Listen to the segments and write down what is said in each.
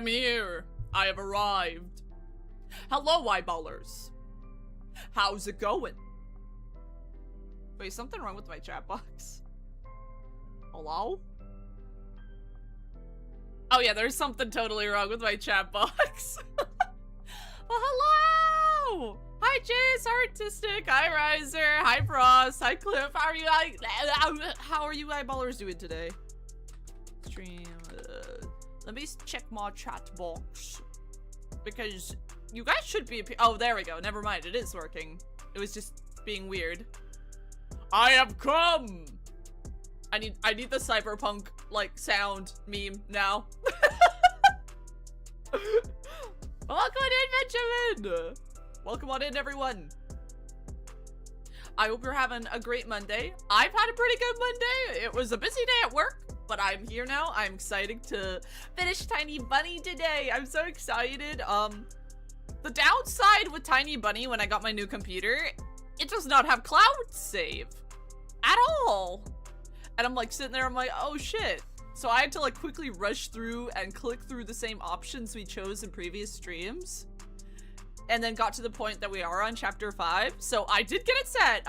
am here. I have arrived. Hello, eyeballers. How's it going? Wait, something wrong with my chat box? Hello? Oh yeah, there's something totally wrong with my chat box. Well, hello! Hi, Jace, Artistic. Hi, Riser. Hi, Frost. Hi, Cliff. How are you eyeballers doing today? Stream. Let me check my chat box. Because you guys should be. Oh, there we go. Never mind. It is working. It was just being weird. I have come. I need the cyberpunk like sound meme now. Welcome in, Benjamin. Welcome on in, everyone. I hope you're having a great Monday. I've had a pretty good Monday. It was a busy day at work, but I'm here now. I'm excited to finish Tiny Bunny today. I'm so excited. The downside with Tiny Bunny when I got my new computer, it does not have cloud save at all. And I'm like sitting there, I'm like, oh shit. So I had to like quickly rush through and click through the same options we chose in previous streams. And then got to the point that we are on chapter 5. So I did get it set.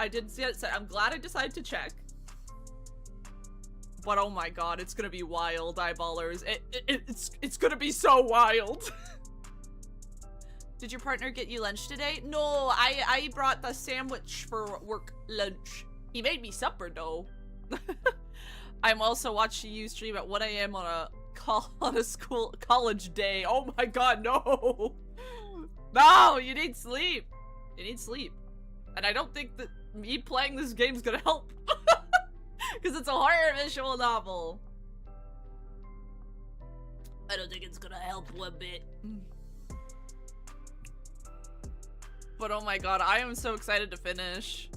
I'm glad I decided to check. But oh my god, it's gonna be wild, eyeballers. It's gonna be so wild. Did your partner get you lunch today? No, I brought the sandwich for work lunch. He made me supper though. I'm also watching you stream at 1 AM on a college day. Oh my god, no! No, you need sleep. You need sleep. And I don't think that me playing this game is gonna help. Because it's a horror visual novel. I don't think it's gonna help one bit. But oh my god, I am so excited to finish.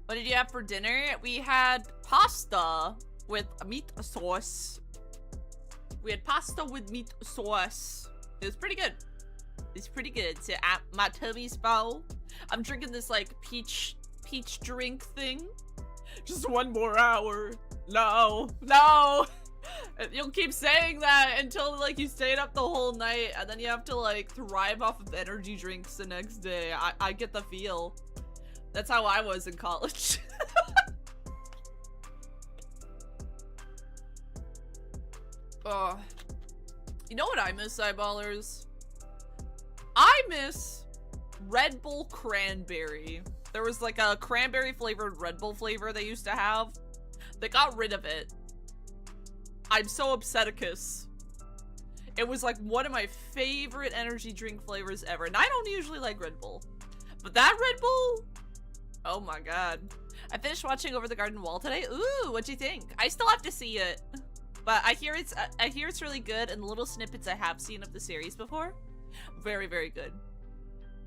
What did you have for dinner? We had pasta with meat sauce. We had pasta with meat sauce. It was pretty good. It's pretty good. So my tummy's full. I'm drinking this like peach drink thing. Just one more hour. No. You'll keep saying that until like you stayed up the whole night and then you have to like thrive off of energy drinks the next day. I get the feel. That's how I was in college. You know what I miss, eyeballers? I miss Red Bull Cranberry. There was like a cranberry flavored Red Bull flavor they used to have. They got rid of it. I'm so upseticus. It was like one of my favorite energy drink flavors ever. And I don't usually like Red Bull. But that Red Bull? Oh my god. I finished watching Over the Garden Wall today. Ooh, what'd you think? I still have to see it. But I hear it's really good, and the little snippets I have seen of the series before, very, very good.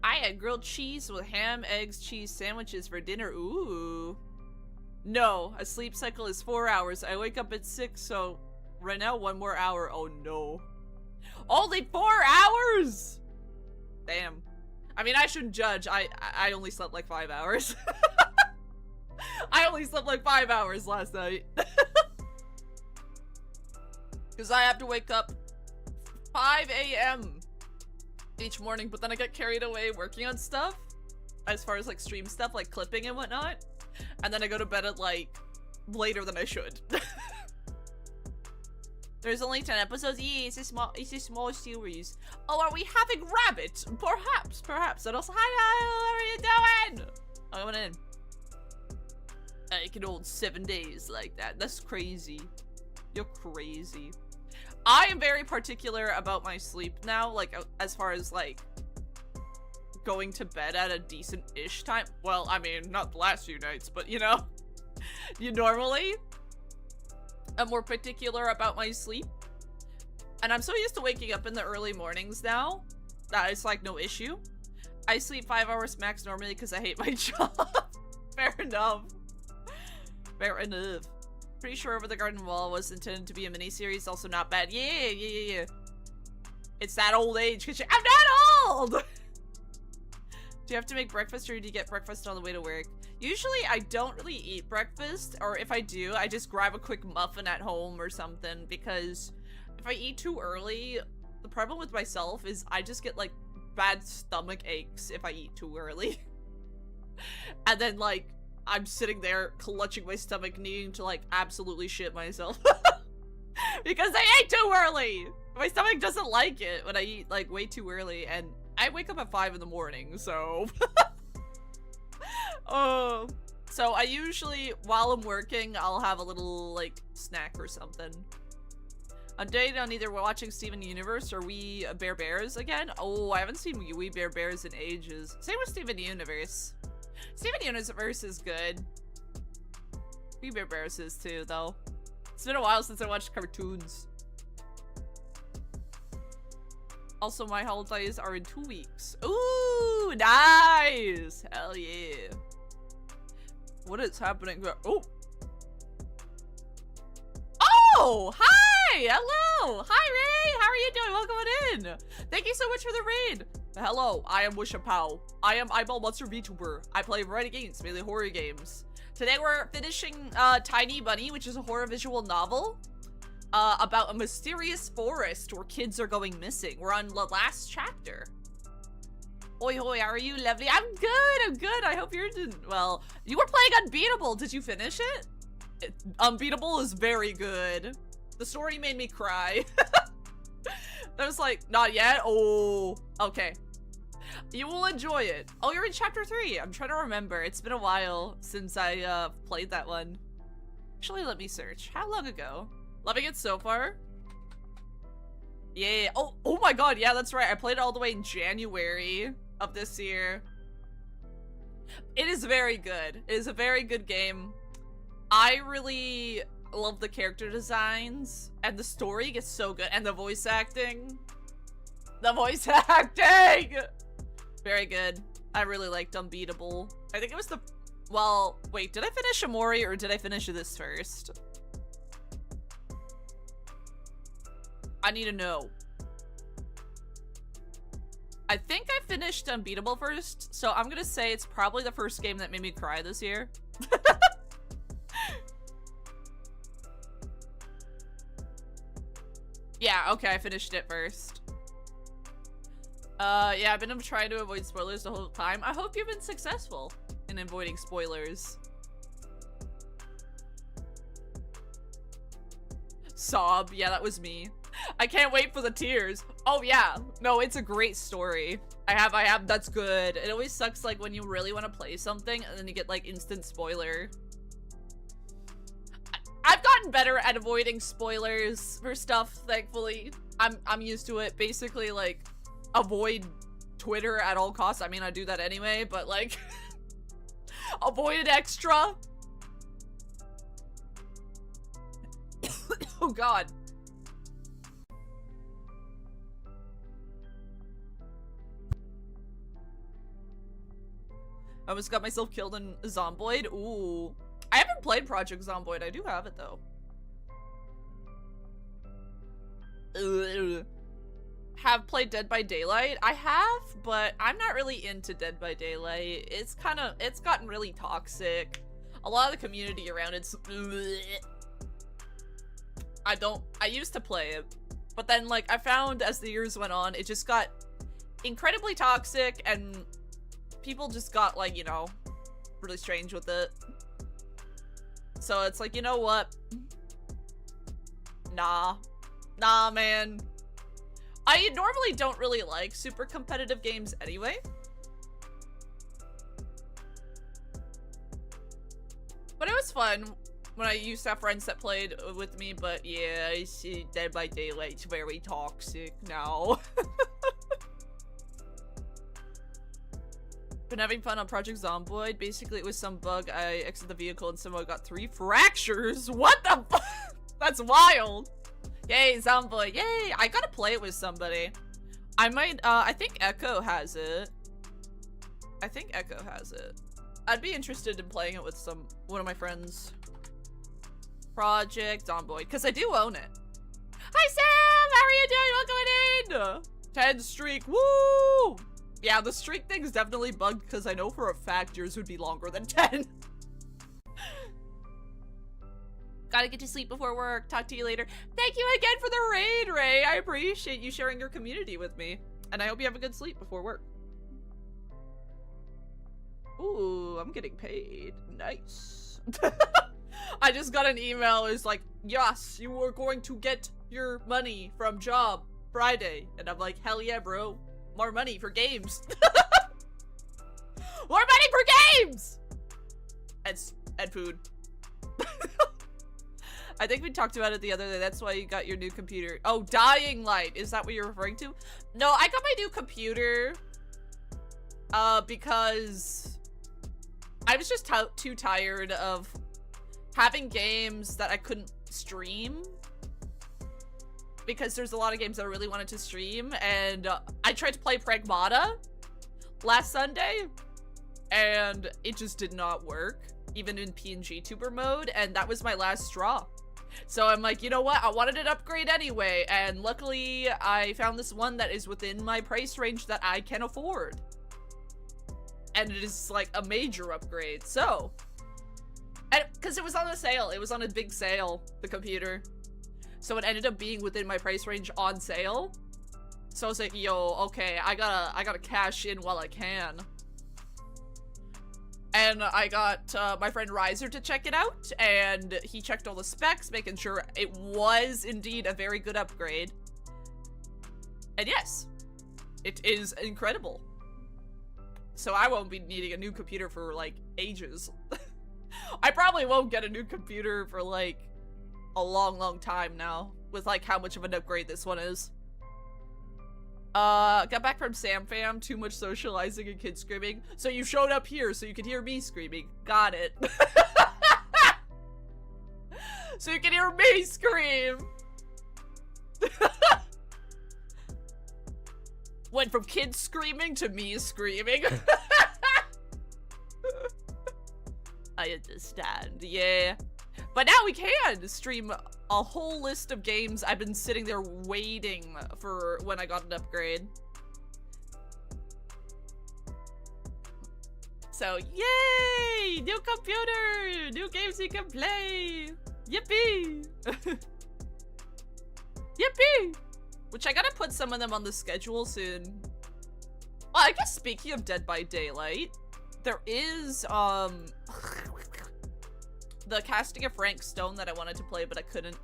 I had grilled cheese with ham, eggs, cheese sandwiches for dinner. Ooh. No, a sleep cycle is 4 hours. I wake up at 6, so right now 1 more hour. Oh no. Only 4 hours? Damn. I mean, I shouldn't judge. I only slept like 5 hours. I only slept like 5 hours last night. Because I have to wake up 5 AM each morning, but then I get carried away working on stuff, as far as like stream stuff, like clipping and whatnot, and then I go to bed at like later than I should. There's only 10 episodes. Yeah, it's a small series. Oh, are we having rabbit? Perhaps. And also, hi, what are you doing? I'm coming in. I can hold 7 days like that. That's crazy. You're crazy. I am very particular about my sleep now, like, as far as, like, going to bed at a decent-ish time. Well, I mean, not the last few nights, but, you know, you normally am more particular about my sleep. And I'm so used to waking up in the early mornings now that it's, like, no issue. I sleep 5 hours max normally because I hate my job. Fair enough. Fair enough. Pretty sure Over the Garden Wall was intended to be a mini-series, also not bad. Yeah. It's that old age, cause I'm not old! Do you have to make breakfast, or do you get breakfast on the way to work? Usually I don't really eat breakfast, or if I do, I just grab a quick muffin at home or something, because if I eat too early, the problem with myself is I just get like bad stomach aches if I eat too early. And then like I'm sitting there clutching my stomach needing to like absolutely shit myself. Because I ate too early! My stomach doesn't like it when I eat like way too early, and I wake up at 5 in the morning, so... So I usually, while I'm working, I'll have a little like snack or something. I'm dating on either watching Steven Universe or We Bear Bears again. Oh, I haven't seen We Bear Bears in ages. Same with Steven Universe. Steven Universe is good. We Bear Bears is too, though. It's been a while since I watched cartoons. Also, my holidays are in 2 weeks. Ooh, nice! Hell yeah. What is happening? Oh! Oh! Hi! Hello! Hi, Ray! How are you doing? Welcome on in! Thank you so much for the raid! Hello, I am Wishipow. I am Eyeball Monster VTuber. I play a variety of games, mainly horror games. Today we're finishing Tiny Bunny, which is a horror visual novel about a mysterious forest where kids are going missing. We're on the last chapter. Hoi hoi, how are you, lovely? I'm good, I hope you're doing well. You were playing Unbeatable, did you finish it? Unbeatable is very good. The story made me cry. I was like, not yet? Oh, okay. You will enjoy it. Oh, you're in chapter 3. I'm trying to remember. It's been a while since I played that one. Actually, let me search. How long ago? Loving it so far? Yeah. Oh my god. Yeah, that's right. I played it all the way in January of this year. It is very good. It is a very good game. I really love the character designs, and the story gets so good, and the voice acting. The voice acting! Very good. I really liked Unbeatable. I think it was the... Well, wait, did I finish Amori or did I finish this first? I need to know. I think I finished Unbeatable first, so I'm gonna say it's probably the first game that made me cry this year. Yeah, okay, I finished it first. Yeah, I've been trying to avoid spoilers the whole time. I hope you've been successful in avoiding spoilers. Sob, yeah, that was me. I can't wait for the tears. Oh yeah, no, it's a great story. I have, that's good. It always sucks like when you really want to play something and then you get like instant spoiler. I've gotten better at avoiding spoilers for stuff, thankfully. I'm used to it. Basically, like, avoid Twitter at all costs. I mean, I do that anyway, but like, avoid it extra. Oh god. I almost got myself killed in Zomboid. Ooh. I haven't played Project Zomboid. I do have it though. Have played Dead by Daylight? I have, but I'm not really into Dead by Daylight. It's gotten really toxic. A lot of the community around it's... I used to play it, but then like I found as the years went on, it just got incredibly toxic and people just got like, you know, really strange with it. So it's like, you know what? Nah, man. I normally don't really like super competitive games anyway. But it was fun when I used to have friends that played with me, but yeah, I see Dead by Daylight's very toxic now. Been having fun on Project Zomboid. Basically, it was some bug. I exited the vehicle and someone got 3 fractures. What the fuck? That's wild. Yay, Zomboid. Yay. I gotta play it with somebody. I might, I think Echo has it. I'd be interested in playing it with one of my friends. Project Zomboid, because I do own it. Hi, Sam! How are you doing? Welcome in! 10 streak. Woo! Yeah, the streak thing's definitely bugged because I know for a fact yours would be longer than 10. Gotta get to sleep before work. Talk to you later. Thank you again for the raid, Ray. I appreciate you sharing your community with me. And I hope you have a good sleep before work. Ooh, I'm getting paid. Nice. I just got an email. It's like, yes, you were going to get your money from job Friday. And I'm like, hell yeah, bro. More money for games. More money for games! And food. I think we talked about it the other day. That's why you got your new computer. Oh, Dying Light. Is that what you're referring to? No, I got my new computer because I was just too tired of having games that I couldn't stream, because there's a lot of games that I really wanted to stream, and I tried to play Pragmata last Sunday, and it just did not work, even in PNG tuber mode, and that was my last straw. So I'm like, you know what? I wanted an upgrade anyway, and luckily I found this one that is within my price range that I can afford. And it is like a major upgrade, so. And because it was on a sale, it was on a big sale, the computer. So it ended up being within my price range on sale. So I was like, yo, okay, I gotta cash in while I can. And I got my friend Riser to check it out, and he checked all the specs, making sure it was indeed a very good upgrade. And yes, it is incredible. So I won't be needing a new computer for like ages. I probably won't get a new computer for like a long time now, with like how much of an upgrade this one is. Got back from Sam Fam, too much socializing and kids screaming. So you showed up here so you could hear me screaming. Got it. So you can hear me scream. Went from kids screaming to me screaming. I understand, yeah. But now we can stream a whole list of games I've been sitting there waiting for when I got an upgrade. So, yay! New computer! New games you can play! Yippee! Yippee! Which I gotta put some of them on the schedule soon. Well, I guess speaking of Dead by Daylight, there is, the Casting of Frank Stone that I wanted to play, but I couldn't.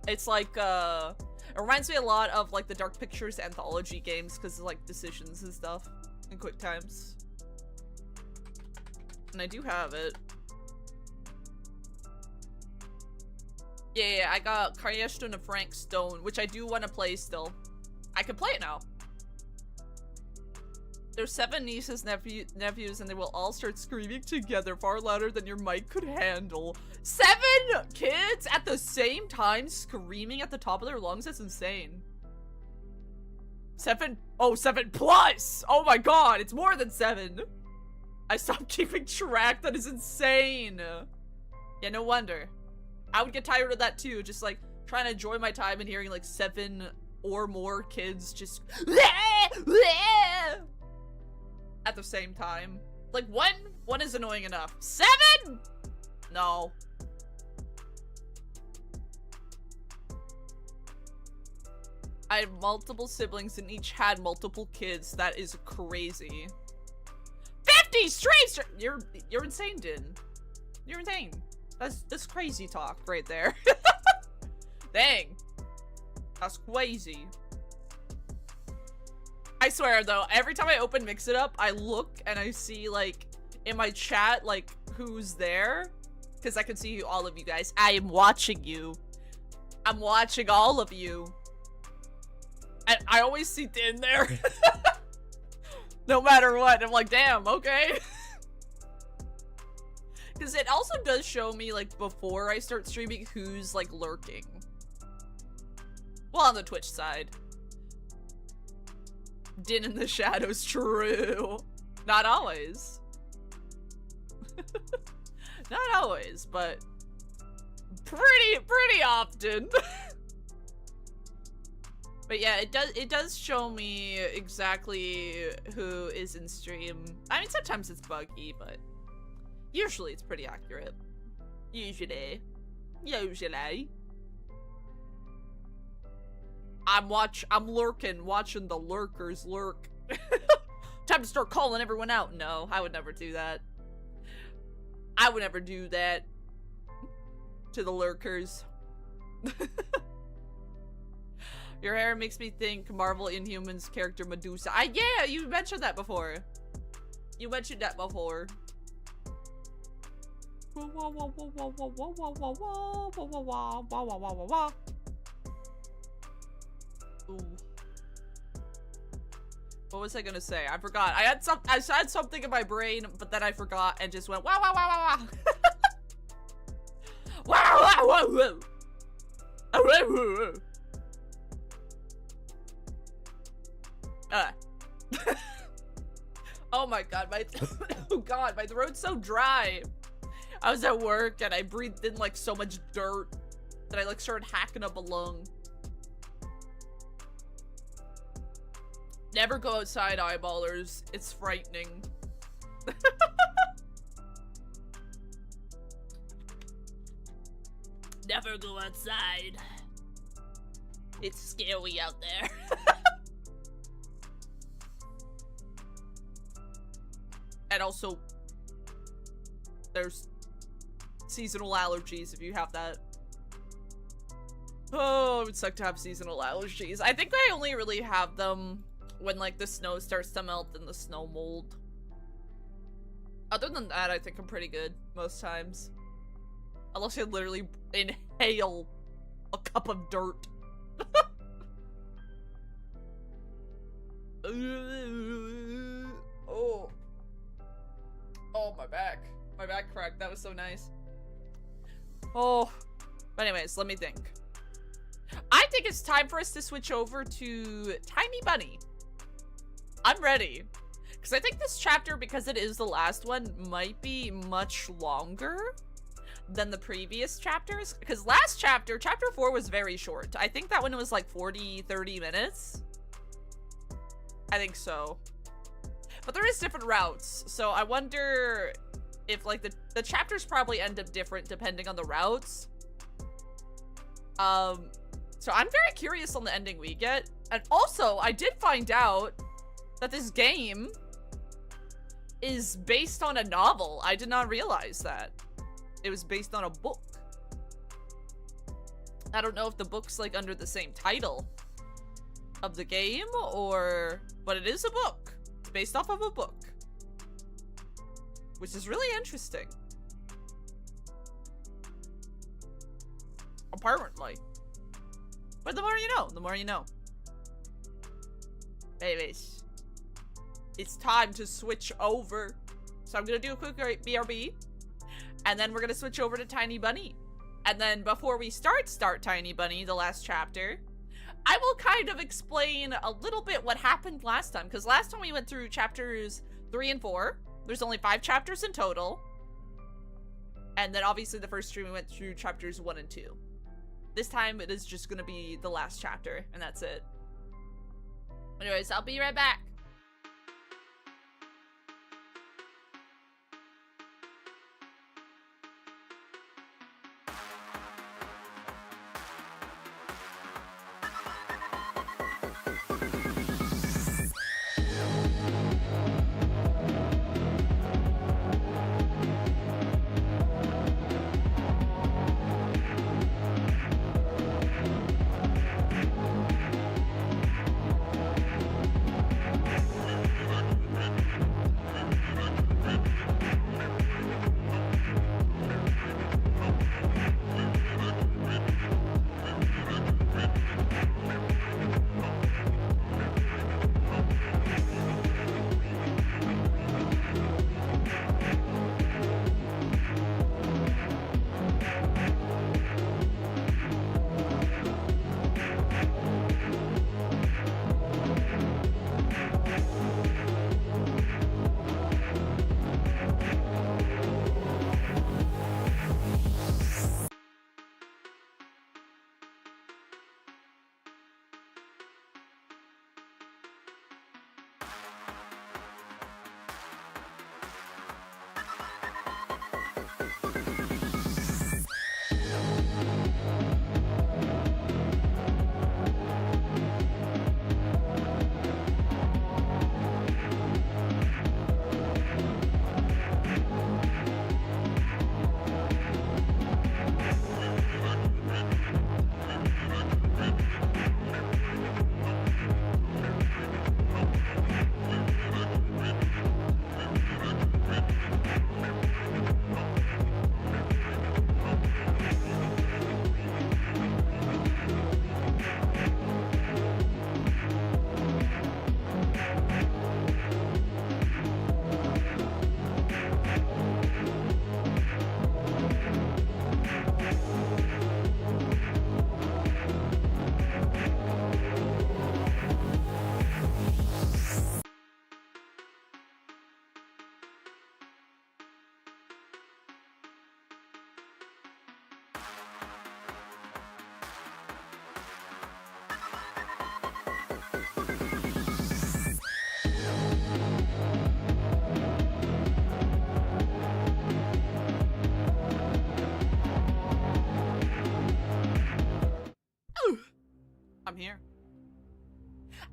It's like, it reminds me a lot of, like, the Dark Pictures anthology games, because of, like, decisions and stuff, and quick times. And I do have it. Yeah, I got Casting of Frank Stone, which I do want to play still. I can play it now. There's 7 nieces, nephews, and they will all start screaming together far louder than your mic could handle. 7 kids at the same time screaming at the top of their lungs? That's insane. 7? Oh, 7 plus! Oh my god, it's more than 7! I stopped keeping track, that is insane! Yeah, no wonder. I would get tired of that too, just like trying to enjoy my time and hearing like 7 or more kids just at the same time. Like one is annoying enough. 7? No. I had multiple siblings and each had multiple kids. That is crazy. 50 straight! You're insane, Din. You're insane. That's crazy talk right there. Dang. That's crazy. I swear though, every time I open Mix It Up, I look and I see like in my chat like who's there, because I can see all of you guys. I am watching you. I'm watching all of you. And I always see Din there. No matter what. I'm like, damn, okay. Because it also does show me like before I start streaming who's like lurking. Well, on the Twitch side. Din in the shadows, true. Not always. Not always, but pretty often. But yeah, it does show me exactly who is in stream. I mean, sometimes it's buggy, but usually it's pretty accurate. Usually. Usually. I'm lurking, watching the lurkers lurk. Time to start calling everyone out. No, I would never do that. I would never do that to the lurkers. Your hair makes me think Marvel Inhumans character Medusa. Yeah, you mentioned that before. You mentioned that before. Ooh. What was I gonna say? I forgot. I had something in my brain, but then I forgot and just went wow wow wow wow wow. Wow wow wow wow. Oh my god, oh god, my throat's so dry. I was at work and I breathed in like so much dirt that I like started hacking up a lung. Never go outside, eyeballers. It's frightening. Never go outside. It's scary out there. And also, there's seasonal allergies if you have that. Oh, it would suck to have seasonal allergies. I think I only really have them when like the snow starts to melt and the snow mold. Other than that, I think I'm pretty good most times. Unless I literally inhale a cup of dirt. Oh. Oh, my back. My back cracked. That was so nice. Oh. But anyways, let me think. I think it's time for us to switch over to Tiny Bunny. I'm ready. Because I think this chapter, because it is the last one, might be much longer than the previous chapters. Because last chapter, chapter 4 was very short. I think that one was like 30 minutes. I think so. But there is different routes. So I wonder if like the chapters probably end up different depending on the routes. So I'm very curious on the ending we get. And also, I did find out that this game is based on a novel. I did not realize that. It was based on a book. I don't know if the book's like under the same title of the game or... But it is a book. It's based off of a book. Which is really interesting. Apparently. But the more you know, the more you know. Anyways. It's time to switch over. So I'm gonna do a quick BRB. And then we're gonna switch over to Tiny Bunny. And then before we start Tiny Bunny, the last chapter, I will kind of explain a little bit what happened last time. Because last time we went through chapters 3 and 4. There's only 5 chapters in total. And then obviously the first stream we went through chapters 1 and 2. This time it is just gonna be the last chapter, and that's it. Anyways, I'll be right back.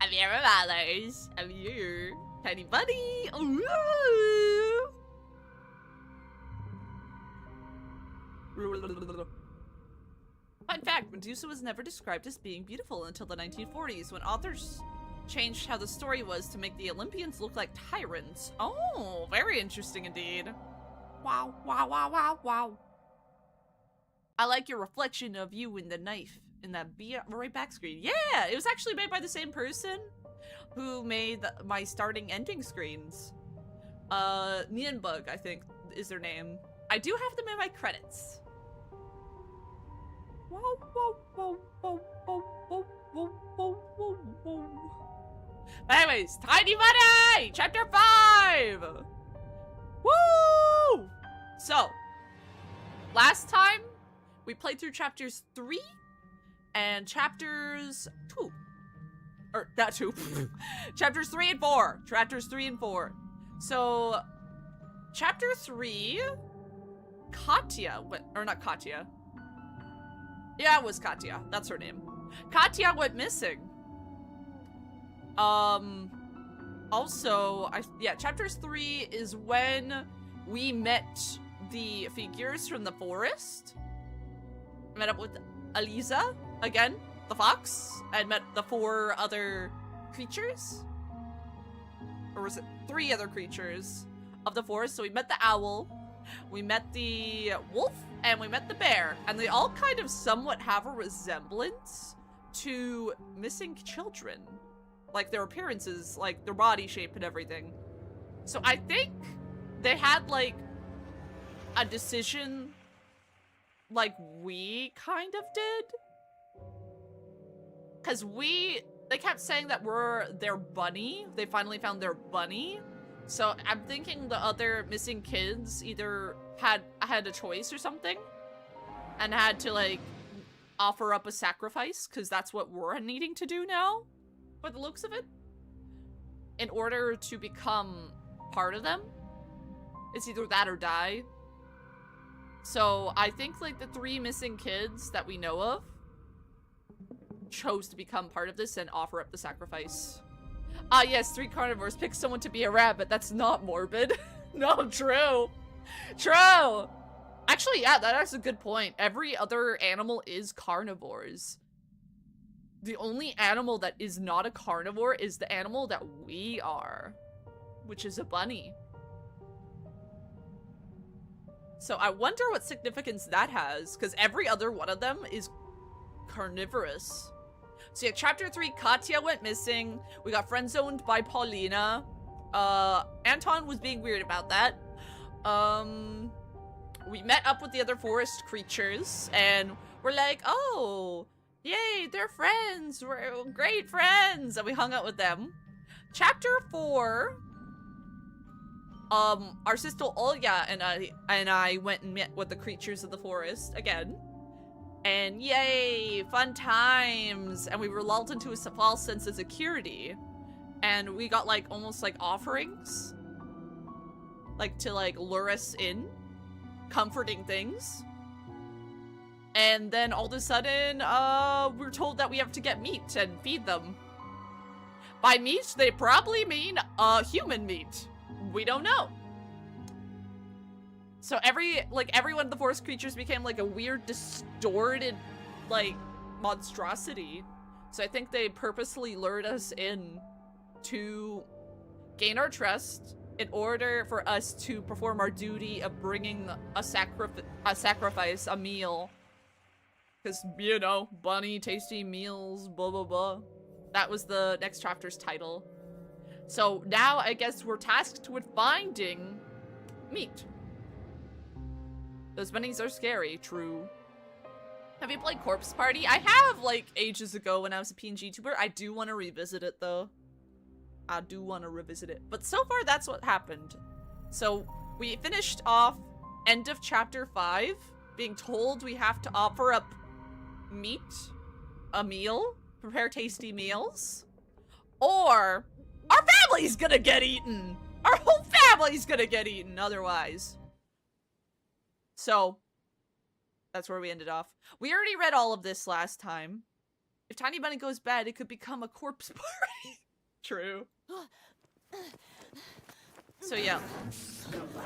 I'm here with Mallows. I'm here. Tiny bunny. Ooh. Fun fact, Medusa was never described as being beautiful until the 1940s, when authors changed how the story was to make the Olympians look like tyrants. Oh, very interesting indeed. Wow, wow, wow, wow, wow. I like your reflection of you in the knife in that right back screen. Yeah, it was actually made by the same person who made my starting ending screens. Nianbug, I think, is their name. I do have them in my credits. Whoa, whoa, whoa, whoa, whoa, whoa, whoa, whoa, whoa, whoa. Anyways, Tiny Bunny! Chapter 5! Woo! So, last time, we played through chapters 3 and chapters 2. Or, not 2. Chapters 3 and 4. Chapters 3 and 4. So, chapter 3, Katya, or not Katya. Yeah, it was Katya. That's her name. Katya went missing. Also, yeah, chapters 3 is when we met the figures from the forest. Met up with Aliza, again, the fox, and met the 4 other creatures. Or was it 3 other creatures of the forest? So we met the owl, we met the wolf, and we met the bear. And they all kind of somewhat have a resemblance to missing children. Like their appearances, like their body shape and everything. So I think they had like a decision like we kind of did. Cause they kept saying that we're their bunny. They finally found their bunny. So I'm thinking the other missing kids either had a choice or something and had to like offer up a sacrifice, because that's what we're needing to do now, by the looks of it, in order to become part of them. It's either that or die. So I think like the 3 missing kids that we know of chose to become part of this and offer up the sacrifice. Ah, yes, 3 carnivores pick someone to be a rabbit. That's not morbid. No, true. True. Actually, yeah, that's a good point. Every other animal is carnivores. The only animal that is not a carnivore is the animal that we are, which is a bunny. So I wonder what significance that has, because every other one of them is carnivorous. So yeah, chapter 3, Katya went missing. We got friend-zoned by Paulina. Anton was being weird about that. We met up with the other forest creatures, and we're like, oh, yay, they're friends. We're great friends. And we hung out with them. Chapter 4, our sister Olga and I went and met with the creatures of the forest again. And yay, fun times. And we were lulled into a false sense of security. And we got like almost like offerings. Like to like lure us in. Comforting things. And then all of a sudden, we're told that we have to get meat and feed them. By meat, they probably mean human meat. We don't know. So every one of the forest creatures became like a weird, distorted, like, monstrosity. So I think they purposely lured us in to gain our trust in order for us to perform our duty of bringing a sacrifice, a meal. Because, you know, bunny, tasty meals, blah, blah, blah. That was the next chapter's title. So now I guess we're tasked with finding meat. Those bunnies are scary, true. Have you played Corpse Party? I have, like, ages ago when I was a PNG tuber. I do want to revisit it, though. I do want to revisit it. But so far, that's what happened. So, we finished off end of chapter 5, being told we have to offer up meat, a meal, prepare tasty meals, or our family's gonna get eaten! Our whole family's gonna get eaten otherwise. So, that's where we ended off. We already read all of this last time. If Tiny Bunny goes bad, it could become a corpse party. True. So yeah.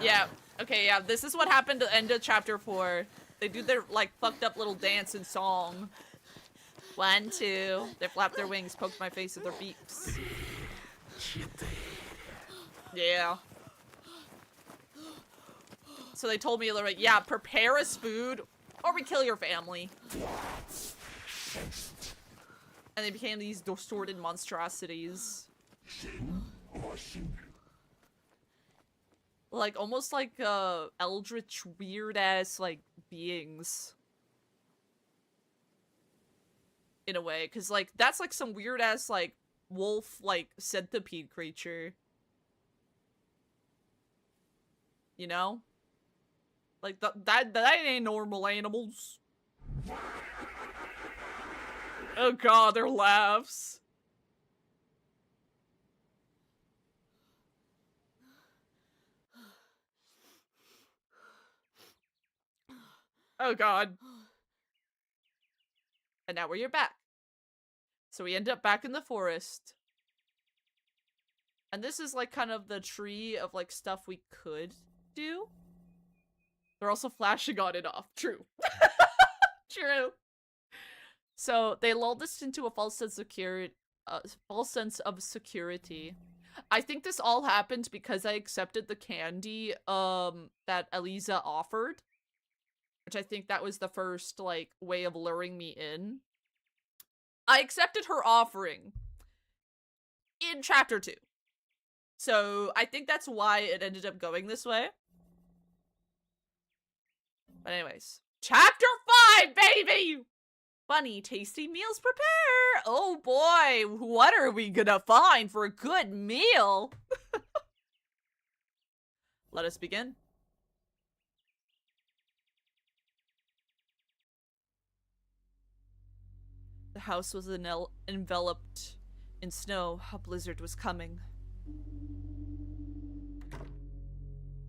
Yeah. Okay, yeah. This is what happened at the end of chapter 4. They do their, like, fucked up little dance and song. 1, 2. They flap their wings, poked my face with their beaks. Yeah. So they told me, like, yeah, prepare us food or we kill your family. And they became these distorted monstrosities. Like, almost like, eldritch, weird-ass, like, beings. In a way, because, like, that's, like, some weird-ass, like, wolf, like, centipede creature. You know? Like, that ain't normal animals. Oh god, their laughs. Oh god. And now we're back. So we end up back in the forest. And this is like kind of the tree of like stuff we could do. They're also flashing on and off. True. True. So they lulled us into a false sense of security. I think this all happened because I accepted the candy that Eliza offered. Which I think that was the first, like, way of luring me in. I accepted her offering in chapter 2. So, I think that's why it ended up going this way. But anyways. Chapter 5, baby! Funny, tasty meals prepare! Oh boy, what are we gonna find for a good meal? Let us begin. The house was enveloped in snow. A blizzard was coming.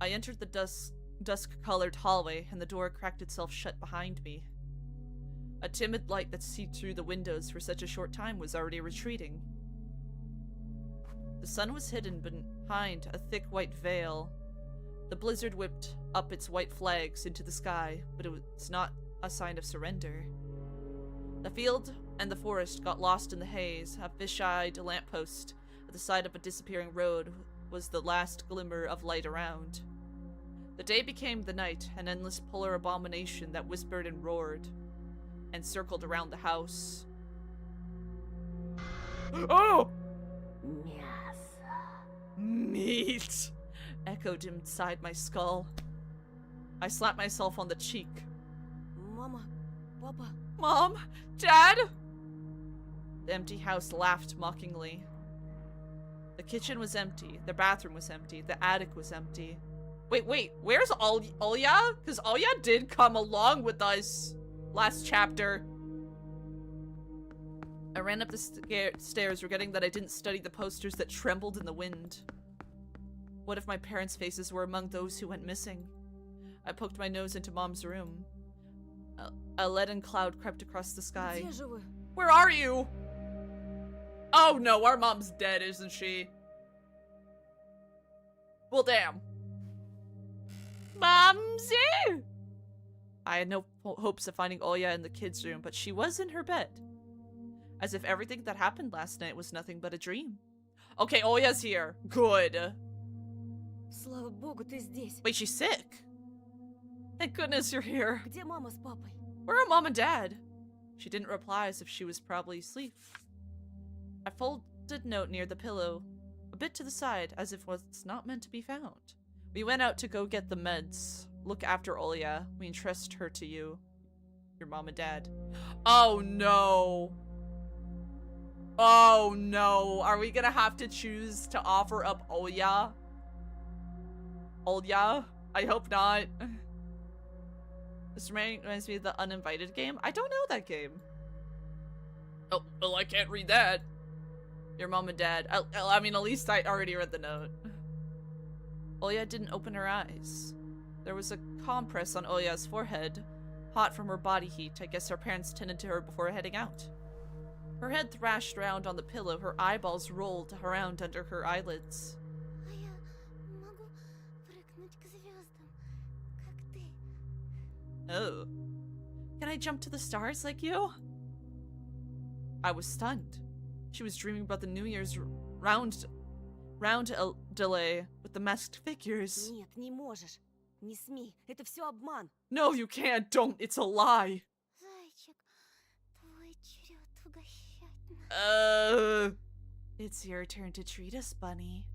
I entered the dusk-colored hallway, and the door cracked itself shut behind me. A timid light that seeped through the windows for such a short time was already retreating. The sun was hidden behind a thick white veil. The blizzard whipped up its white flags into the sky, but it was not a sign of surrender. The field and the forest got lost in the haze. A fish-eyed lamppost at the side of a disappearing road was the last glimmer of light around. The day became the night, an endless polar abomination that whispered and roared, and circled around the house. Oh! Meat! Echoed inside my skull. I slapped myself on the cheek. Mama, Papa. Mom? Dad? The empty house laughed mockingly. The kitchen was empty. The bathroom was empty. The attic was empty. Wait, where's Olya? Because Olya did come along with us last chapter. I ran up the stairs, regretting that I didn't study the posters that trembled in the wind. What if my parents' faces were among those who went missing? I poked my nose into Mom's room. A leaden cloud crept across the sky. Where are you? Oh no, our mom's dead, isn't she? Well, damn. Momsy! I had no hopes of finding Olya in the kids' room, but she was in her bed. As if everything that happened last night was nothing but a dream. Okay, Olya's here. Good. Слава Богу, ты здесь. Wait, she's sick. Thank goodness you're here. Где мама с папой? Where are Mom and Dad? She didn't reply, as if she was probably asleep. I folded note near the pillow, a bit to the side, as if what's not meant to be found. We went out to go get the meds. Look after Olya. We entrust her to you. Your Mom and Dad. Oh no. Oh no. Are we gonna have to choose to offer up Olya? Olya? I hope not. This reminds me of the Uninvited game. I don't know that game. Oh, well, I can't read that. Your Mom and Dad. I mean, at least I already read the note. Olya didn't open her eyes. There was a compress on Olya's forehead, hot from her body heat. I guess her parents tended to her before heading out. Her head thrashed around on the pillow, her eyeballs rolled around under her eyelids. А я могу прыгнуть к звездам, как ты. Oh. Can I jump to the stars like you? I was stunned. She was dreaming about the New Year's round delay with the masked figures. Нет, не можешь. Не смей. Это все обман. No, you can't. Don't. It's a lie. Зайчик, твой черед угощать нас. It's your turn to treat us, Bunny.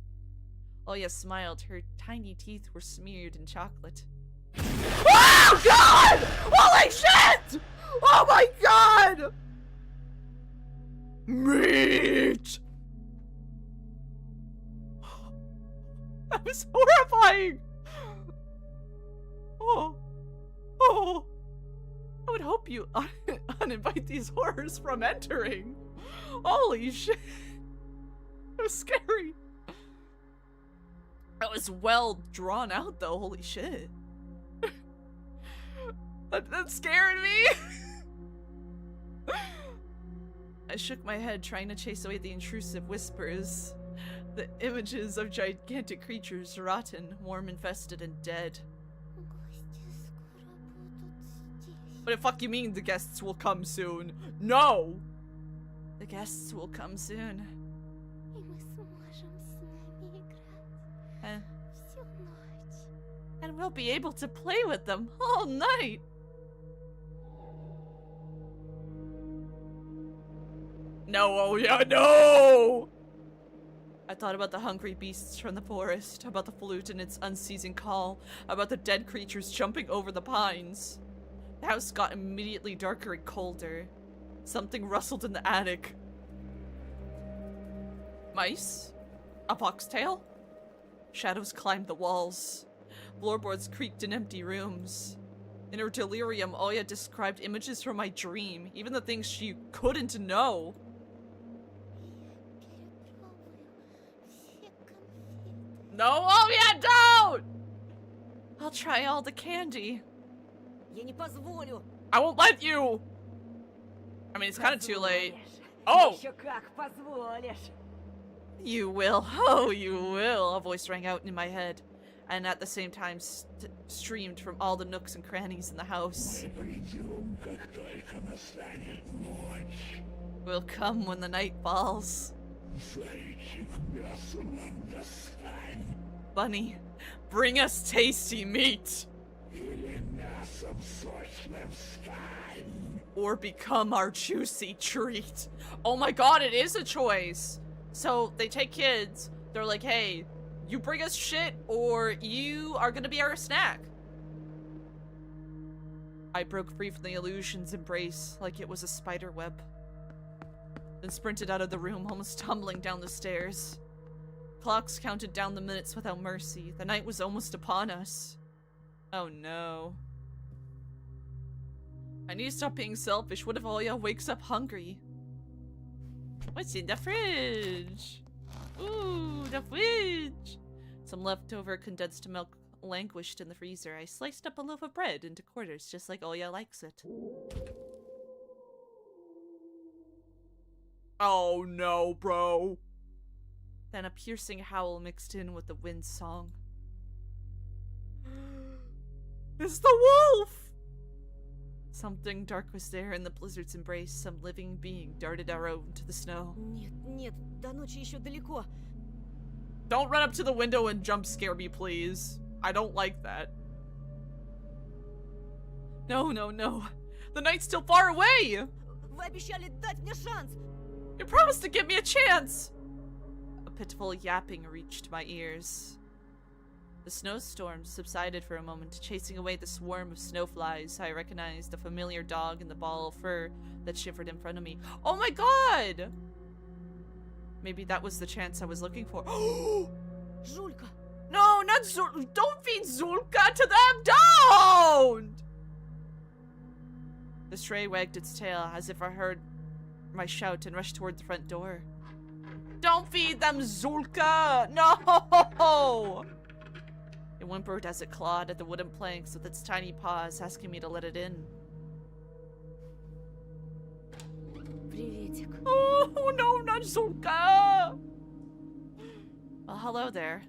Oya smiled. Her tiny teeth were smeared in chocolate. Oh, God! Holy shit! Oh, my God! Meat! That was horrifying! Oh. Oh. I would hope you uninvite these horrors from entering. Holy shit. That was scary. That was well drawn out, though. Holy shit. That scared me. I shook my head, trying to chase away the intrusive whispers. The images of gigantic creatures, rotten, worm-infested, and dead. Гости скоро будут здесь. What the fuck you mean the guests will come soon? No! The guests will come soon. И мы сможем с ними играть всю ночь. And we'll be able to play with them all night! No, oh yeah, no! I thought about the hungry beasts from the forest, about the flute and its unceasing call, about the dead creatures jumping over the pines. The house got immediately darker and colder. Something rustled in the attic. Mice? A foxtail? Shadows climbed the walls. Floorboards creaked in empty rooms. In her delirium, Oya described images from my dream, even the things she couldn't know. No, Oya, don't! I'll try all the candy. Я не позволю. I won't let you! I mean, it's kind of too late. Oh! Еще как позволишь. You will. Oh, you will. A voice rang out in my head, and at the same time streamed from all the nooks and crannies in the house. We'll come when the night falls. Bunny, bring us tasty meat! Or become our juicy treat. Oh my god, it is a choice! So, they take kids, they're like, hey, you bring us shit, or you are gonna be our snack. I broke free from the illusion's embrace like it was a spider web. Then sprinted out of the room, almost tumbling down the stairs. Clocks counted down the minutes without mercy. The night was almost upon us. Oh no. I need to stop being selfish. What if Oya wakes up hungry? What's in the fridge? Ooh, the fridge! Some leftover condensed milk languished in the freezer. I sliced up a loaf of bread into quarters, just like Oya likes it. Oh no, bro. Then a piercing howl mixed in with the wind's song. It's the wolf! Something dark was there in the blizzard's embrace. Some living being darted out into the snow. Нет, нет, до ночи еще далеко. Don't run up to the window and jump scare me, please. I don't like that. No, no, no. The night's still far away! Вы обещали дать мне шанс! You promised to give me a chance! A pitiful yapping reached my ears. The snowstorm subsided for a moment, chasing away the swarm of snowflies. I recognized the familiar dog and the ball of fur that shivered in front of me. Oh my god! Maybe that was the chance I was looking for. Жулька! No, not Zul- Don't feed Zulka to them! Don't! The stray wagged its tail as if I heard my shout and rushed toward the front door. Don't feed them, Zulka! No! It whimpered as it clawed at the wooden planks with its tiny paws, asking me to let it in. приветик. Oh no, not Zolka! Well, hello there.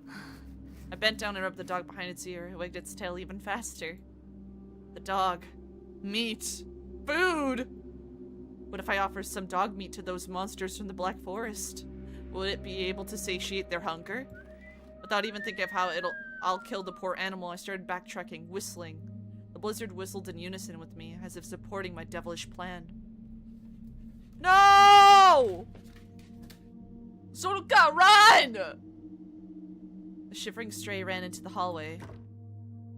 I bent down and rubbed the dog behind its ear. It wagged its tail even faster. The dog. Meat. Food! What if I offer some dog meat to those monsters from the Black Forest? Would it be able to satiate their hunger? Without even thinking of how I'll kill the poor animal, I started backtracking, whistling. The blizzard whistled in unison with me, as if supporting my devilish plan. No! Zolka, run! The shivering stray ran into the hallway.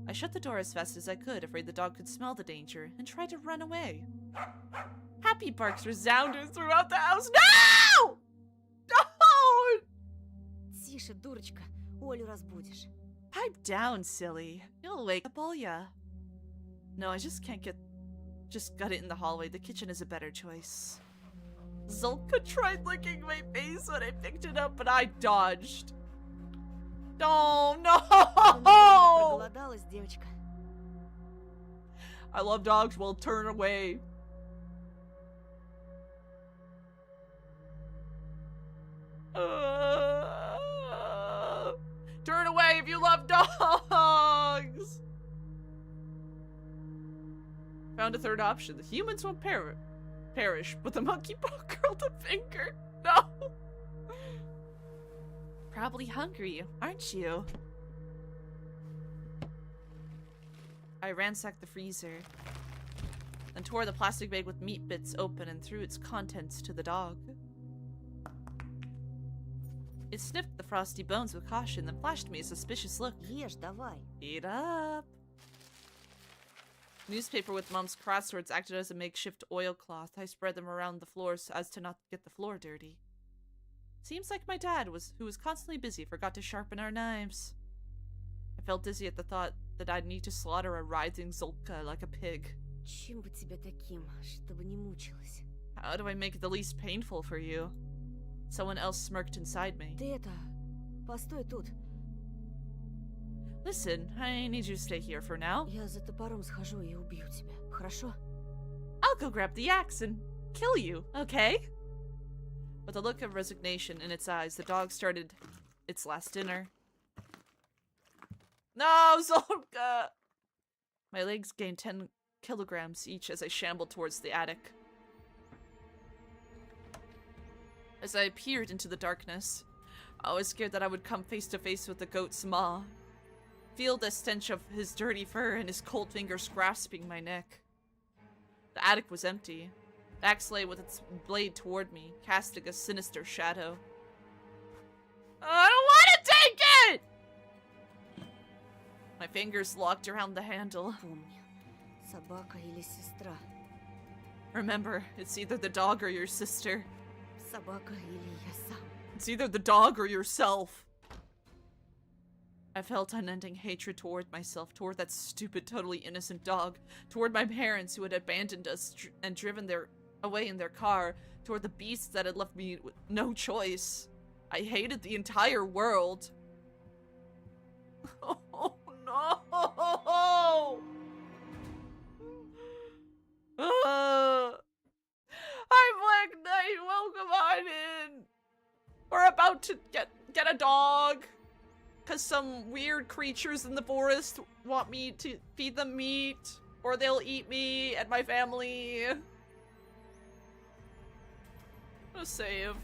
I shut the door as fast as I could, afraid the dog could smell the danger, and tried to run away. Happy barks resounded throughout the house. No! Don't! Тише, дурочка. Олю разбудишь. Pipe down, silly. You'll wake up Olya. No, I just can't get... Just gut it in the hallway. The kitchen is a better choice. Zolka tried licking my face when I picked it up, but I dodged. Oh, no! Проголодалась, девочка. I love dogs. Well, turn away. Turn away if you love dogs! Found a third option. The humans won't perish, but the monkey paw curled a finger. No! Probably hungry, aren't you? I ransacked the freezer, then tore the plastic bag with meat bits open and threw its contents to the dog. It sniffed the frosty bones with caution, then flashed me a suspicious look. Ешь, давай. Eat up. Newspaper with Mom's crosswords acted as a makeshift oilcloth. I spread them around the floor so as to not get the floor dirty. Seems like my dad, who was constantly busy, forgot to sharpen our knives. I felt dizzy at the thought that I'd need to slaughter a writhing Zolka like a pig. Чем бы тебя таким, чтобы не мучилась? How do I make it the least painful for you? Someone else smirked inside me. Ты это... Постой тут. Listen, I need you to stay here for now. Я за топором схожу и убью тебя. Хорошо? I'll go grab the axe and kill you, okay? With a look of resignation in its eyes, the dog started its last dinner. No, Zolka! My legs gained 10 kilograms each as I shambled towards the attic. As I peered into the darkness, I was scared that I would come face to face with the goat's maw. Feel the stench of his dirty fur and his cold fingers grasping my neck. The attic was empty. The axe lay with its blade toward me, casting a sinister shadow. I don't want to take it! My fingers locked around the handle. Помни. Собака или сестра. Remember, it's either the dog or your sister. Собака или я сам. It's either the dog or yourself. I felt unending hatred toward myself, toward that stupid, totally innocent dog, toward my parents who had abandoned us and driven away in their car, toward the beasts that had left me with no choice. I hated the entire world. Oh no! Hi, Black Knight, welcome on in! We're about to get a dog. Cause some weird creatures in the forest want me to feed them meat, or they'll eat me and my family. I'm gonna save.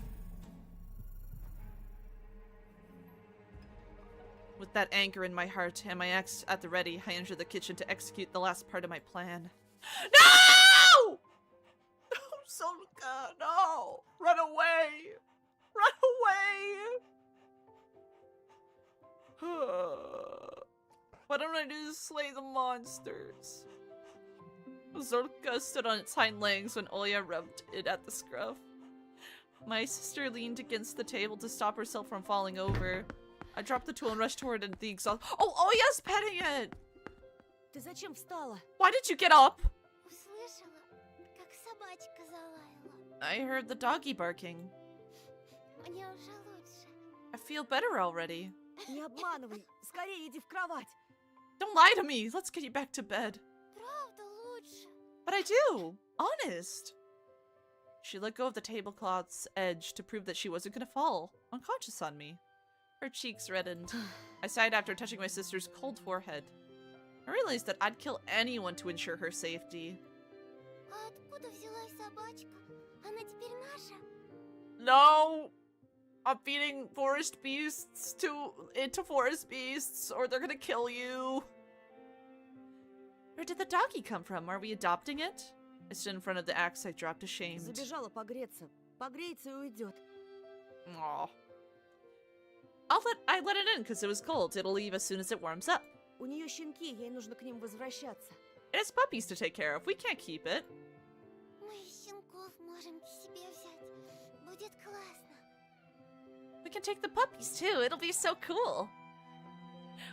With that anger in my heart and my axe at the ready, I entered the kitchen to execute the last part of my plan. No! No, Zolka, no! Run away! Run away! Why don't I just slay the monsters? Zolka stood on its hind legs when Olya rubbed it at the scruff. My sister leaned against the table to stop herself from falling over. I dropped the tool and rushed toward it at the exhaust. Oh, Olya's petting it! Ты зачем встала? Why did you get up? Услышала, как собачка залаяла. I heard the doggy barking. Мне уже лучше. I feel better already. Не обманывай. Скорее иди в кровать. Don't lie to me. Let's get you back to bed. Правда лучше. But I do. Honest. She let go of the tablecloth's edge to prove that she wasn't gonna fall unconscious on me. Her cheeks reddened. I sighed after touching my sister's cold forehead. I realized that I'd kill anyone to ensure her safety. А откуда взялась собачка? Она теперь наша? No! I'm feeding forest beasts into forest beasts, or they're gonna kill you. Where did the doggy come from? Are we adopting it? I stood in front of the axe I dropped ashamed. Забежала погреться. Погреется и уйдет. Aw. I let it in because it was cold. It'll leave as soon as it warms up. У нее щенки, ей нужно к ним возвращаться. It has puppies to take care of. We can't keep it. Мы щенков можем к себе взять. Будет классно. We can take the puppies too. It'll be so cool.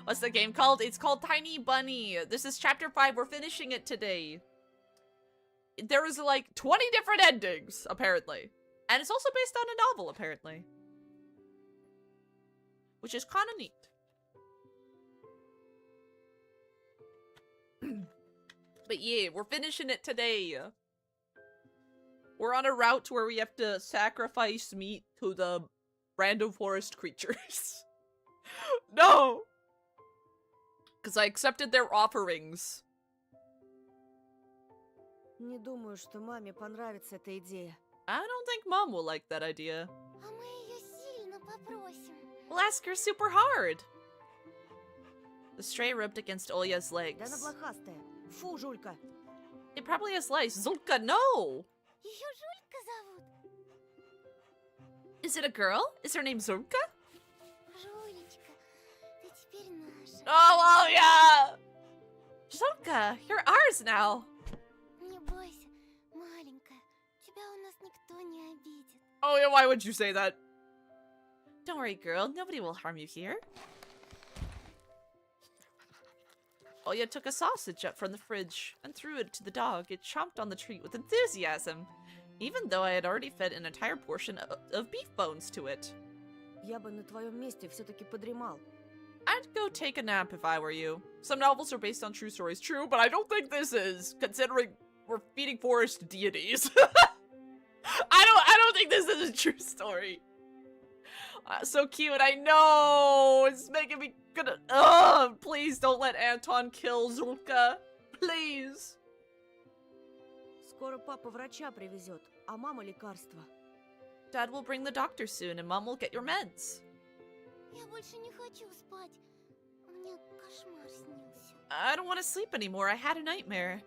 What's the game called? It's called Tiny Bunny. This is chapter 5. We're finishing it today. There was like 20 different endings, apparently. And it's also based on a novel, apparently. Which is kind of neat. But yeah, we're finishing it today. We're on a route where we have to sacrifice meat to the random forest creatures. No! Because I accepted their offerings. Не думаю, что маме понравится эта идея. I don't think Mom will like that idea. А мы ее сильно попросим. We'll ask her super hard. The stray rubbed against Olya's Да она legs. блохастая. Фу, Жулька. It probably has lice. Zulka, no! Ее Жулька зовут. Is it a girl? Is her name Zulka? Жулечка, ты теперь наша. Oh, Olya! Zulka, you're ours now. Не бойся, маленькая. Тебя у нас никто не обидит. Oh, yeah, why would you say that? Don't worry, girl. Nobody will harm you here. Olya took a sausage up from the fridge and threw it to the dog. It chomped on the treat with enthusiasm, even though I had already fed an entire portion of beef bones to it. Я бы на твоем месте все-таки подремал. I'd go take a nap if I were you. Some novels are based on true stories, true, but I don't think this is, considering we're feeding forest deities. I don't think this is a true story. So cute, I know! It's making me gonna. Ugh! Please don't let Anton kill Zulka. Please. Скоро папа врача привезет, а мама лекарства. Dad will bring the doctor soon, and Mom will get your meds. Я больше не хочу спать. Мне кошмар снился. I don't want to sleep anymore. I had a nightmare.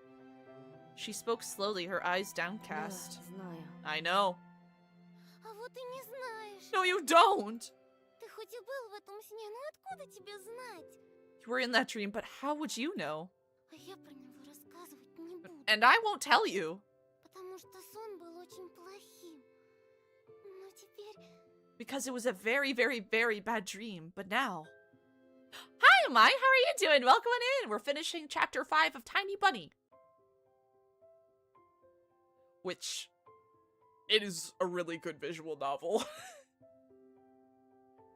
She spoke slowly, her eyes downcast. Да, знаю. I know. А вот и не знаешь. No, you don't! Ты хоть и был в этом сне, но откуда тебе знать? You were in that dream, but how would you know? А я про него рассказывать не буду. And I won't tell you. Потому что сон был очень плохим. Но теперь... Because it was a very, very, very bad dream. But now... Hi, Amai! How are you doing? Welcome on in! We're finishing chapter 5 of Tiny Bunny. Which... It is a really good visual novel.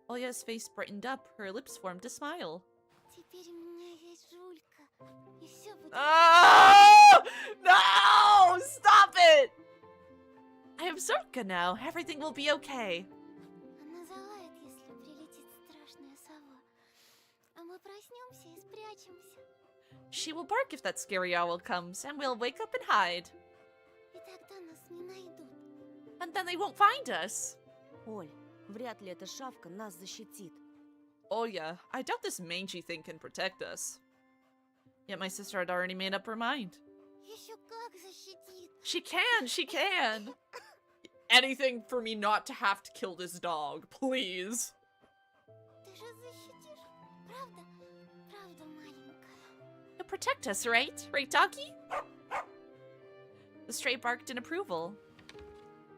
Olya's face brightened up. Her lips formed a smile. Теперь у меня есть Жулька. И все будет... Oh! No! Stop it! I have Zulka now. Everything will be okay. Она залает, если прилетит страшная сова. А мы проснемся и спрячемся. She will bark if that scary owl comes, and we'll wake up and hide. И тогда нас не найдут. And then they won't find us. Оль, вряд ли эта шавка нас защитит. Oh yeah, I doubt this mangy thing can protect us. Yet my sister had already made up her mind. Еще как защитит. She can! Anything for me not to have to kill this dog, please. Ты же защитишь. Правда? Правда, маленькая. You'll protect us, right? Right, doggy? The stray barked in approval.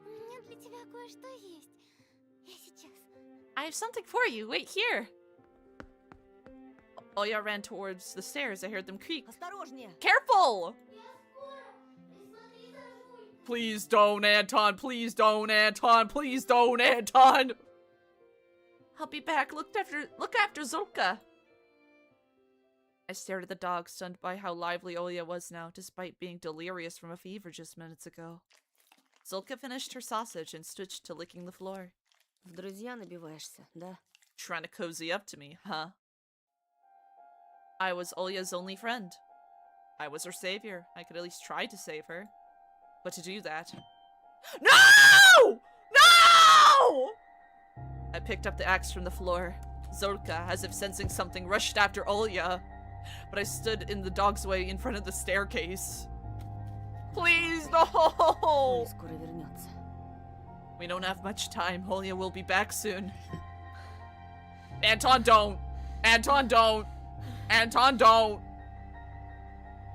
У меня для тебя кое-что есть. Я сейчас. I have something for you. Wait here. Olya ran towards the stairs. I heard them creak. Осторожнее! Careful! Я скоро. Присмотри за Жулькой. Please don't, Anton. Please don't, Anton. Please don't, Anton. I'll be back. Look after Zulka. I stared at the dog, stunned by how lively Olya was now, despite being delirious from a fever just minutes ago. Zolka finished her sausage and switched to licking the floor. В друзья набиваешься, да? Trying to cozy up to me, huh? I was Olya's only friend. I was her savior. I could at least try to save her. But to do that... No! No! I picked up the axe from the floor. Zolka, as if sensing something, rushed after Olya. But I stood in the dog's way in front of the staircase. Please, no! Он скоро вернется. We don't have much time. Olya will be back soon. Anton, don't! Anton, don't! Anton, don't!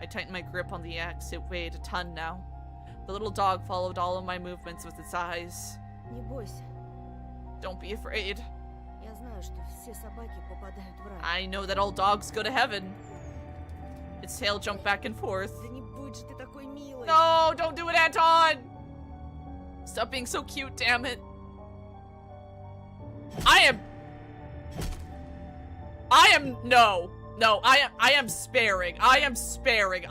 I tightened my grip on the axe. It weighed a ton now. The little dog followed all of my movements with its eyes. Не бойся. Don't be afraid. Я знаю, что все собаки попадают в рай. I know that all dogs go to heaven. Its tail jumped back and forth. Да не будь же ты такой милый. No, don't do it, Anton! Stop being so cute, damn it. No, I am sparing. I am sparing.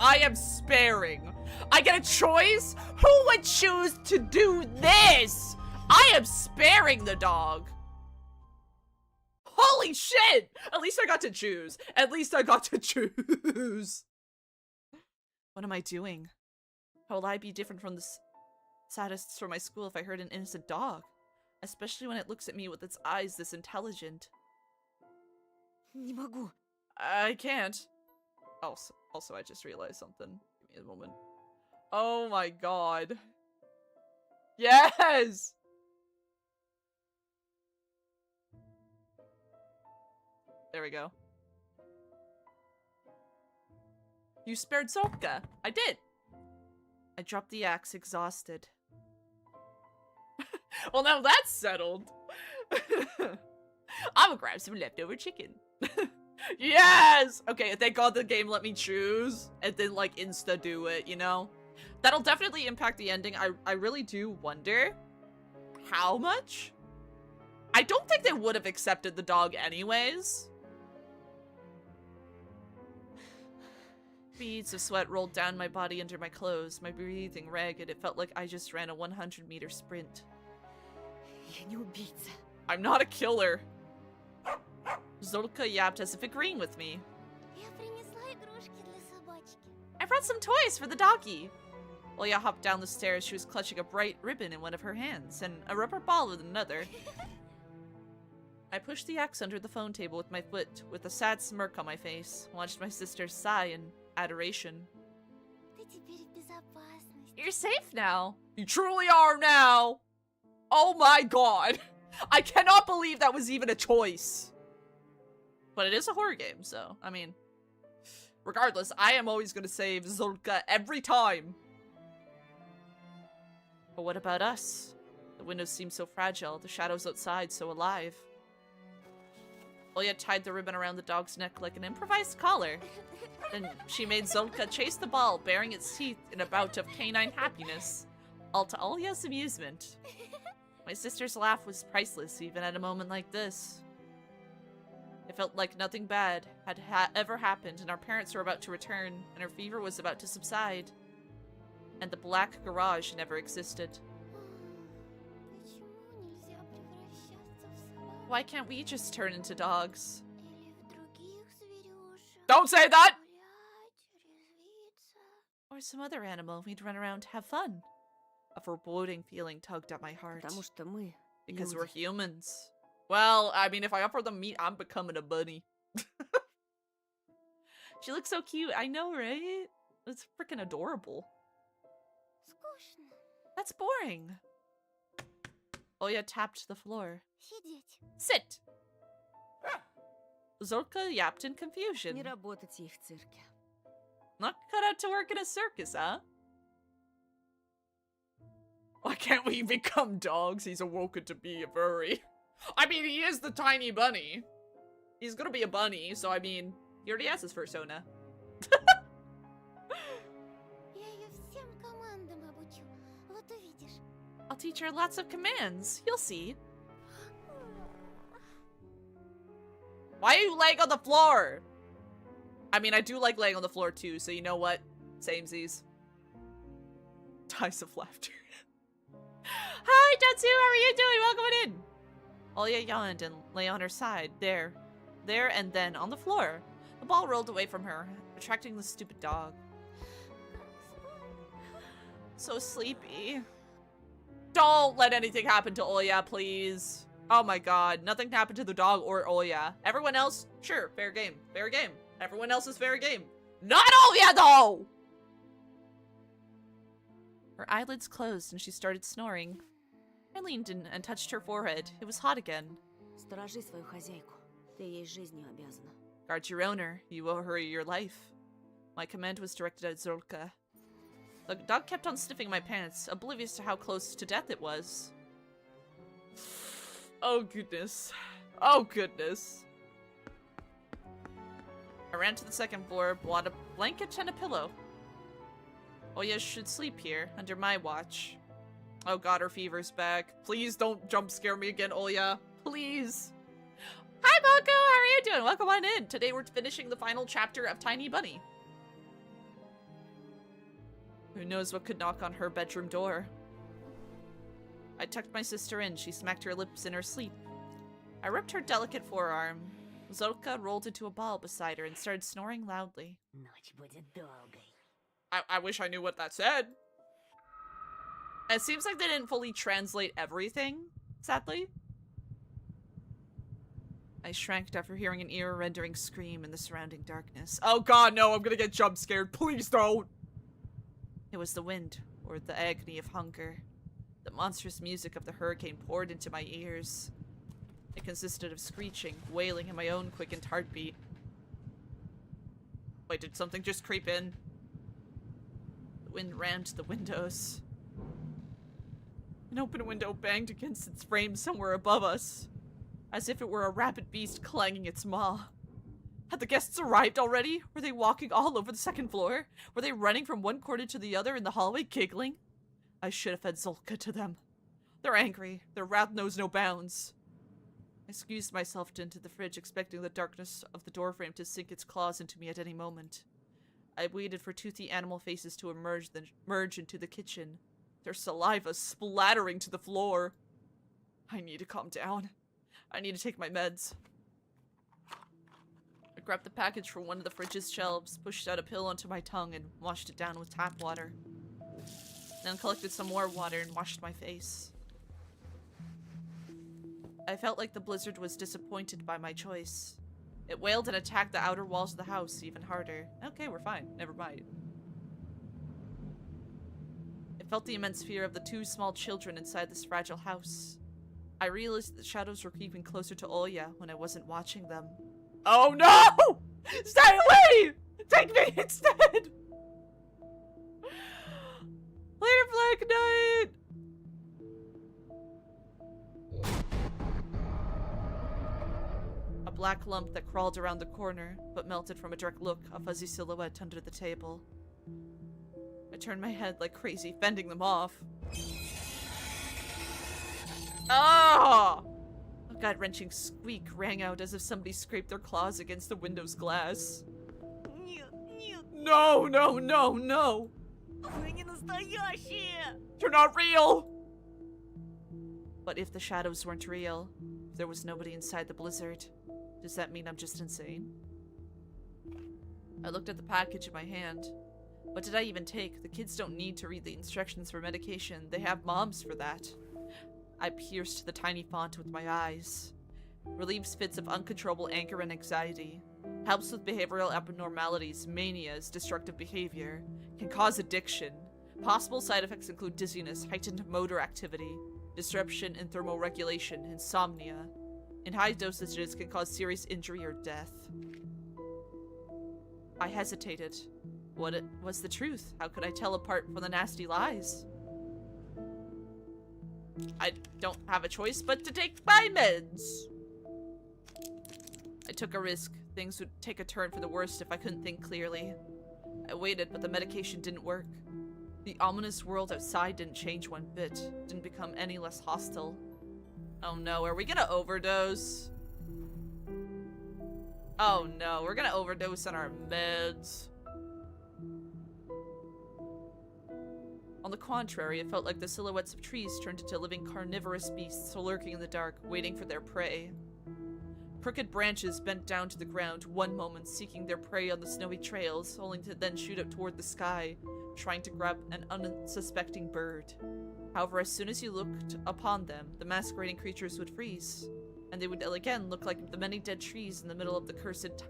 I get a choice? Who would choose to do this? I am sparing the dog. Holy shit! At least I got to choose. What am I doing? How will I be different from the sadists from my school if I hurt an innocent dog? Especially when it looks at me with its eyes this intelligent. Не могу. I can't. Also, I just realized something. Give me a moment. Oh my god. Yes! There we go. You spared Zolka. I did. I dropped the axe, exhausted. Well, now that's settled. I'm gonna grab some leftover chicken. Yes! Okay, thank God the game let me choose and then like insta do it, you know? That'll definitely impact the ending. I really do wonder how much? I don't think they would have accepted the dog anyways. Beads of sweat rolled down my body under my clothes, my breathing ragged. It felt like I just ran a 100-meter sprint. Я не убийца. I'm not a killer. Zolka yapped as if agreeing with me. Я принесла игрушки для собачки. I brought some toys for the doggy. Olya hopped down the stairs. She was clutching a bright ribbon in one of her hands and a rubber ball in another. I pushed the axe under the phone table with my foot, with a sad smirk on my face. Watched my sister sigh in adoration. Ты теперь в безопасности. You're safe now. You truly are now. Oh my god. I cannot believe that was even a choice. But it is a horror game, so, I mean, regardless, I am always going to save Zolka every time. But what about us? The windows seem so fragile, the shadows outside so alive. Olya tied the ribbon around the dog's neck like an improvised collar. Then she made Zolka chase the ball, baring its teeth in a bout of canine happiness, all to Olya's amusement. My sister's laugh was priceless, even at a moment like this. It felt like nothing bad had ever happened, and our parents were about to return, and her fever was about to subside. And the black garage never existed. Почему нельзя превращаться в собак? Why can't we just turn into dogs? Или в других зверюшек? Don't say that! Гулять, резвиться. Or some other animal, we'd run around, have fun. A foreboding feeling tugged at my heart. Потому что мы Because люди. we're humans. Well, I mean, if I offer them meat, I'm becoming a bunny. She looks so cute. I know, right? It's freaking adorable. Скучно. That's boring. Olya tapped the floor. Сидеть. Sit! Zolka yapped in confusion. Не работать ей в цирке. Not cut out to work in a circus, huh? Why can't we become dogs? He's awoken to be a furry. I mean, he is the tiny bunny. He's gonna be a bunny, so I mean, he already has his persona. Я ее всем командам обучу. Вот увидишь. I'll teach her lots of commands. You'll see. Why are you laying on the floor? I mean, I do like laying on the floor too, so you know what? Samesies. Ties of laughter. Hi, Tatsu, how are you doing? Welcome on in. Olya yawned and lay on her side, there, and then on the floor. The ball rolled away from her, attracting the stupid dog. So sleepy. Don't let anything happen to Olya, please. Oh my god, nothing happened to the dog or Olya. Everyone else, sure, fair game, fair game. Everyone else is fair game. Not Olya, though! Her eyelids closed and she started snoring. I leaned in and touched her forehead. It was hot again. Сторожи свою хозяйку. Ты ей жизнью обязана. Guard your owner. You owe her your life. My command was directed at Zolka. The dog kept on sniffing my pants, oblivious to how close to death it was. Oh goodness. Oh goodness. I ran to the second floor, bought a blanket and a pillow. Olya should sleep here, under my watch. Oh god, her fever's back. Please don't jump scare me again, Olya. Please. Hi, Boko! How are you doing? Welcome on in. Today we're finishing the final chapter of Tiny Bunny. Who knows what could knock on her bedroom door? I tucked my sister in. She smacked her lips in her sleep. I rubbed her delicate forearm. Zolka rolled into a ball beside her and started snoring loudly. Ночь будет долгой. I wish I knew what that said. It seems like they didn't fully translate everything, sadly. I shrank after hearing an ear-rending scream in the surrounding darkness. Oh god, no, I'm gonna get jump scared. Please don't! It was the wind, or the agony of hunger. The monstrous music of the hurricane poured into my ears. It consisted of screeching, wailing, and my own quickened heartbeat. Wait, did something just creep in? The wind rammed the windows. An open window banged against its frame somewhere above us, as if it were a rabid beast clanging its maw. Had the guests arrived already? Were they walking all over the second floor? Were they running from one corner to the other in the hallway, giggling? I should have fed Zolka to them. They're angry. Their wrath knows no bounds. I squeezed myself into the fridge, expecting the darkness of the doorframe to sink its claws into me at any moment. I waited for toothy animal faces to emerge, then merge into the kitchen, their saliva splattering to the floor. I need to calm down. I need to take my meds. I grabbed the package from one of the fridge's shelves, pushed out a pill onto my tongue, and washed it down with tap water. Then collected some more water and washed my face. I felt like the blizzard was disappointed by my choice. It wailed and attacked the outer walls of the house even harder. Okay, we're fine. Never mind. I felt the immense fear of the two small children inside this fragile house. I realized that the shadows were creeping closer to Olya when I wasn't watching them. Oh no! Stay away! Take me instead! Later, Black Knight! A black lump that crawled around the corner, but melted from a dark look, a fuzzy silhouette under the table. I turned my head like crazy, fending them off. Ah! A gut-wrenching squeak rang out as if somebody scraped their claws against the window's glass. No, no, no, no! Вы не настоящие! You're not real! But if the shadows weren't real, if there was nobody inside the blizzard, does that mean I'm just insane? I looked at the package in my hand. What did I even take? The kids don't need to read the instructions for medication. They have moms for that. I pierced the tiny font with my eyes. Relieves fits of uncontrollable anger and anxiety. Helps with behavioral abnormalities, manias, destructive behavior. Can cause addiction. Possible side effects include dizziness, heightened motor activity, disruption in thermoregulation, insomnia. In high dosages can cause serious injury or death. I hesitated. What was the truth? How could I tell apart from the nasty lies? I don't have a choice but to take my meds. I took a risk. Things would take a turn for the worst if I couldn't think clearly. I waited, but the medication didn't work. The ominous world outside didn't change one bit. Didn't become any less hostile. Oh no, are we gonna overdose? Oh no, we're gonna overdose on our meds. On the contrary, it felt like the silhouettes of trees turned into living carnivorous beasts lurking in the dark, waiting for their prey. Crooked branches bent down to the ground, one moment seeking their prey on the snowy trails, only to then shoot up toward the sky, trying to grab an unsuspecting bird. However, as soon as you looked upon them, the masquerading creatures would freeze, and they would again look like the many dead trees in the middle of the cursed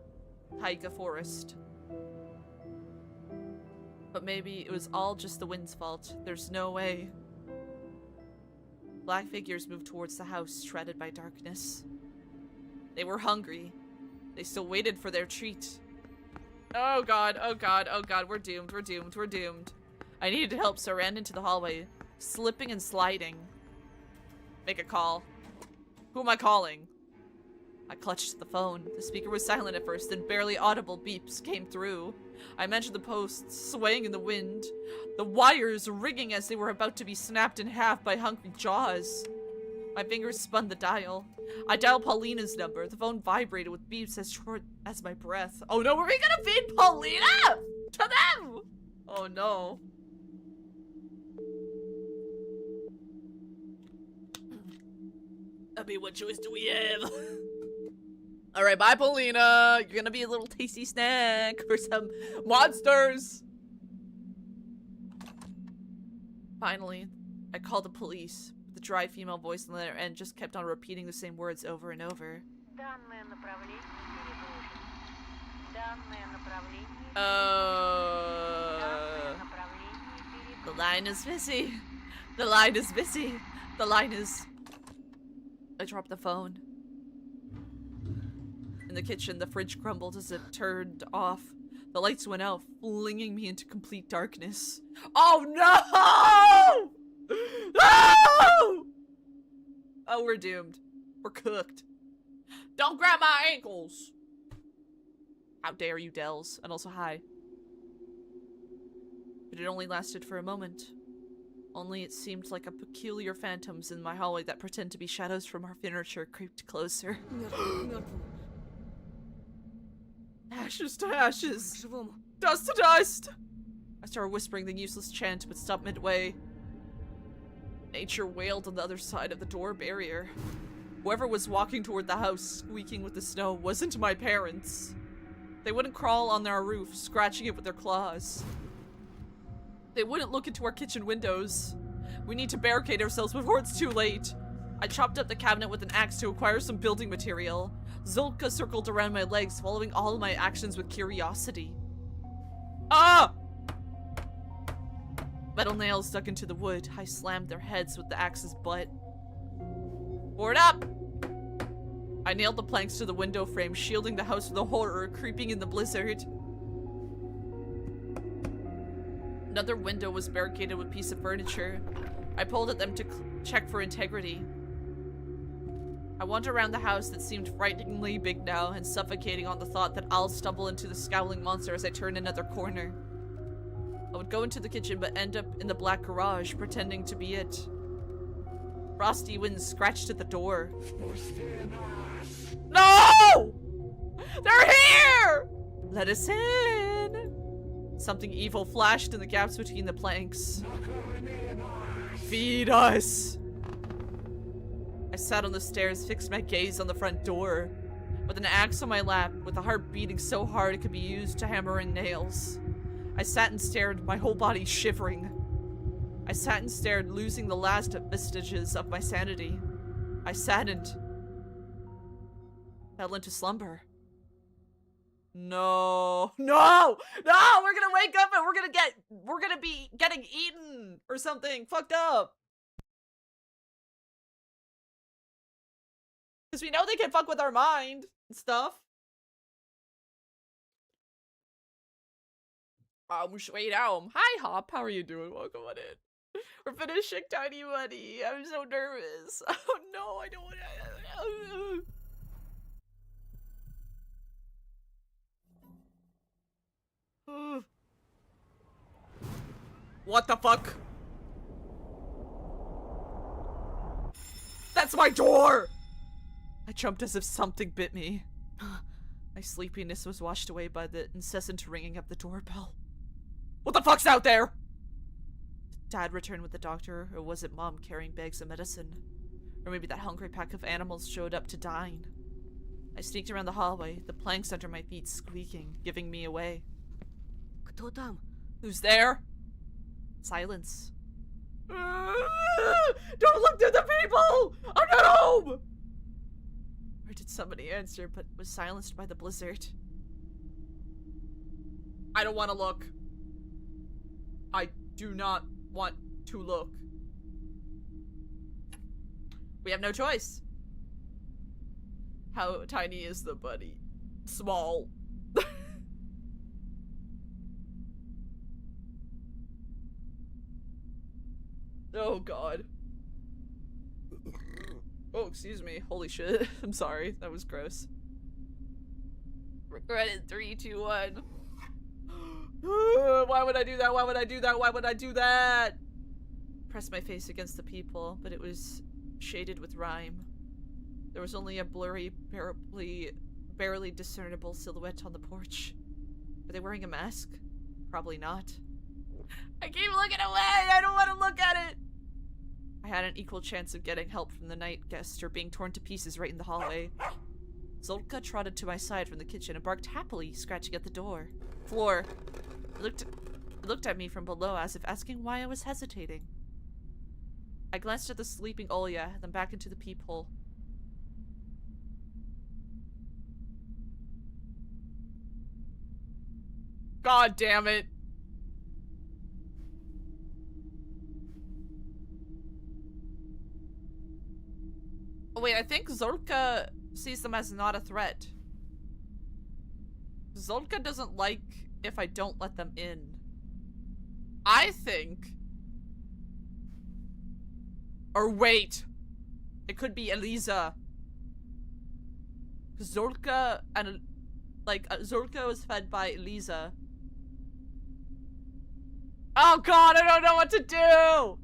taiga forest. But maybe it was all just the wind's fault. There's no way. Black figures moved towards the house, shrouded by darkness. They were hungry. They still waited for their treat. Oh god, oh god, oh god, we're doomed, we're doomed, we're doomed. I needed help, so I ran into the hallway, slipping and sliding. Make a call. Who am I calling? I clutched the phone. The speaker was silent at first, then barely audible beeps came through. I imagined the posts swaying in the wind, the wires ringing as they were about to be snapped in half by hungry jaws. My fingers spun the dial. I dialed Paulina's number. The phone vibrated with beeps as short as my breath. Oh no, were we gonna feed Paulina? To them! Oh no. I mean, what choice do we have? Alright, bye Paulina. You're gonna be a little tasty snack for some monsters. Finally, I called the police. The dry female voice on the other end just kept on repeating the same words over and over. The line is busy. The line is busy. The line is... I dropped the phone. In the kitchen, the fridge crumbled as it turned off. The lights went out, flinging me into complete darkness. Oh no! No! Oh, we're doomed. We're cooked. Don't grab my ankles! How dare you, Dells? And also, hi. But it only lasted for a moment. Only it seemed like a peculiar phantoms in my hallway that pretend to be shadows from our furniture creeped closer. Ashes to ashes. Dust to dust! I started whispering the useless chant, but stopped midway. Nature wailed on the other side of the door barrier. Whoever was walking toward the house, squeaking with the snow, wasn't my parents. They wouldn't crawl on our roof, scratching it with their claws. They wouldn't look into our kitchen windows. We need to barricade ourselves before it's too late. I chopped up the cabinet with an axe to acquire some building material. Zolka circled around my legs, following all of my actions with curiosity. Ah! Metal nails stuck into the wood. I slammed their heads with the axe's butt. Board up! I nailed the planks to the window frame, shielding the house from the horror creeping in the blizzard. Another window was barricaded with a piece of furniture. I pulled at them to check for integrity. I wandered around the house that seemed frighteningly big now and suffocating on the thought that I'll stumble into the scowling monster as I turn another corner. I would go into the kitchen but end up in the black garage, pretending to be it. Frosty winds scratched at the door. No! They're here! Let us in! Something evil flashed in the gaps between the planks. Feed us! I sat on the stairs, fixed my gaze on the front door. With an axe on my lap, with a heart beating so hard it could be used to hammer in nails. I sat and stared, my whole body shivering. I sat and stared, losing the last vestiges of my sanity. I sat and fell into slumber. No, no, no, we're gonna wake up and we're gonna be getting eaten or something fucked up. Because we know they can fuck with our mind and stuff. Sweet home. Hi, Hop. How are you doing? Welcome on in. We're finishing Tiny Money. I'm so nervous. Oh no, I don't want to. What the fuck? That's my door! I jumped as if something bit me. My sleepiness was washed away by the incessant ringing of the doorbell. What the fuck's out there? Dad returned with the doctor, or was it Mom carrying bags of medicine? Or maybe that hungry pack of animals showed up to dine. I sneaked around the hallway, the planks under my feet squeaking, giving me away. Кто там? Who's there? Silence. Don't look to the people! I'm not home! Or did somebody answer, but was silenced by the blizzard? I don't want to look. I do not want to look. We have no choice. How tiny is the bunny? Small. Oh god. Oh, excuse me. Holy shit. I'm sorry. That was gross. Regret it. 3, 2, 1. Why would I do that? Why would I do that? Why would I do that? Pressed my face against the people, but it was shaded with rime. There was only a blurry, barely discernible silhouette on the porch. Were they wearing a mask? Probably not. I keep looking away! I don't want to look at it! I had an equal chance of getting help from the night guest or being torn to pieces right in the hallway. Zolka trotted to my side from the kitchen and barked happily, scratching at the floor. It looked at me from below as if asking why I was hesitating. I glanced at the sleeping Olya, then back into the peephole. God damn it! Oh wait, I think Zolka sees them as not a threat. Zolka doesn't like if I don't let them in. I think... Or wait! It could be Eliza. Zolka and... Zolka was fed by Eliza. Oh god, I don't know what to do!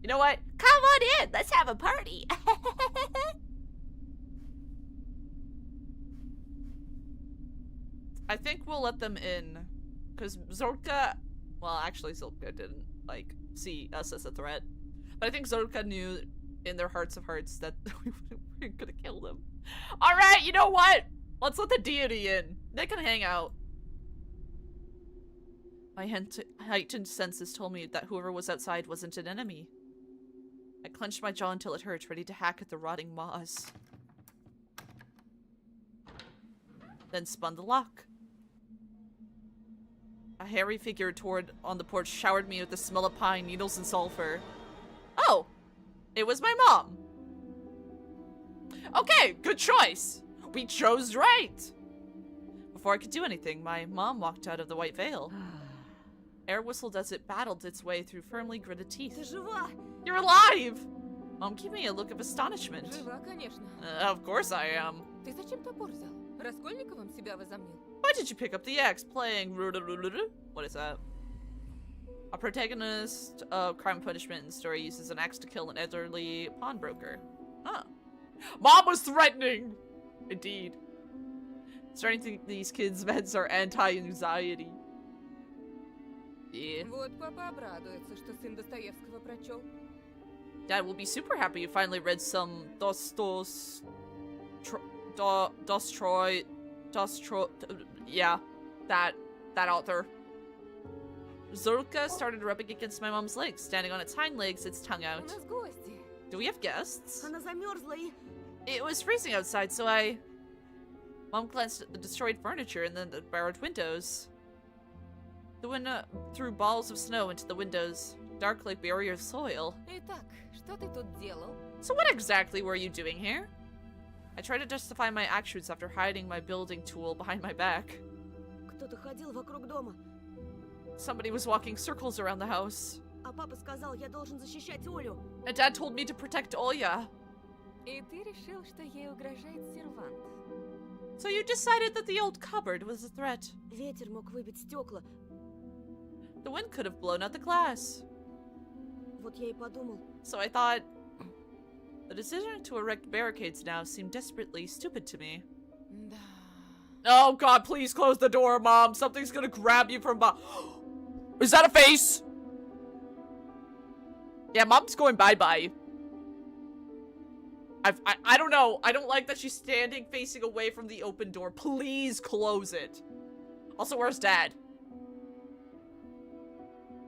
You know what? Come on in! Let's have a party! I think we'll let them in. Because Zolka... Well, actually Zolka didn't, see us as a threat. But I think Zolka knew in their hearts of hearts that we weren't gonna kill them. Alright, you know what? Let's let the deity in. They can hang out. My heightened senses told me that whoever was outside wasn't an enemy. I clenched my jaw until it hurt, ready to hack at the rotting moss. Then spun the lock. A hairy figure on the porch showered me with the smell of pine, needles, and sulfur. Oh! It was my mom! Okay, good choice! We chose right! Before I could do anything, my mom walked out of the white veil. Air whistled as it battled its way through firmly gritted teeth. You're alive! Mom gave me a look of astonishment. Жива, конечно. Of course I am. Ты зачем топор взял? Раскольниковым себя возомнил? Why did you pick up the axe playing? What is that? A protagonist of Crime and Punishment in the story uses an axe to kill an elderly pawnbroker. Huh. Mom was threatening! Indeed. Starting to think these kids' meds are anti-anxiety. Yeah. Вот папа обрадуется, что сын Достоевского прочел. Dad will be super happy you finally read some yeah, that author. Zolka started rubbing against my mom's legs, standing on its hind legs, its tongue У out. нас гости. Do we have guests? Она замерзла и... It was freezing outside, so Mom glanced at the destroyed furniture and then the barred windows. The wind threw balls of snow into the windows, dark like barrier soil. Итак, что ты тут делал? So what exactly were you doing here? I tried to justify my actions after hiding my building tool behind my back. Кто-то ходил вокруг дома. Somebody was walking circles around the house. А папа сказал, я должен защищать Олю. And Dad told me to protect Olya. И ты решил, что ей угрожает сервант. So you decided that the old cupboard was a threat. Ветер мог выбить стекла. The wind could have blown out the glass. Вот я и подумал. So I thought... The decision to erect barricades now seemed desperately stupid to me. Да. Oh god, please close the door, Mom! Something's gonna grab you from behind. Is that a face? Yeah, Mom's going bye-bye. I don't know. I don't like that she's standing facing away from the open door. Please close it. Also, where's Dad?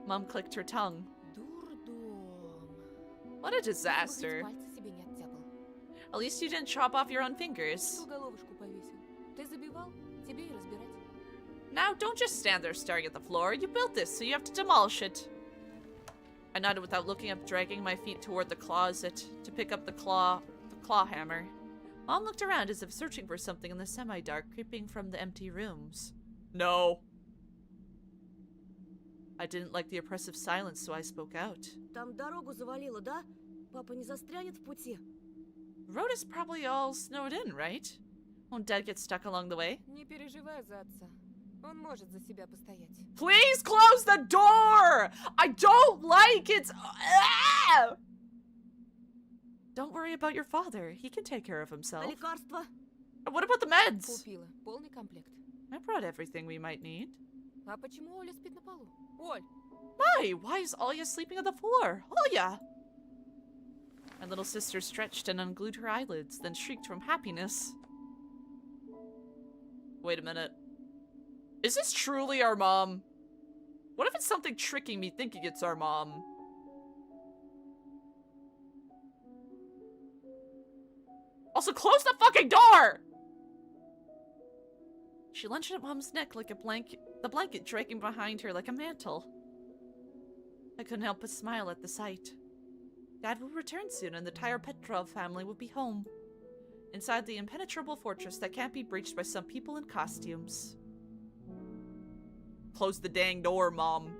Mom clicked her tongue. Дурдом. What a disaster. Пальцы себе не оттяпал. At least you didn't chop off your own fingers. Кто головушку повесил? Ты забивал? Тебе и разбирать. Now, don't just stand there staring at the floor. You built this, so you have to demolish it. I nodded without looking up, dragging my feet toward the closet to pick up the claw hammer. Mom looked around as if searching for something in the semi-dark, creeping from the empty rooms. No. I didn't like the oppressive silence, so I spoke out. Там дорогу завалило, да? Папа не застрянет в пути? The road is probably all snowed in, right? Won't Dad get stuck along the way? Не переживай за отца. Он может за себя постоять. Please close the door! I don't like it! Ah! Don't worry about your father. He can take care of А himself. лекарства? What about the meds? Купила. Полный комплект. I brought everything we might need. А почему Оля спит на полу? Оль! Why is Alya sleeping on the floor? Alya! My little sister stretched and unglued her eyelids, then shrieked from happiness. Wait a minute. Is this truly our mom? What if it's something tricking me thinking it's our mom? Also, close the fucking door! She lunged at Mom's neck like a the blanket dragging behind her like a mantle. I couldn't help but smile at the sight. Dad would return soon and the entire Petrov family would be home. Inside the impenetrable fortress that can't be breached by some people in costumes. Close the dang door, Mom.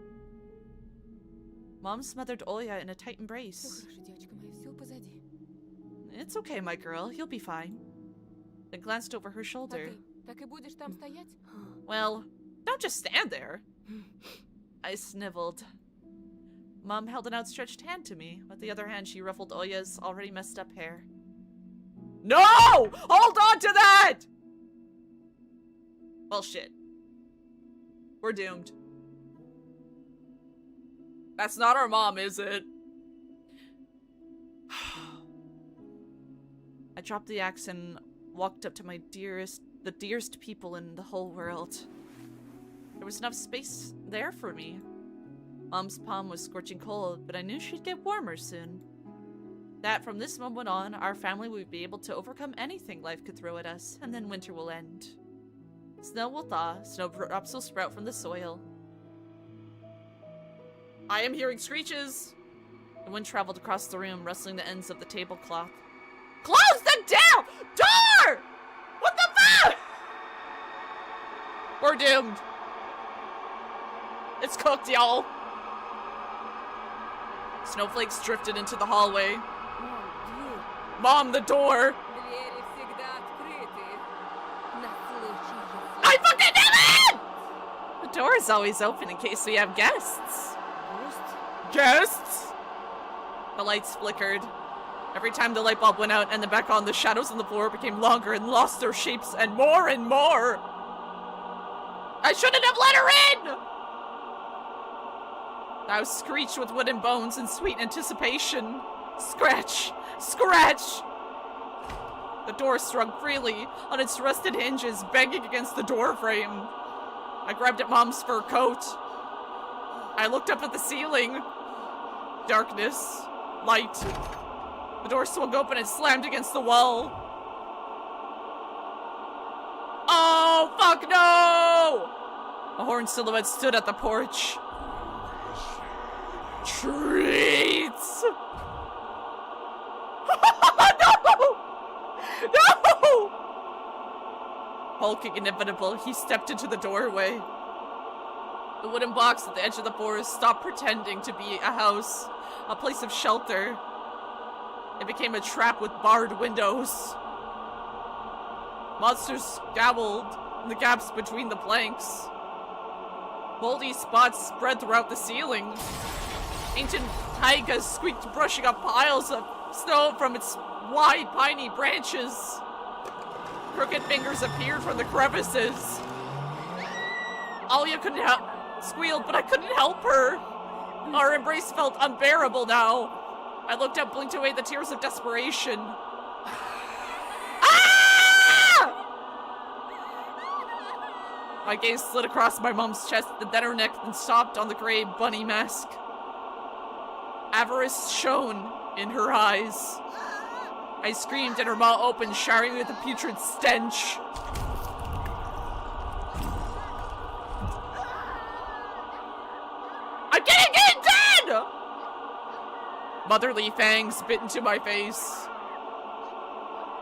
Mom smothered Olya in a tight Всё embrace. хорошо, девочка моя, всё позади. It's okay, my girl. You'll be fine. Then glanced over her А shoulder. ты так и будешь там стоять? Well, don't just stand there. I sniveled. Mom held an outstretched hand to me. With the other hand, she ruffled Olya's already messed up hair. No! Hold on to that! Well, shit. We're doomed. That's not our mom, is it? I dropped the axe and walked up to the dearest people in the whole world. There was enough space there for me. Mom's palm was scorching cold, but I knew she'd get warmer soon. That from this moment on, our family would be able to overcome anything life could throw at us, and then winter will end. Snow will thaw, snowdrops will sprout from the soil. I am hearing screeches! The wind traveled across the room, rustling the ends of the tablecloth. Close the damn door! What the fuck? We're doomed. It's cooked, y'all. Snowflakes drifted into the hallway. Мам, дверь. Mom, the door! Двери всегда открыты. На случай, если... I fucking knew it! The door is always open in case we have guests. Гость? Guests? The lights flickered. Every time the light bulb went out and then back on, the shadows on the floor became longer and lost their shapes and more and more. I shouldn't have let her in! The house screeched with wooden bones in sweet anticipation. Scratch! Scratch! The door swung freely on its rusted hinges, banging against the door frame. I grabbed at Mom's fur coat. I looked up at the ceiling. Darkness. Light. The door swung open and slammed against the wall. Oh, fuck no! A horned silhouette stood at the porch. Treats! No! No! Hulking inevitable, he stepped into the doorway. The wooden box at the edge of the forest stopped pretending to be a house, a place of shelter. It became a trap with barred windows. Monsters scowled in the gaps between the planks. Moldy spots spread throughout the ceiling. Ancient taigas squeaked, brushing up piles of snow from its wide, piney branches. Crooked fingers appeared from the crevices. Alya couldn't help, squealed, but I couldn't help her. Our embrace felt unbearable now. I looked up, blinked away the tears of desperation. Ah! My gaze slid across my mom's chest, then her neck, and stopped on the gray bunny mask. Avarice shone in her eyes. I screamed and her mouth opened, showering me with a putrid stench. I'm getting dead! Motherly fangs bit into my face.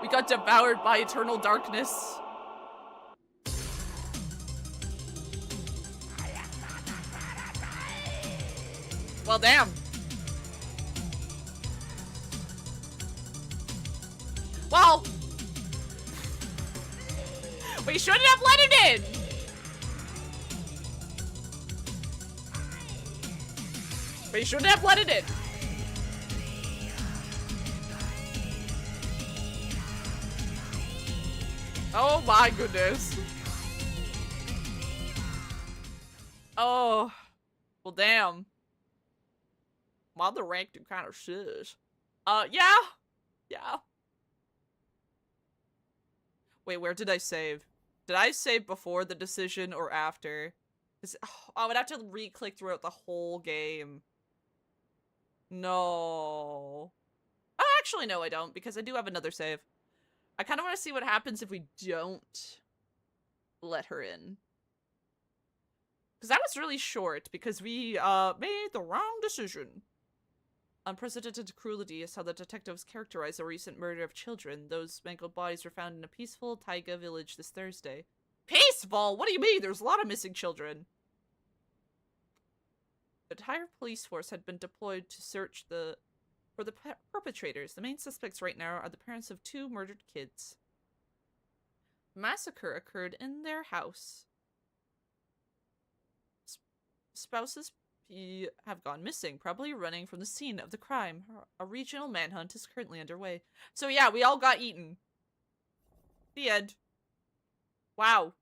We got devoured by eternal darkness. Well, damn. Well, we shouldn't have let it in. We shouldn't have let it in. Oh my goodness. Oh, well, damn. Mother ranked him kind of shish. Yeah. Wait, where did I save? Did I save before the decision or after? I would have to re-click throughout the whole game. No. Oh, actually, no, I don't, because I do have another save. I kind of want to see what happens if we don't let her in. Because that was really short, because we made the wrong decision. Unprecedented cruelty is how the detectives characterize a recent murder of children. Those mangled bodies were found in a peaceful taiga village this Thursday. Peaceful? What do you mean? There's a lot of missing children. The entire police force had been deployed to search for the perpetrators. The main suspects right now are the parents of 2 murdered kids. The massacre occurred in their house. Spouses have gone missing, probably running from the scene of the crime. A regional manhunt is currently underway. So yeah, we all got eaten. The end. Wow.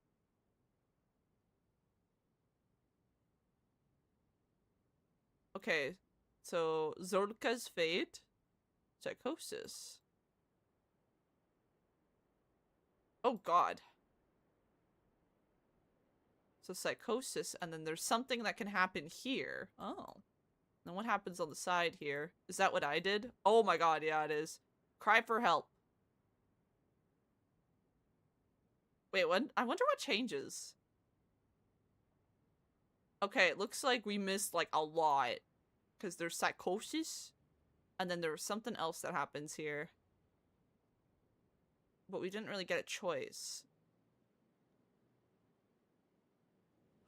Okay, so Zorka's fate, psychosis. Oh god. So psychosis, and then there's something that can happen here. Oh. Then what happens on the side here? Is that what I did? Oh my god, yeah, it is. Cry for help. Wait, what? I wonder what changes. Okay, it looks like we missed, like, a lot. Because there's psychosis, and then there's something else that happens here. But we didn't really get a choice.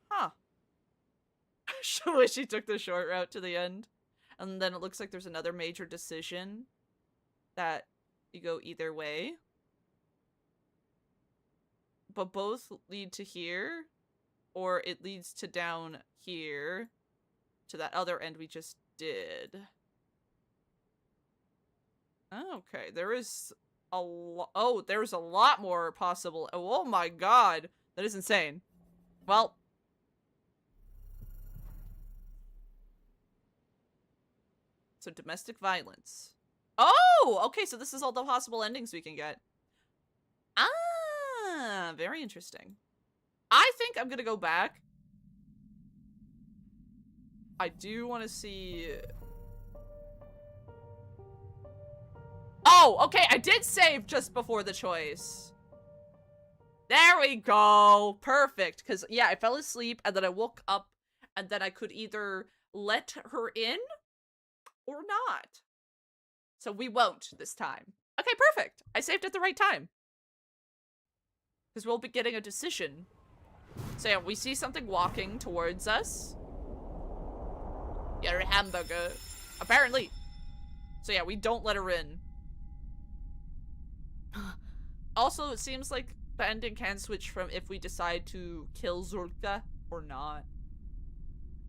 Huh. I wish she took the short route to the end. And then it looks like there's another major decision that you go either way. But both lead to here, or it leads to down here, to that other end we just did. Okay, there is a lot. Oh, there's a lot more possible. Oh my god, that is insane. Well. So domestic violence. Oh, okay, so this is all the possible endings we can get. Ah, very interesting. I think I'm gonna go back. I do want to see... Oh, okay, I did save just before the choice. There we go. Perfect. Because, yeah, I fell asleep, and then I woke up, and then I could either let her in or not. So we won't this time. Okay, perfect. I saved at the right time. Because we'll be getting a decision. So yeah, we see something walking towards us. Get her hamburger. Apparently. So yeah, we don't let her in. Also, it seems like the ending can switch from if we decide to kill Zorka or not.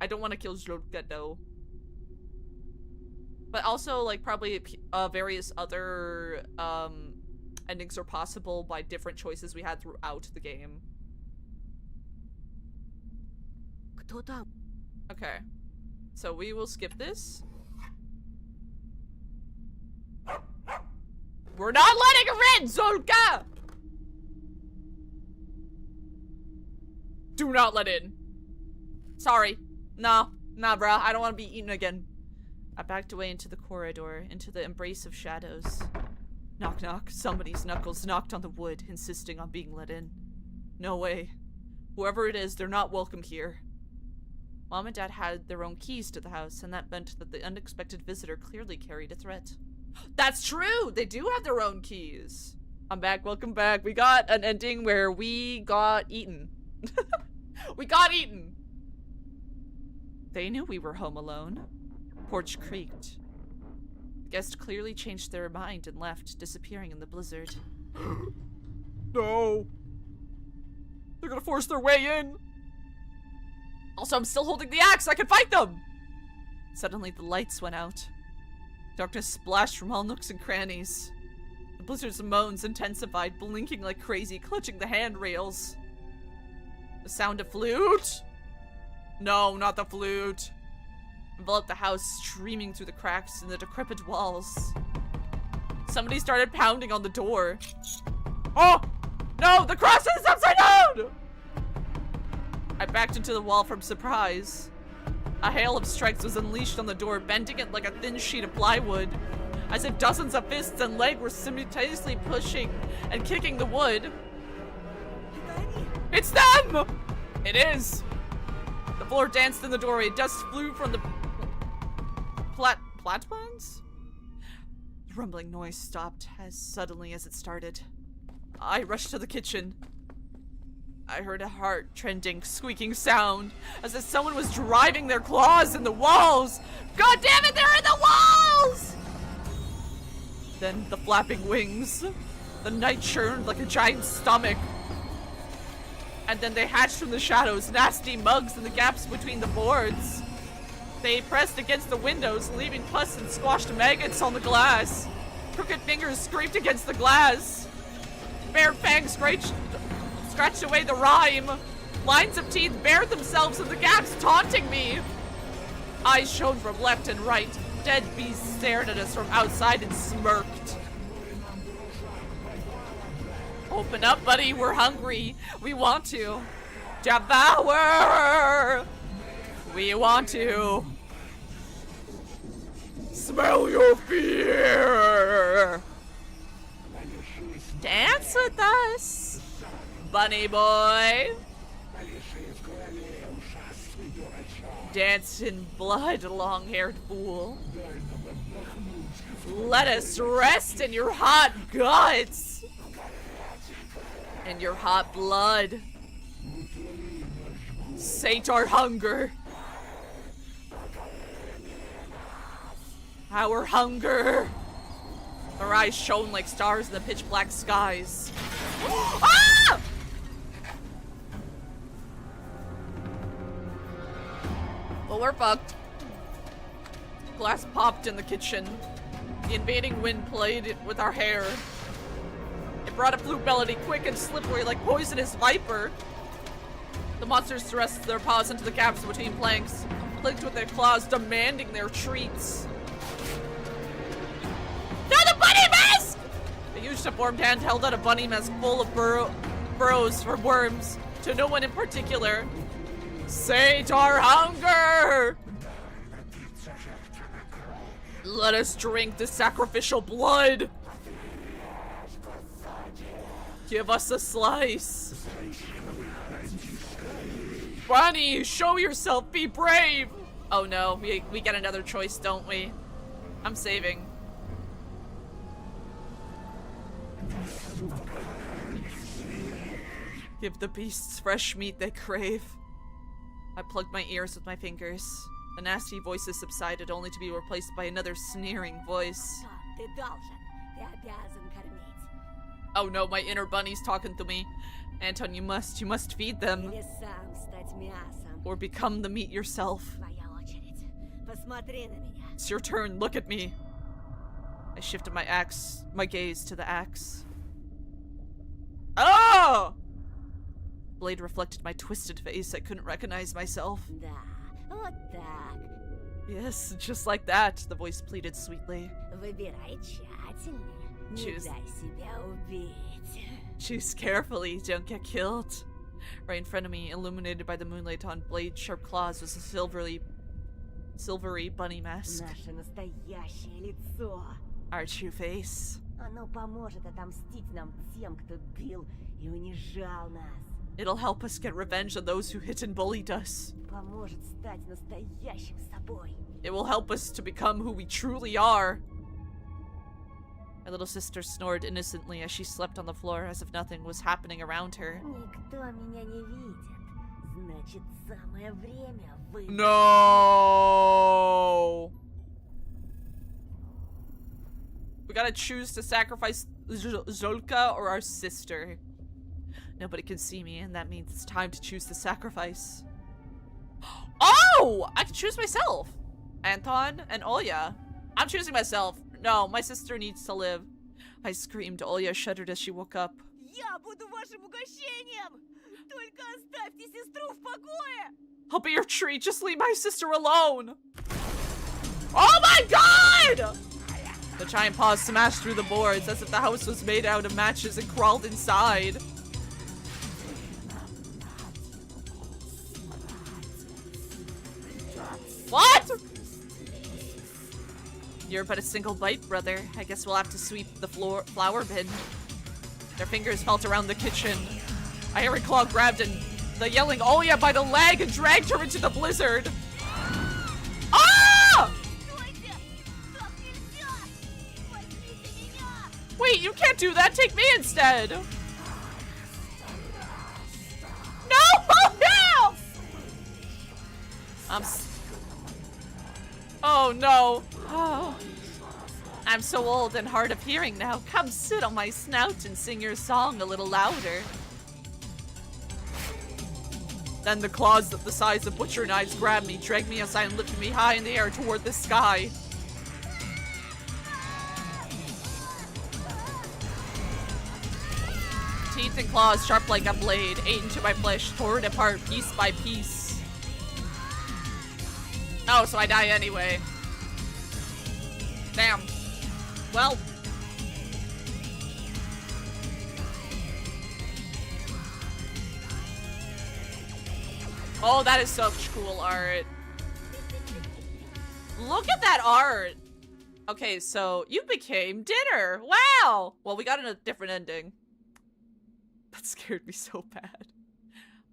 I don't want to kill Zorka though. But also, like, probably various other endings are possible by different choices we had throughout the game. Кто там? Okay. So we will skip this. We're not letting her in, Zolka! Do not let in. Sorry. Nah, bruh. I don't want to be eaten again. I backed away into the corridor, into the embrace of shadows. Knock, knock. Somebody's knuckles knocked on the wood, insisting on being let in. No way. Whoever it is, they're not welcome here. Mom and Dad had their own keys to the house, and that meant that the unexpected visitor clearly carried a threat. That's true! They do have their own keys. I'm back. Welcome back. We got an ending where we got eaten. We got eaten! They knew we were home alone. Porch creaked. The guest clearly changed their mind and left, disappearing in the blizzard. No! They're gonna force their way in! Also, I'm still holding the axe! I can fight them! Suddenly, the lights went out. Darkness splashed from all nooks and crannies. The blizzard's moans intensified, blinking like crazy, clutching the handrails. The sound of flute? No, not the flute. Enveloped the house, streaming through the cracks in the decrepit walls. Somebody started pounding on the door. Oh! No! The cross is upside down! I backed into the wall from surprise. A hail of strikes was unleashed on the door, bending it like a thin sheet of plywood. As if dozens of fists and legs were simultaneously pushing and kicking the wood. It's them! It is! The floor danced in the doorway. Dust flew from the platforms? The rumbling noise stopped as suddenly as it started. I rushed to the kitchen. I heard a heart-trending, squeaking sound, as if someone was driving their claws in the walls! God damn it, they're in the walls! Then the flapping wings. The night churned like a giant stomach. And then they hatched from the shadows, nasty mugs in the gaps between the boards. They pressed against the windows, leaving pus and squashed maggots on the glass. Crooked fingers scraped against the glass. Bare fangs scratched away the rime. Lines of teeth bared themselves in the gaps, taunting me. Eyes shone from left and right. Dead beasts stared at us from outside and smirked. Open up, buddy. We're hungry. We want to devour. We want to smell your fear. Dance with us, bunny boy. Dance in blood, long-haired fool. Let us rest in your hot guts. And your hot blood. Sate our hunger. Our hunger. Our eyes shone like stars in the pitch black skies. Ah! Well, we're fucked. Glass popped in the kitchen. The invading wind played with our hair. It brought a flute melody, quick and slippery like poisonous viper. The monsters thrust their paws into the gaps between planks, clicked with their claws, demanding their treats. No, the bunny mask! The huge deformed hand held out a bunny mask full of burrows for worms, to no one in particular. Sate our hunger! Let us drink the sacrificial blood! Give us a slice. Bunny, show yourself, be brave! Oh no, we get another choice, don't we? I'm saving. Give the beasts fresh meat they crave. I plugged my ears with my fingers. The nasty voices subsided, only to be replaced by another sneering voice. Oh no, my inner bunny's talking to me. Anton, you must feed them. Or become the meat yourself. It's your turn, look at me. I shifted my gaze to the axe. Oh! Blade reflected my twisted face. I couldn't recognize myself. Yes, just like that, the voice pleaded sweetly. Выбирай тщательнее. Не Choose. дай себя убить. Choose carefully, don't get killed. Right in front of me, illuminated by the moonlight on blade-sharp claws, was a silvery bunny mask. Наше настоящее лицо. Our true face. Оно поможет отомстить нам тем, кто бил и унижал нас. It'll help us get revenge on those who hit and bullied us. Поможет стать настоящим собой. It will help us to become who we truly are. My little sister snored innocently as she slept on the floor as if nothing was happening around her. Никто меня не видит. Значит, самое время выбрать. No! We gotta choose to sacrifice Zolka or our sister. Nobody can see me, and that means it's time to choose the sacrifice. Oh! I can choose myself! Anton and Olya. I'm choosing myself. No, my sister needs to live. I screamed. Olya shuddered as she woke up. Я буду вашим угощением! Только оставьте сестру в покое! I'll be your treat. Just leave my sister alone. Oh my god! The giant paws smashed through the boards as if the house was made out of matches and crawled inside. What? You're but a single bite, brother. I guess we'll have to sweep the flower bin. Their fingers felt around the kitchen. Ironclaw grabbed the yelling Olya by the leg and dragged her into the blizzard. Ah! Wait, you can't do that. Take me instead. No! No! Oh no. Oh. I'm so old and hard of hearing now. Come sit on my snout and sing your song a little louder. Then the claws the size of butcher knives grabbed me, dragged me aside and lifted me high in the air toward the sky. Teeth and claws sharp like a blade, ate into my flesh, tore it apart piece by piece. Oh, so I die anyway. Damn. Well. Oh, that is such cool art. Look at that art. Okay, so you became dinner. Wow. Well, we got a different ending. That scared me so bad.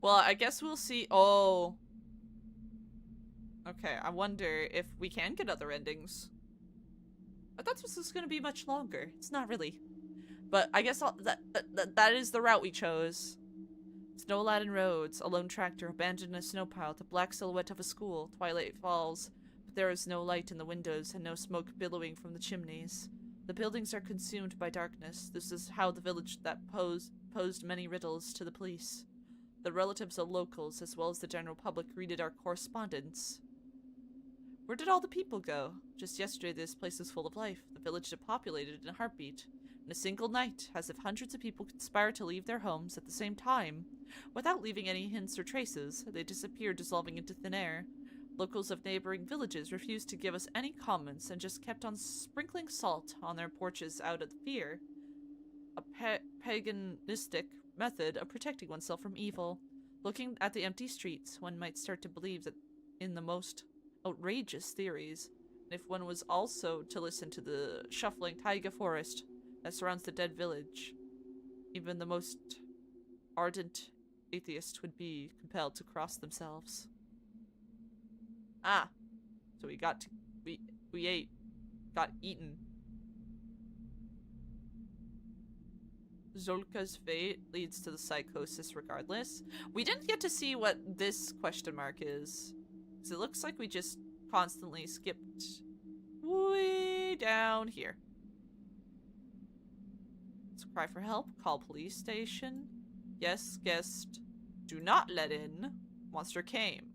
Well, I guess we'll see. Oh. Okay, I wonder if we can get other endings. I thought this was going to be much longer. It's not really. But I guess that is the route we chose. Snow-laden roads, a lone tractor abandoned in a snow pile, the black silhouette of a school. Twilight falls, but there is no light in the windows and no smoke billowing from the chimneys. The buildings are consumed by darkness. This is how the village that posed many riddles to the police. The relatives of locals, as well as the general public, greeted our correspondence. Where did all the people go? Just yesterday, this place was full of life. The village depopulated in a heartbeat. In a single night, as if hundreds of people conspired to leave their homes at the same time. Without leaving any hints or traces, they disappeared, dissolving into thin air. Locals of neighboring villages refused to give us any comments and just kept on sprinkling salt on their porches out of fear. A paganistic method of protecting oneself from evil. Looking at the empty streets, one might start to believe that in the most outrageous theories, and if one was also to listen to the shuffling taiga forest that surrounds the dead village, even the most ardent atheist would be compelled to cross themselves. Ah, so we got eaten. Zolka's fate leads to the psychosis regardless. We didn't get to see what this question mark is. So it looks like we just constantly skipped way down here. Let's cry for help. Call police station. Yes, guest. Do not let in. Monster came.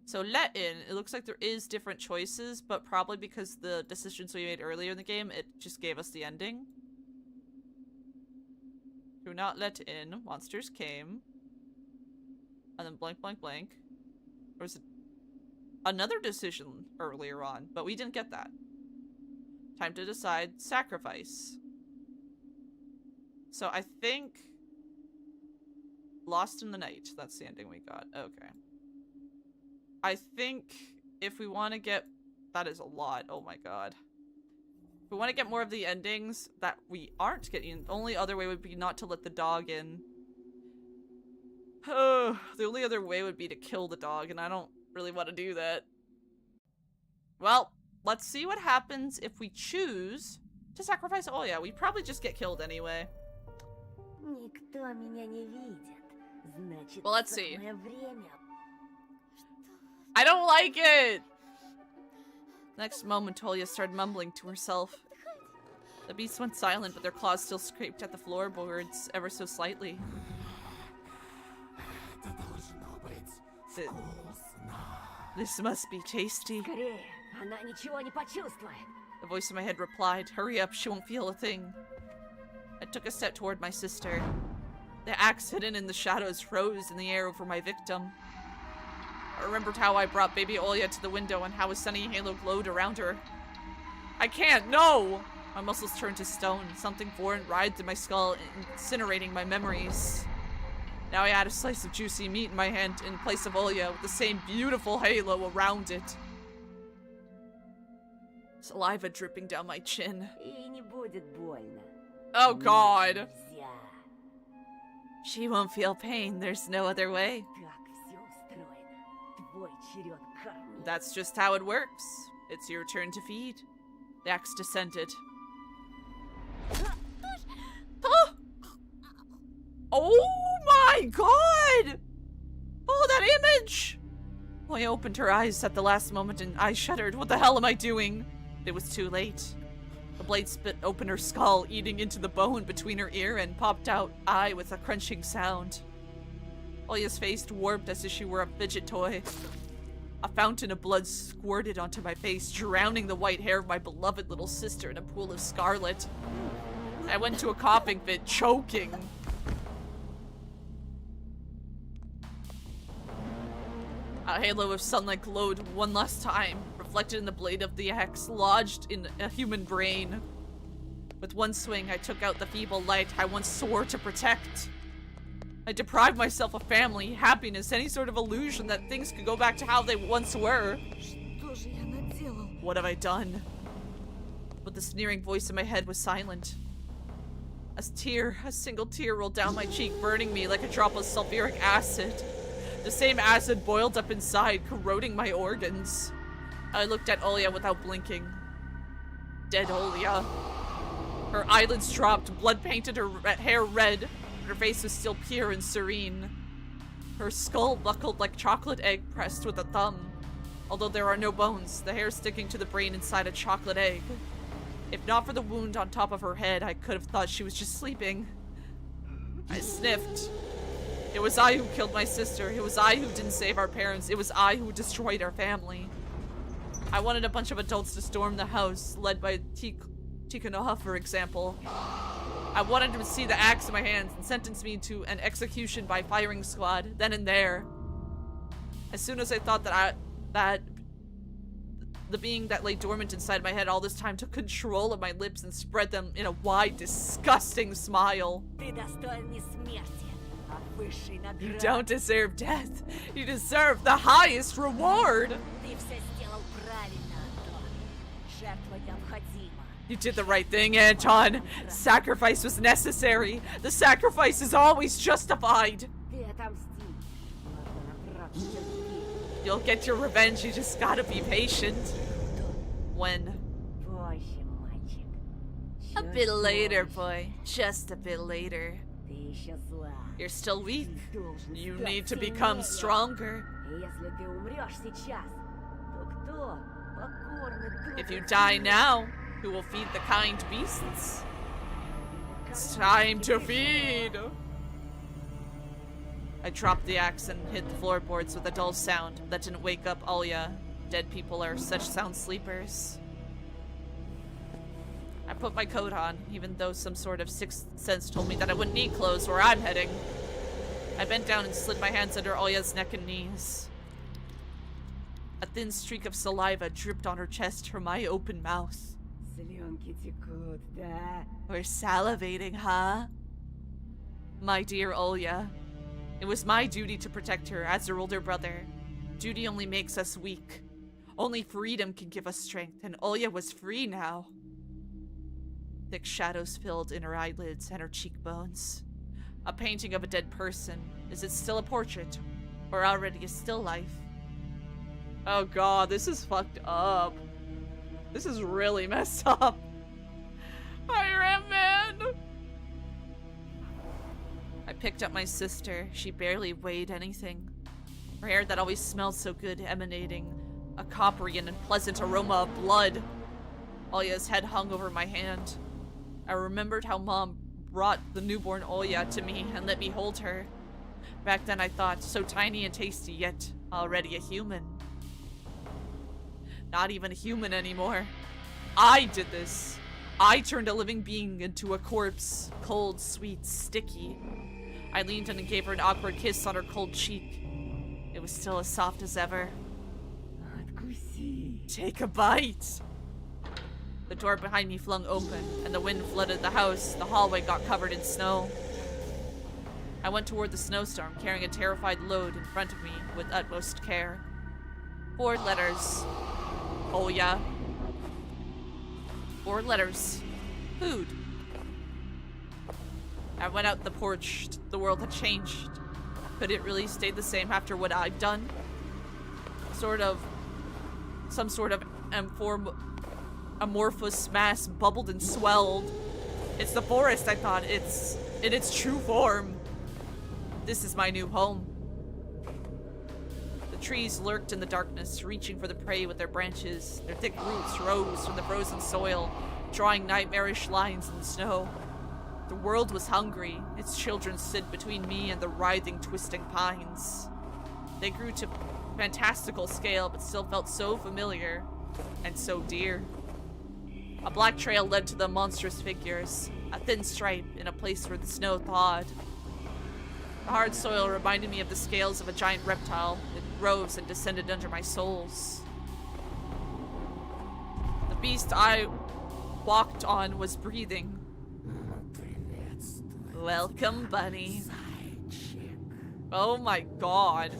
So let in. It looks like there is different choices, but probably because the decisions we made earlier in the game, it just gave us the ending. Do not let in. Monsters came. And then blank, blank, blank. Or is it... another decision earlier on, but we didn't get that. Time to decide sacrifice. So I think Lost in the Night, that's the ending we got. Okay. I think if we want to get, that is a lot. Oh my god. If we want to get more of the endings that we aren't getting, the only other way would be not to let the dog in. The only other way would be to kill the dog, and I don't really want to do that. Well, let's see what happens if we choose to sacrifice. Oh yeah, we probably just get killed anyway. Никто меня не видит. Значит, Well, let's see. самое время. I don't like it! Next moment, Tolia started mumbling to herself. The beasts went silent, but their claws still scraped at the floorboards ever so slightly. This must be tasty. Скорее, она ничего не почувствует. The voice in my head replied, "Hurry up, she won't feel a thing." I took a step toward my sister. The axe hidden in the shadows rose in the air over my victim. I remembered how I brought baby Olya to the window and how a sunny halo glowed around her. I can't, no! My muscles turned to stone. Something foreign writhed in my skull, incinerating my memories. Now I had a slice of juicy meat in my hand in place of Olya with the same beautiful halo around it. Saliva dripping down my chin. И не будет больно. Oh god. Нельзя. She won't feel pain, there's no other way. Так все устроено. Твой черед кормить. That's just how it works. It's your turn to feed. The axe descended. Oh! Oh my god! Oh, that image! Moya opened her eyes at the last moment and I shuddered. What the hell am I doing? It was too late. The blade split open her skull, eating into the bone between her ear and popped out eye with a crunching sound. Olya's face warped as if she were a fidget toy. A fountain of blood squirted onto my face, drowning the white hair of my beloved little sister in a pool of scarlet. I went into a coughing fit, choking. A halo of sunlight glowed one last time, reflected in the blade of the axe, lodged in a human brain. With one swing, I took out the feeble light I once swore to protect. I deprived myself of family, happiness, any sort of illusion that things could go back to how they once were. Что же я наделал? What have I done? But the sneering voice in my head was silent. A single tear rolled down my cheek, burning me like a drop of sulfuric acid. The same acid boiled up inside, corroding my organs. I looked at Olya without blinking. Dead Olya. Her eyelids dropped, blood painted her hair red, but her face was still pure and serene. Her skull buckled like chocolate egg pressed with a thumb. Although there are no bones, the hair sticking to the brain inside a chocolate egg. If not for the wound on top of her head, I could have thought she was just sleeping. I sniffed. It was I who killed my sister. It was I who didn't save our parents. It was I who destroyed our family. I wanted a bunch of adults to storm the house, led by Tikanoha, for example. I wanted to see the axe in my hands and sentence me to an execution by firing squad, then and there. As soon as I thought that the being that lay dormant inside my head all this time took control of my lips and spread them in a wide, disgusting smile. Ты достоин не смерти, а высшей награды. You don't deserve death. You deserve the highest reward. Ты все сделал правильно, Антон. Жертва необходима. You did the right thing, Anton. Sacrifice was necessary. The sacrifice is always justified. Ты отомсти. Ладно, направь терпи. You'll get your revenge. You just gotta be patient. When? Позже, мальчик. A Чуть bit later, позже. boy. Just a bit later. Ты еще слаб. You're still weak. Ты должен You стать need to become сильнее. stronger. И если ты умрешь сейчас, то кто покормит If you добрых die людей? now, who will feed the kind beasts? It's time to feed! I dropped the axe and hit the floorboards with a dull sound that didn't wake up Olya. Dead people are such sound sleepers. I put my coat on, even though some sort of sixth sense told me that I wouldn't need clothes where I'm heading. I bent down and slid my hands under Olya's neck and knees. A thin streak of saliva dripped on her chest from my open mouth. Слюнки текут, да? We're salivating, huh? My dear Olya, it was my duty to protect her as her older brother. Duty only makes us weak. Only freedom can give us strength, and Olya was free now. Thick shadows filled in her eyelids and her cheekbones. A painting of a dead person. Is it still a portrait? Or already a still life? Oh god, this is fucked up. This is really messed up. Iron Man! I picked up my sister. She barely weighed anything. Her hair that always smelled so good emanating a coppery and pleasant aroma of blood. Olya's head hung over my hand. I remembered how Mom brought the newborn Olya to me and let me hold her. Back then I thought, so tiny and tasty, yet already a human. Not even a human anymore. I did this. I turned a living being into a corpse. Cold, sweet, sticky. I leaned in and gave her an awkward kiss on her cold cheek. It was still as soft as ever. Take a bite. The door behind me flung open, and the wind flooded the house. The hallway got covered in snow. I went toward the snowstorm, carrying a terrified load in front of me with utmost care. 4 letters. Oh yeah. 4 letters. Food. I went out the porch. The world had changed. Could it really stay the same after what I'd done? Some sort of amorphous mass bubbled and swelled. It's the forest, I thought. It's in its true form. This is my new home. The trees lurked in the darkness, reaching for the prey with their branches. Their thick roots rose from the frozen soil, drawing nightmarish lines in the snow. The world was hungry. Its children stood between me and the writhing, twisting pines. They grew to fantastical scale, but still felt so familiar and so dear. A black trail led to the monstrous figures, a thin stripe in a place where the snow thawed. The hard soil reminded me of the scales of a giant reptile that rose and descended under my soles. The beast I walked on was breathing. Welcome, bunny. Oh my god.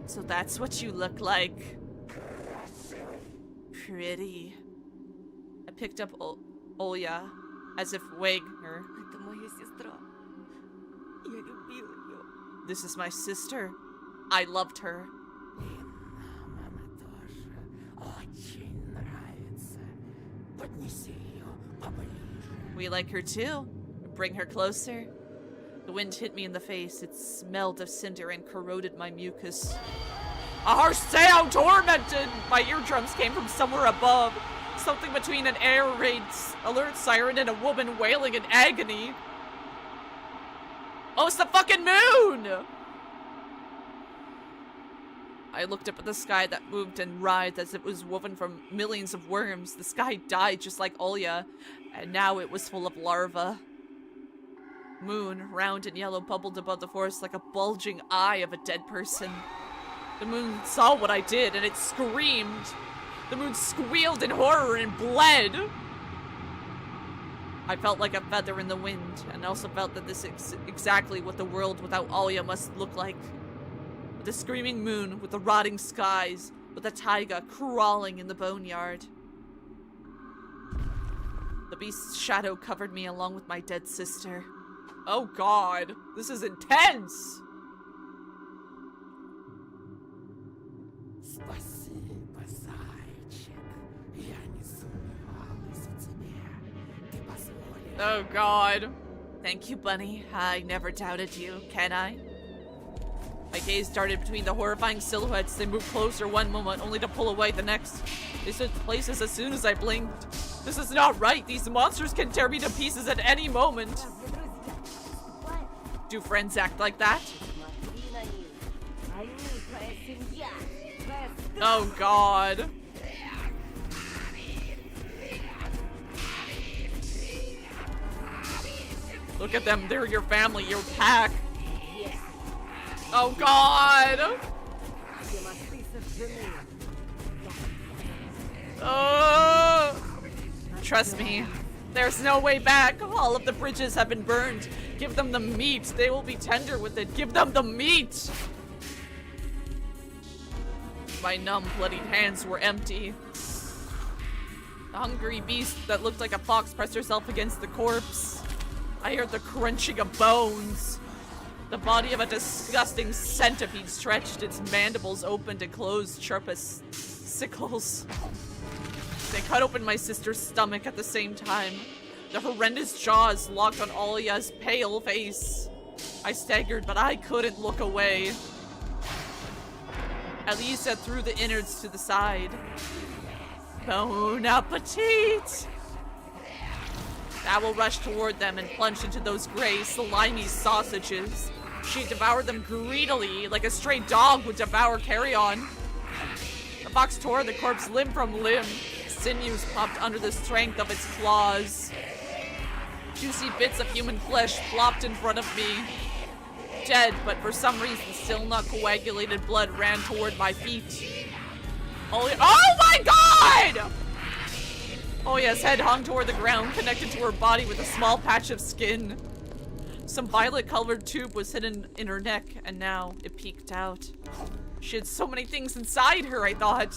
So that's what you look like. Pretty. I picked up Olya, as if weighing her. Это моя сестра. Я любила ее. This is my sister. I loved her. We like her too. Bring her closer. The wind hit me in the face. It smelled of cinder and corroded my mucus. A harsh sound tormented! My eardrums came from somewhere above. Something between an air raid alert siren and a woman wailing in agony. Oh, it's the fucking moon! I looked up at the sky that moved and writhed as it was woven from millions of worms. The sky died just like Olya, and now it was full of larvae. Moon, round and yellow, bubbled above the forest like a bulging eye of a dead person. The moon saw what I did, and it screamed. The moon squealed in horror and bled. I felt like a feather in the wind, and also felt that this is exactly what the world without Olya must look like. With the screaming moon, with the rotting skies, with the taiga crawling in the boneyard. The beast's shadow covered me along with my dead sister. Oh god, this is intense! Oh god. Thank you, Bunny. I never doubted you, can I? My gaze darted between the horrifying silhouettes. They moved closer one moment, only to pull away the next. They switched places as soon as I blinked. This is not right. These monsters can tear me to pieces at any moment. Do friends act like that? Oh god. Look at them, they're your family, your pack. Oh god! Oh! Trust me, there's no way back. All of the bridges have been burned. Give them the meat. They will be tender with it. Give them the meat! My numb, bloodied hands were empty. The hungry beast that looked like a fox pressed herself against the corpse. I heard the crunching of bones. The body of a disgusting centipede stretched, its mandibles opened and closed sharp as sickles. They cut open my sister's stomach at the same time. The horrendous jaws locked on Alya's pale face. I staggered, but I couldn't look away. Elisa threw the innards to the side. Bon appetit! I will rush toward them and plunge into those gray, slimy sausages. She devoured them greedily, like a stray dog would devour carrion. The fox tore the corpse limb from limb. Sinews popped under the strength of its claws. Juicy bits of human flesh flopped in front of me. Dead, but for some reason still not coagulated blood ran toward my feet. Oh my god! Oya's head hung toward the ground, connected to her body with a small patch of skin. Some violet-colored tube was hidden in her neck, and now it peeked out. She had so many things inside her, I thought.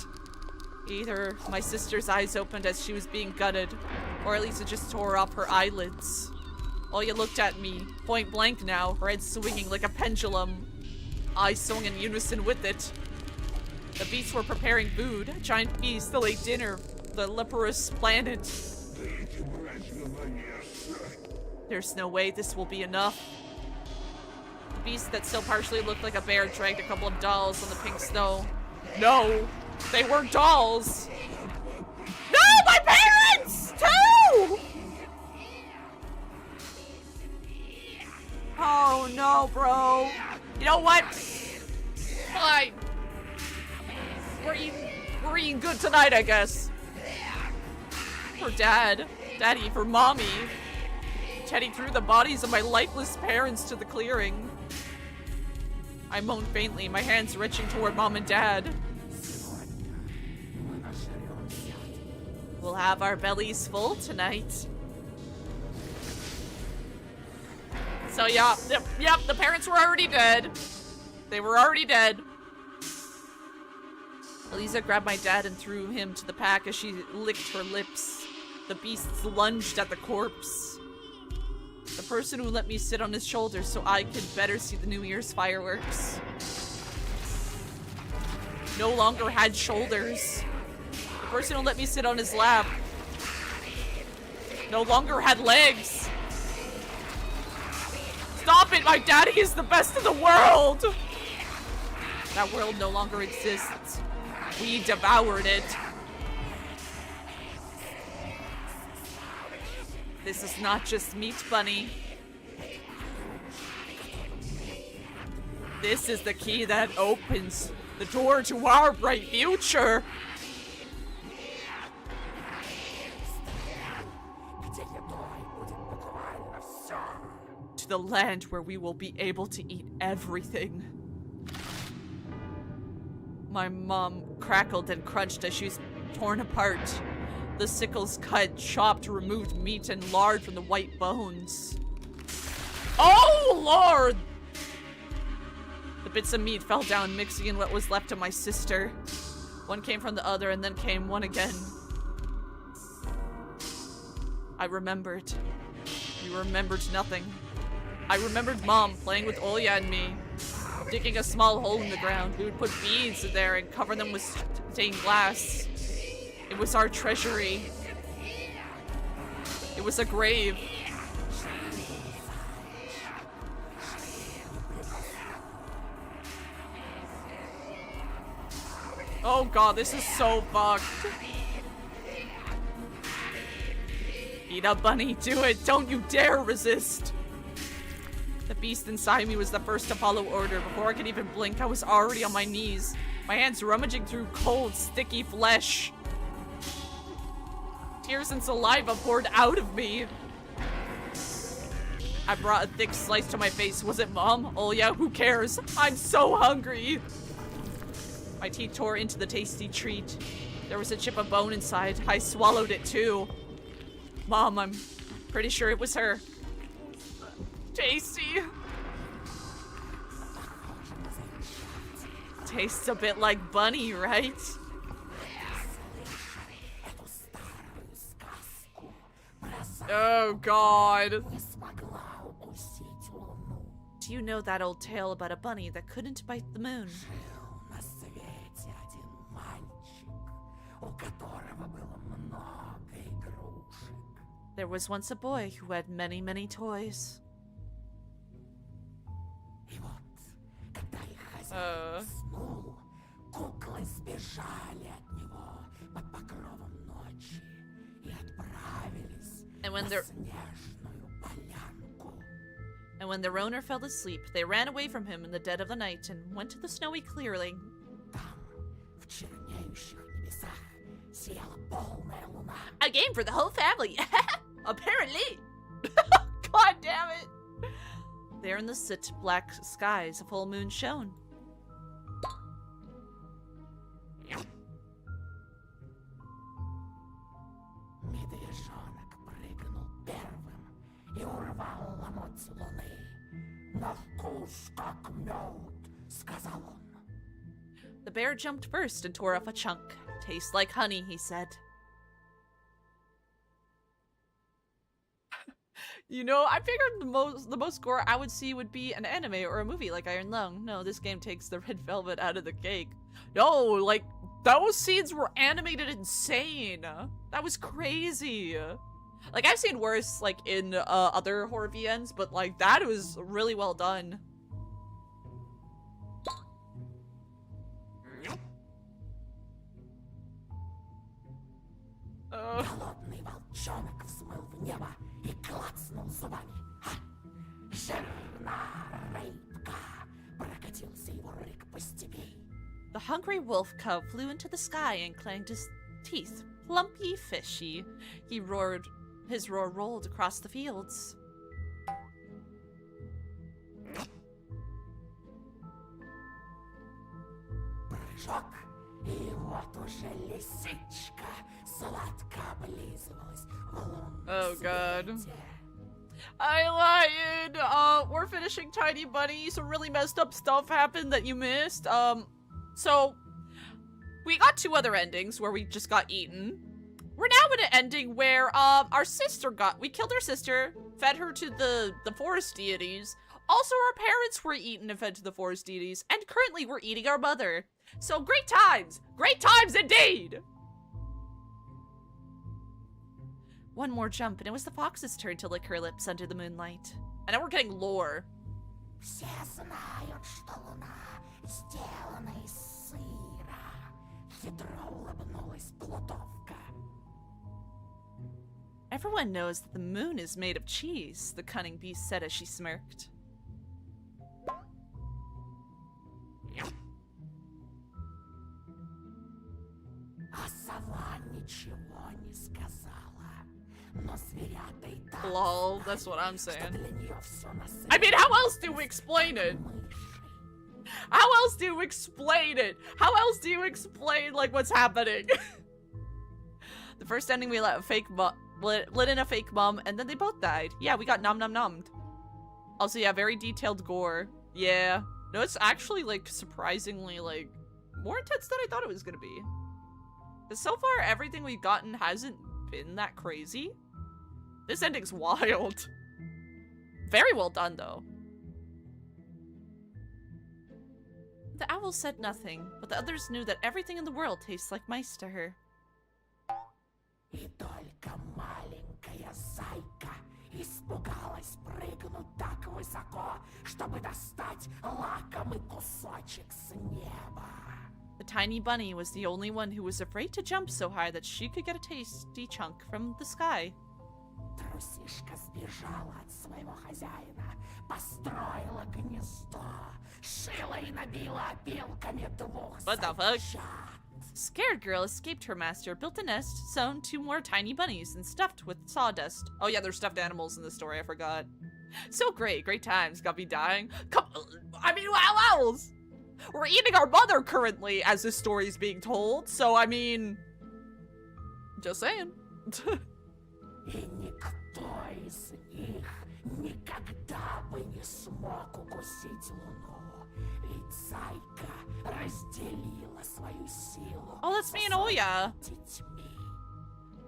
Either my sister's eyes opened as she was being gutted, or at least it just tore off her eyelids. Oya looked at me, point blank now, her head swinging like a pendulum. Eyes swung in unison with it. The beasts were preparing food, a giant feast, the late dinner, the leprous planet. There's no way this will be enough. The beast that still partially looked like a bear dragged a couple of dolls on the pink snow. No, they weren't dolls. No, my parents too! Oh no, bro. You know what? Fine. We're eating good tonight, I guess. For Dad. Daddy, for Mommy. Teddy threw the bodies of my lifeless parents to the clearing. I moaned faintly, my hands reaching toward Mom and Dad. We'll have our bellies full tonight. So yeah, yep, the parents were already dead. They were already dead. Elisa grabbed my dad and threw him to the pack as she licked her lips. The beasts lunged at the corpse. The person who let me sit on his shoulder so I could better see the New Year's fireworks no longer had shoulders. The person who let me sit on his lap no longer had legs. Stop it! My daddy is the best in the world! That world no longer exists. We devoured it. This is not just meat, Bunny. This is the key that opens the door to our bright future. To the land where we will be able to eat everything. My mom crackled and crunched as she was torn apart. The sickles cut, chopped, removed meat and lard from the white bones. Oh, Lord! The bits of meat fell down, mixing in what was left of my sister. One came from the other, and then came one again. I remembered. We remembered nothing. I remembered Mom playing with Olya and me, digging a small hole in the ground. We would put beads in there and cover them with stained glass. It was our treasury. It was a grave. Oh god, this is so fucked. Eat up, Bunny, do it. Don't you dare resist. The beast inside me was the first to follow order. Before I could even blink, I was already on my knees, my hands rummaging through cold, sticky flesh. Tears and saliva poured out of me. I brought a thick slice to my face. Was it Mom? Oh yeah, who cares? I'm so hungry. My My teeth tore into the tasty treat. There was a chip of bone inside. I swallowed it too. Mom, I'm pretty sure it was her. Tasty. Tastes a bit like bunny, right? Oh god. Do you know that old tale about a bunny that couldn't bite the moon? There was once a boy who had many, many toys. And when their owner fell asleep, they ran away from him in the dead of the night and went to the snowy clearing. A game for the whole family! Apparently! God damn it! There in the soot black skies, a full moon shone. The bear jumped first and tore off a chunk. Tastes like honey, he said. You know, I figured the most gore I would see would be an anime or a movie like Iron Lung. No, this game takes the red velvet out of the cake. No, like, those scenes were animated insane. That was crazy. Like, I've seen worse, like, in other horror VNs, but, like, that was really well done. Голодный волчонок взмыл в небо и клацнул зубами. Жирная рыбка. Прокатился его рык по степи. The hungry wolf cub flew into the sky and clanged his teeth. Plumpy, fishy. He roared. His roar rolled across the fields. Прыжок, и вот уже лисичка сладко облизывалась в лунном Oh god. свете. I lied! We're finishing Tiny Bunny. Some really messed up stuff happened that you missed. So we got two other endings where we just got eaten. We're now in an ending where, we killed our sister, fed her to the forest deities. Also, our parents were eaten and fed to the forest deities, and currently we're eating our mother. So great times! Great times indeed! One more jump, and it was the fox's turn to lick her lips under the moonlight. And now we're getting lore. Все знают, что луна сделана из сыра. Хитро улыбнулась плутовка. Everyone knows that the moon is made of cheese, the cunning beast said as she smirked. А сова ничего не сказала. Но зверята и так Lol, знают, that's what I'm что saying. для нее все на свете I mean, how else do we explain it? мыши. How else do you explain it? How else do you explain, like, what's happening? The first ending, we let in a fake mom, and then they both died. Yeah, we got nom-nom-nommed. Also, yeah, very detailed gore. Yeah. No, it's actually, like, surprisingly, like, more intense than I thought it was gonna be. But so far, everything we've gotten hasn't been that crazy. This ending's wild. Very well done, though. The owl said nothing, but the others knew that everything in the world tastes like mice to her. И только маленькая зайка испугалась прыгнуть так высоко, чтобы достать лакомый кусочек с неба. The tiny bunny was the only one who was afraid to jump so high that she could get a tasty chunk from the sky. Трусишка сбежала от своего хозяина, построила гнездо, шила и набила опилками двух What the fuck? зайчат. Scared girl escaped her master, built a nest, sewn two more tiny bunnies, and stuffed with sawdust. Oh yeah, there's stuffed animals in this story, I forgot. So great times, got me dying. Come, I mean, how else? We're eating our mother currently as this story is being told, so I mean... Just saying. И никто из них никогда бы не смог укусить Луну. Ведь Зайка разделила свою силу Oh, that's me and Oya. детьми.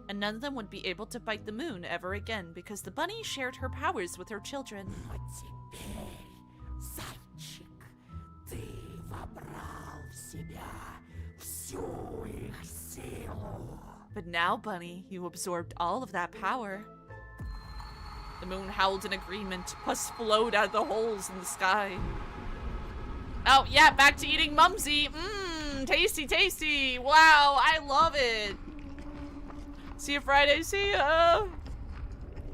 And none of them would be able to bite the moon ever again because the bunny shared her powers with her children. Но теперь, зайчик, ты вобрал в себя всю их силу. But now, Bunny, you absorbed all of that power. The moon howled in agreement. Pus flowed out of the holes in the sky. Oh, yeah, back to eating Mumsy. Mmm, tasty, tasty. Wow, I love it. See you Friday, see ya.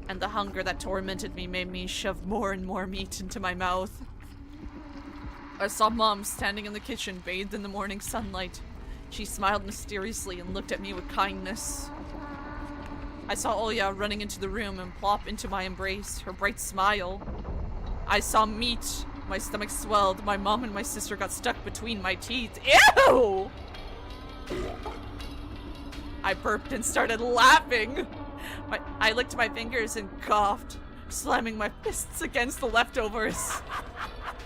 And the hunger that tormented me made me shove more and more meat into my mouth. I saw Mom standing in the kitchen, bathed in the morning sunlight. She smiled mysteriously and looked at me with kindness. I saw Oya running into the room and plop into my embrace, her bright smile. I saw meat. My stomach swelled. My mom and my sister got stuck between my teeth. Ew! I burped and started laughing. I licked my fingers and coughed, slamming my fists against the leftovers.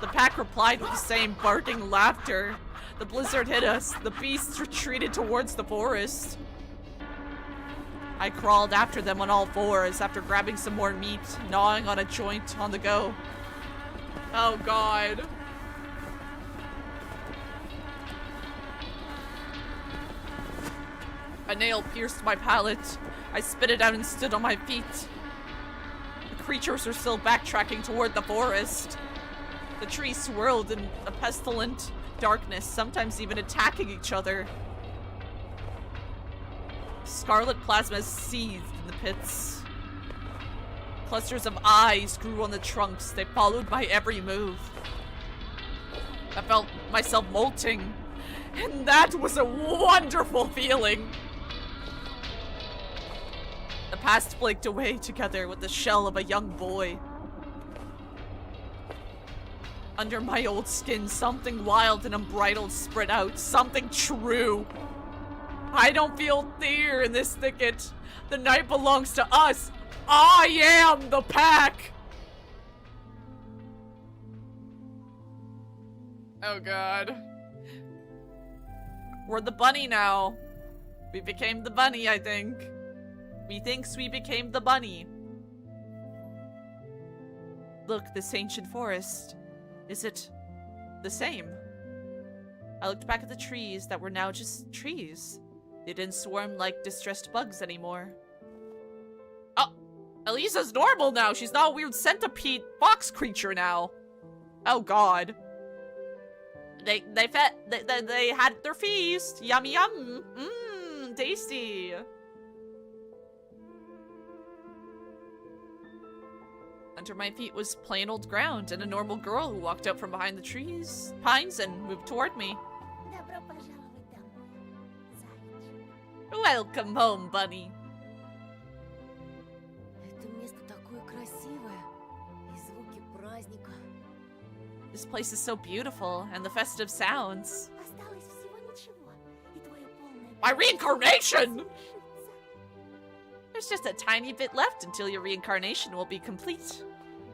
The pack replied with the same barking laughter. The blizzard hit us. The beasts retreated towards the forest. I crawled after them on all fours after grabbing some more meat, gnawing on a joint on the go. Oh god. A nail pierced my palate. I spit it out and stood on my feet. The creatures were still backtracking toward the forest. The trees swirled in a pestilent darkness, sometimes even attacking each other. Scarlet plasma seethed in the pits. Clusters of eyes grew on the trunks. They followed my every move. I felt myself molting, and that was a wonderful feeling. The past flaked away together with the shell of a young boy. Under my old skin, something wild and unbridled spread out. Something true. I don't feel fear in this thicket. The night belongs to us. I am the pack. Oh god. We're the bunny now. We became the bunny, I think. Methinks we became the bunny. Look, this ancient forest. Is it the same? I looked back at the trees that were now just trees. They didn't swarm like distressed bugs anymore. Oh, Elisa's normal now. She's not a weird centipede fox creature now. Oh god. They had their feast. Yum yum. Mmm, tasty. Under my feet was plain old ground and a normal girl who walked out from behind the pines and moved toward me. Добро пожаловать домой, зайчик. Welcome home, bunny. Это место такое красивое. И звуки праздника. This place is so beautiful, and the festive sounds. Осталось всего ничего, и твое полное My reincarnation! свершится. There's just a tiny bit left until your reincarnation will be complete.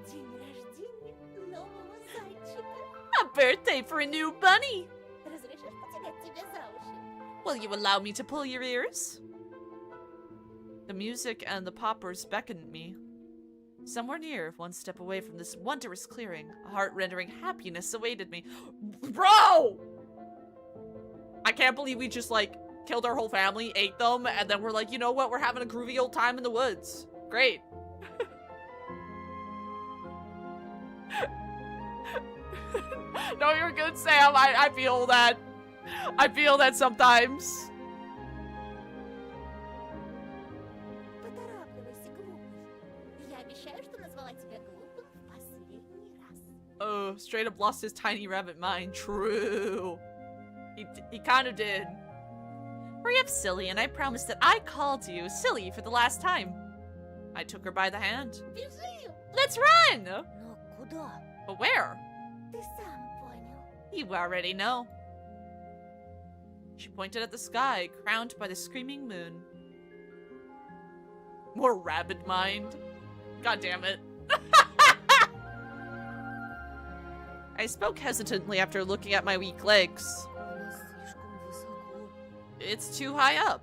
День рождения нового зайчика. A birthday for a new bunny! Разрешишь потянуть тебя за уши? Will you allow me to pull your ears? The music and the poppers beckoned me. Somewhere near, one step away from this wondrous clearing, a heart-rendering happiness awaited me. Bro! I can't believe we just, like, killed our whole family, ate them, and then we're like, you know what? We're having a groovy old time in the woods. Great. No, you're good, Sam. I feel that. I feel that sometimes. Поторапливайся, глупый. Я обещаю, что назвала тебя глупым в последний раз. Oh, straight up lost his tiny rabbit mind. True. He kind of did. Hurry up, silly, and I promise that I called you silly for the last time. I took her by the hand. Бежим! Let's run! Но куда? But where? Ты сам понял. You already know. She pointed at the sky, crowned by the screaming moon. More rabbit mind. God damn it. I spoke hesitantly after looking at my weak legs. Она слишком высоко. It's too high up.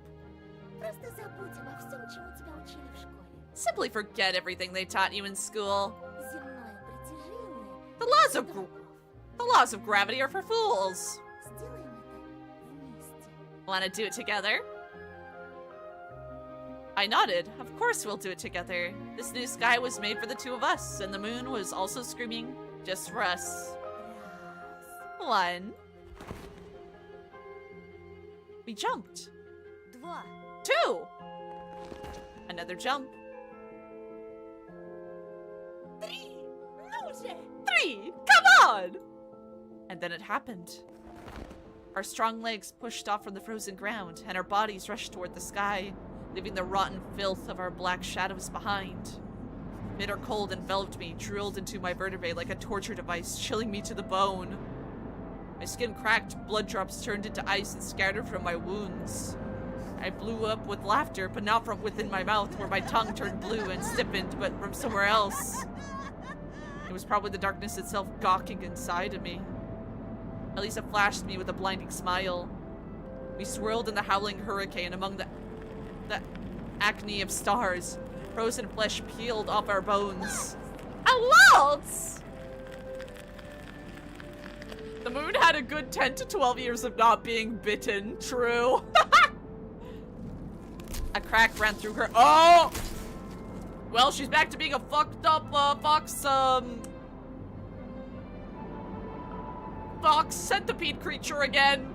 Просто забудь обо всем, чему тебя учили в школе. Simply forget everything they taught you in school. Земное притяжение. The laws of gravity are for fools. Сделаем это вместе. Wanna do it together? I nodded. Of course we'll do it together. This new sky was made for the two of us, and the moon was also screaming just for us. One. We jumped. 2. 2. Another jump. 3! Ну же! 3. Come on! And then it happened. Our strong legs pushed off from the frozen ground, and our bodies rushed toward the sky, leaving the rotten filth of our black shadows behind. Bitter cold enveloped me, drilled into my vertebrae like a torture device, chilling me to the bone. My skin cracked, blood drops turned into ice and scattered from my wounds. I blew up with laughter, but not from within my mouth where my tongue turned blue and stiffened, but from somewhere else. It was probably the darkness itself gawking inside of me. Elisa flashed me with a blinding smile. We swirled in the howling hurricane among the acne of stars. Frozen flesh peeled off our bones. A waltz! The moon had a good 10 to 12 years of not being bitten. True. A crack ran through her. Oh! Well, she's back to being a fucked up fox centipede creature again.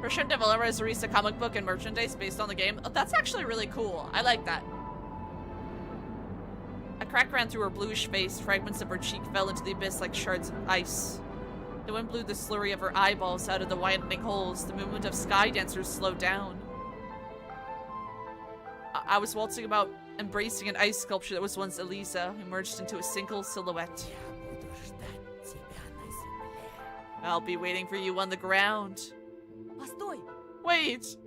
Russian developers released a comic book and merchandise based on the game. Oh, that's actually really cool. I like that. A crack ran through her bluish face. Fragments of her cheek fell into the abyss like shards of ice. The wind blew the slurry of her eyeballs out of the widening holes. The movement of sky dancers slowed down. I was waltzing about, embracing an ice sculpture that was once Elisa, who merged into a single silhouette. Я буду ждать тебя на земле. I'll be waiting for you on the ground. Постой! Wait!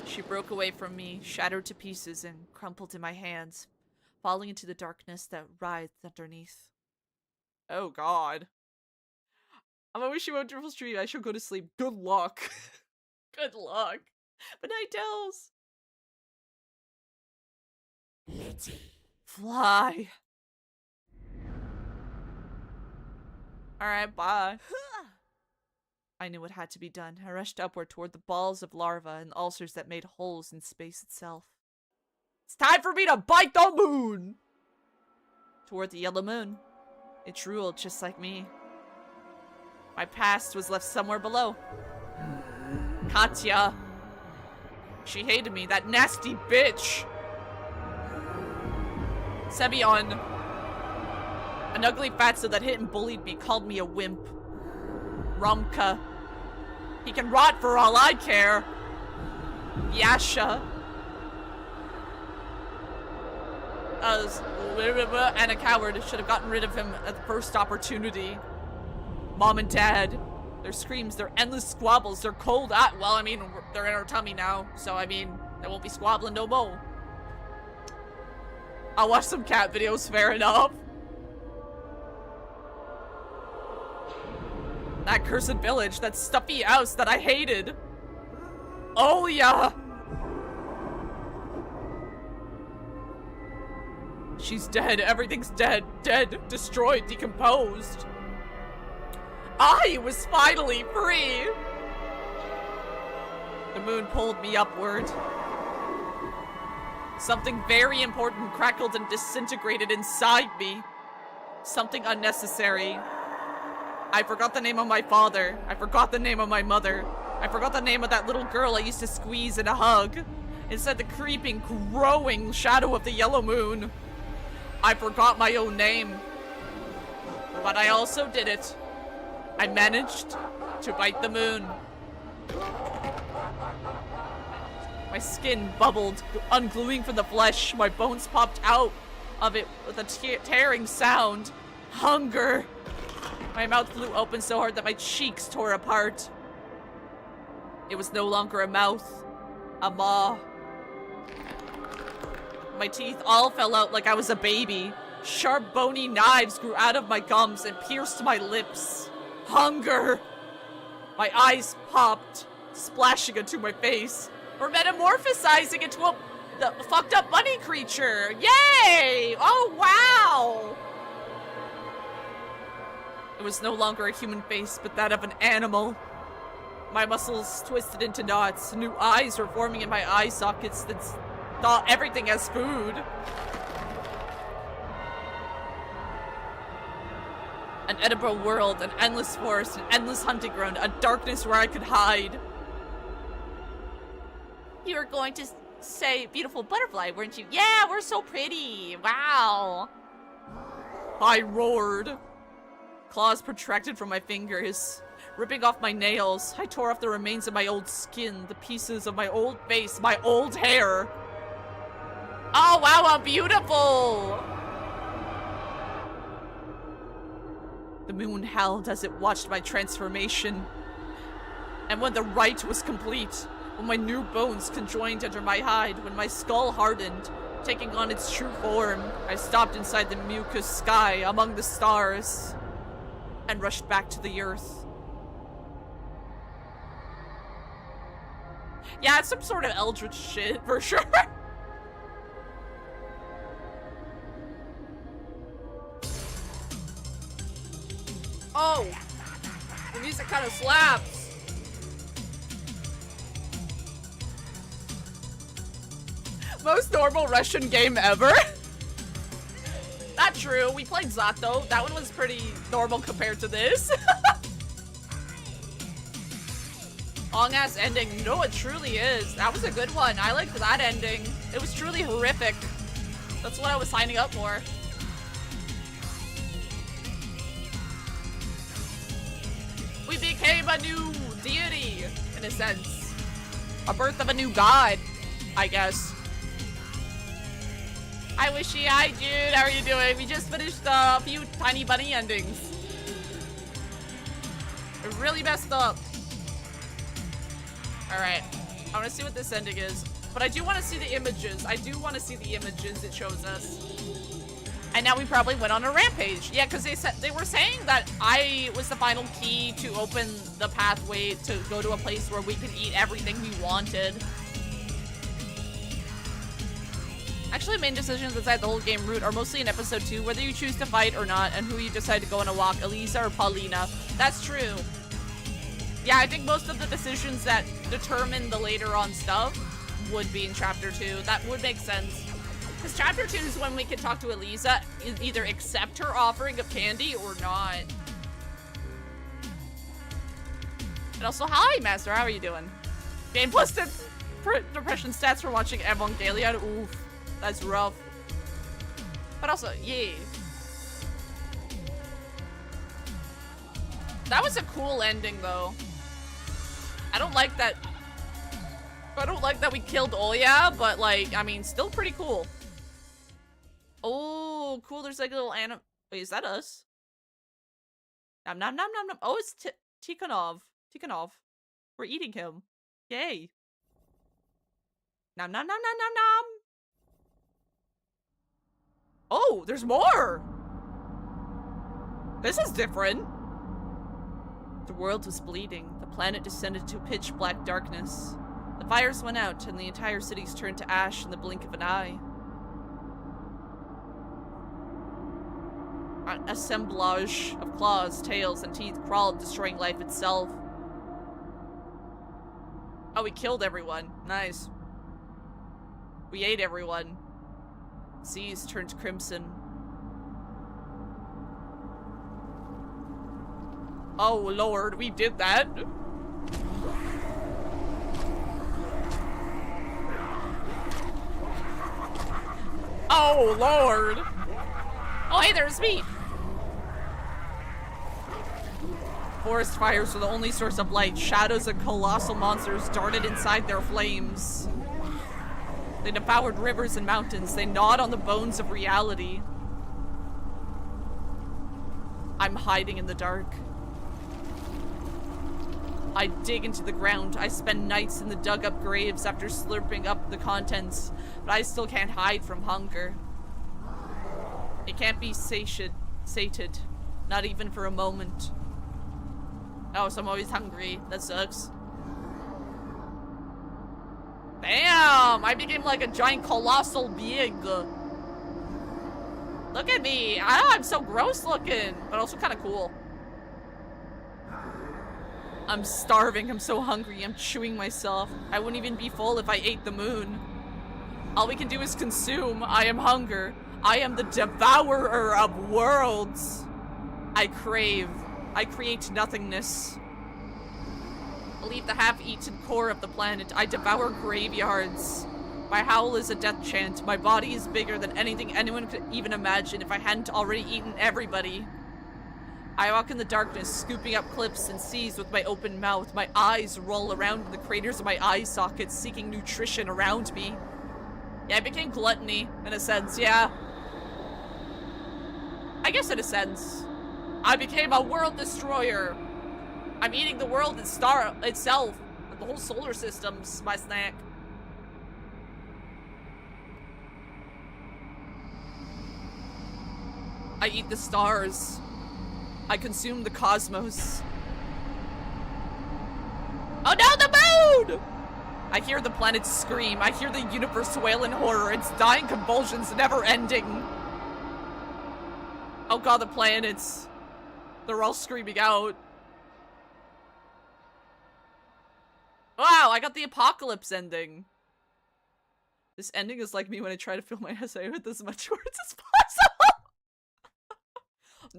She broke away from me, shattered to pieces, and crumpled in my hands, falling into the darkness that writhed underneath. Oh god. I'm gonna wish you a wonderful stream. I shall go to sleep. Good luck. Good luck. But night tells. Лети. Fly. Alright, bye. I knew what had to be done. I rushed upward toward the balls of larvae and ulcers that made holes in space itself. It's time for me to bite the moon! Toward the yellow moon. It drooled just like me. My past was left somewhere below. Katya. She hated me, that nasty bitch! Semyon. An ugly fatso that hit and bullied me called me a wimp. Romka. He can rot for all I care. Yasha. And a coward. Should have gotten rid of him at the first opportunity. Mom and Dad. Their screams, their endless squabbles, their cold well, I mean, they're in our tummy now. So, I mean, they won't be squabbling no more. I'll watch some cat videos, fair enough. That cursed village, that stuffy house that I hated. Oh yeah. She's dead. Everything's dead. Dead. Destroyed. Decomposed. I was finally free. The moon pulled me upward. Something very important crackled and disintegrated inside me. Something unnecessary. I forgot the name of my father. I forgot the name of my mother. I forgot the name of that little girl I used to squeeze in a hug. Instead, the creeping, growing shadow of the yellow moon. I forgot my own name. But I also did it. I managed to bite the moon. My skin bubbled, ungluing from the flesh. My bones popped out of it with a tearing sound. Hunger. My mouth flew open so hard that my cheeks tore apart. It was no longer a mouth, a maw. My teeth all fell out like I was a baby. Sharp, bony knives grew out of my gums and pierced my lips. Hunger. My eyes popped, splashing into my face, or metamorphosizing into the fucked up bunny creature. Yay! Oh, wow! It was no longer a human face, but that of an animal. My muscles twisted into knots. New eyes were forming in my eye sockets that saw everything as food. An edible world, an endless forest, an endless hunting ground, a darkness where I could hide. You were going to say beautiful butterfly, weren't you? Yeah, we're so pretty. Wow. I roared. Claws protracted from my fingers, ripping off my nails. I tore off the remains of my old skin, the pieces of my old face, my old hair. Oh, wow, I'm beautiful. The moon howled as it watched my transformation. And when the rite was complete, when my new bones conjoined under my hide, when my skull hardened, taking on its true form, I stopped inside the mucus sky among the stars and rushed back to the earth. Yeah, it's some sort of eldritch shit, for sure. Oh! The music kind of slaps. Most normal Russian game ever? Not true. We played Zato. That one was pretty normal compared to this. Long-ass ending. No, it truly is. That was a good one. I liked that ending. It was truly horrific. That's what I was signing up for. We became a new deity, in a sense. A birth of a new god, I guess. Hi, Wishy. Hi, Jude. How are you doing? We just finished a few tiny bunny endings. It really messed up. Alright. I want to see what this ending is. But I do want to see the images. I do want to see the images it shows us. And now we probably went on a rampage. Yeah, because they were saying that I was the final key to open the pathway to go to a place where we could eat everything we wanted. Actually, main decisions inside the whole game route are mostly in episode 2, whether you choose to fight or not, and who you decide to go on a walk, Elisa or Paulina. That's true. Yeah, I think most of the decisions that determine the later on stuff would be in chapter 2. That would make sense. Because chapter 2 is when we can talk to Elisa, either accept her offering of candy or not. And also, hi, Master, how are you doing? Game plus depression stats for watching Evangelion. Oof, that's rough. But also, yeah. That was a cool ending, though. I don't like that we killed Oya, but, like, I mean, still pretty cool. Oh, cool, there's like a little wait, is that us? Nom nom nom nom nom. Oh, it's Tikhonov. Tikhonov. We're eating him. Yay. Nom nom nom nom nom nom. Oh, there's more! This is different. The world was bleeding. The planet descended to pitch black darkness. The fires went out, and the entire cities turned to ash in the blink of an eye. An assemblage of claws, tails, and teeth crawled, destroying life itself. Oh, we killed everyone. Nice. We ate everyone. Seas turned crimson. Oh, Lord, we did that. Oh, Lord. Oh, hey, there's meat. Forest fires were the only source of light. Shadows of colossal monsters darted inside their flames. They devoured rivers and mountains. They gnawed on the bones of reality. I'm hiding in the dark. I dig into the ground. I spend nights in the dug-up graves after slurping up the contents, but I still can't hide from hunger. It can't be sated. Not even for a moment. Oh, so I'm always hungry. That sucks. Damn! I became like a giant colossal being. Look at me. I'm so gross looking, but also kind of cool. I'm starving. I'm so hungry. I'm chewing myself. I wouldn't even be full if I ate the moon. All we can do is consume. I am hunger. I am the devourer of worlds. I crave. I create nothingness. I leave the half-eaten core of the planet. I devour graveyards. My howl is a death chant. My body is bigger than anything anyone could even imagine if I hadn't already eaten everybody. I walk in the darkness, scooping up cliffs and seas with my open mouth. My eyes roll around in the craters of my eye sockets, seeking nutrition around me. Yeah, I became gluttony, in a sense, yeah. I guess in a sense. I became a world destroyer. I'm eating the world and star itself. The whole solar system's my snack. I eat the stars. I consume the cosmos. Oh no, the moon! I hear the planets scream. I hear the universe wail in horror. Its dying convulsions never ending. Oh god, the planets. They're all screaming out. Wow, I got the apocalypse ending. This ending is like me when I try to fill my essay with as much words as possible.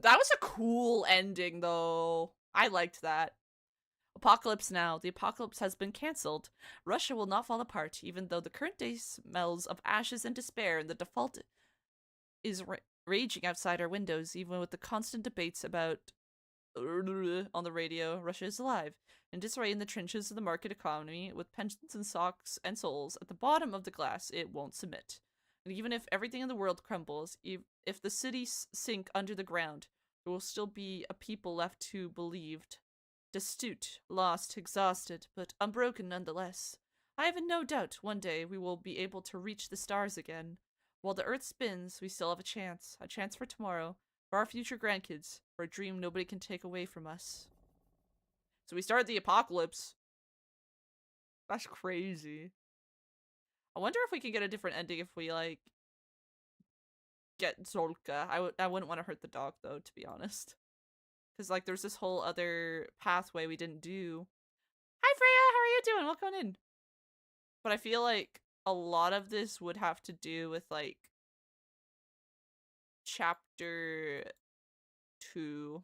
That was a cool ending, though. I liked that. Apocalypse now. The apocalypse has been cancelled. Russia will not fall apart, even though the current day smells of ashes and despair, and the default is raging outside our windows, even with the constant debates about on the radio. Russia is alive. In disarray in the trenches of the market economy, with pensions and socks and souls at the bottom of the glass, it won't submit. And even if everything in the world crumbles, if the cities sink under the ground, there will still be a people left who believed. Destitute, lost, exhausted, but unbroken nonetheless. I have no doubt one day we will be able to reach the stars again. While the earth spins, we still have a chance for tomorrow, for our future grandkids, for a dream nobody can take away from us. So we started the apocalypse. That's crazy. I wonder if we can get a different ending if we, like, get Zolka. I wouldn't want to hurt the dog, though, to be honest. Because, like, there's this whole other pathway we didn't do. Hi, Freya! How are you doing? Welcome in. But I feel like a lot of this would have to do with, like, chapter 2.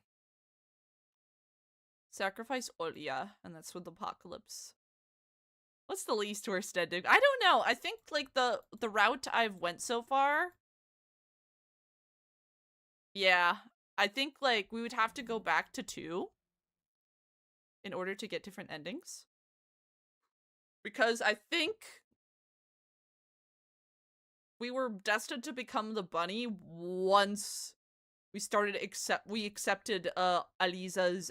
Sacrifice Olya, and that's with the apocalypse. What's the least worst ending? I don't know. I think, like, the route I've went so far. Yeah. I think, like, we would have to go back to 2 in order to get different endings. Because I think we were destined to become the bunny once we started we accepted Aliza's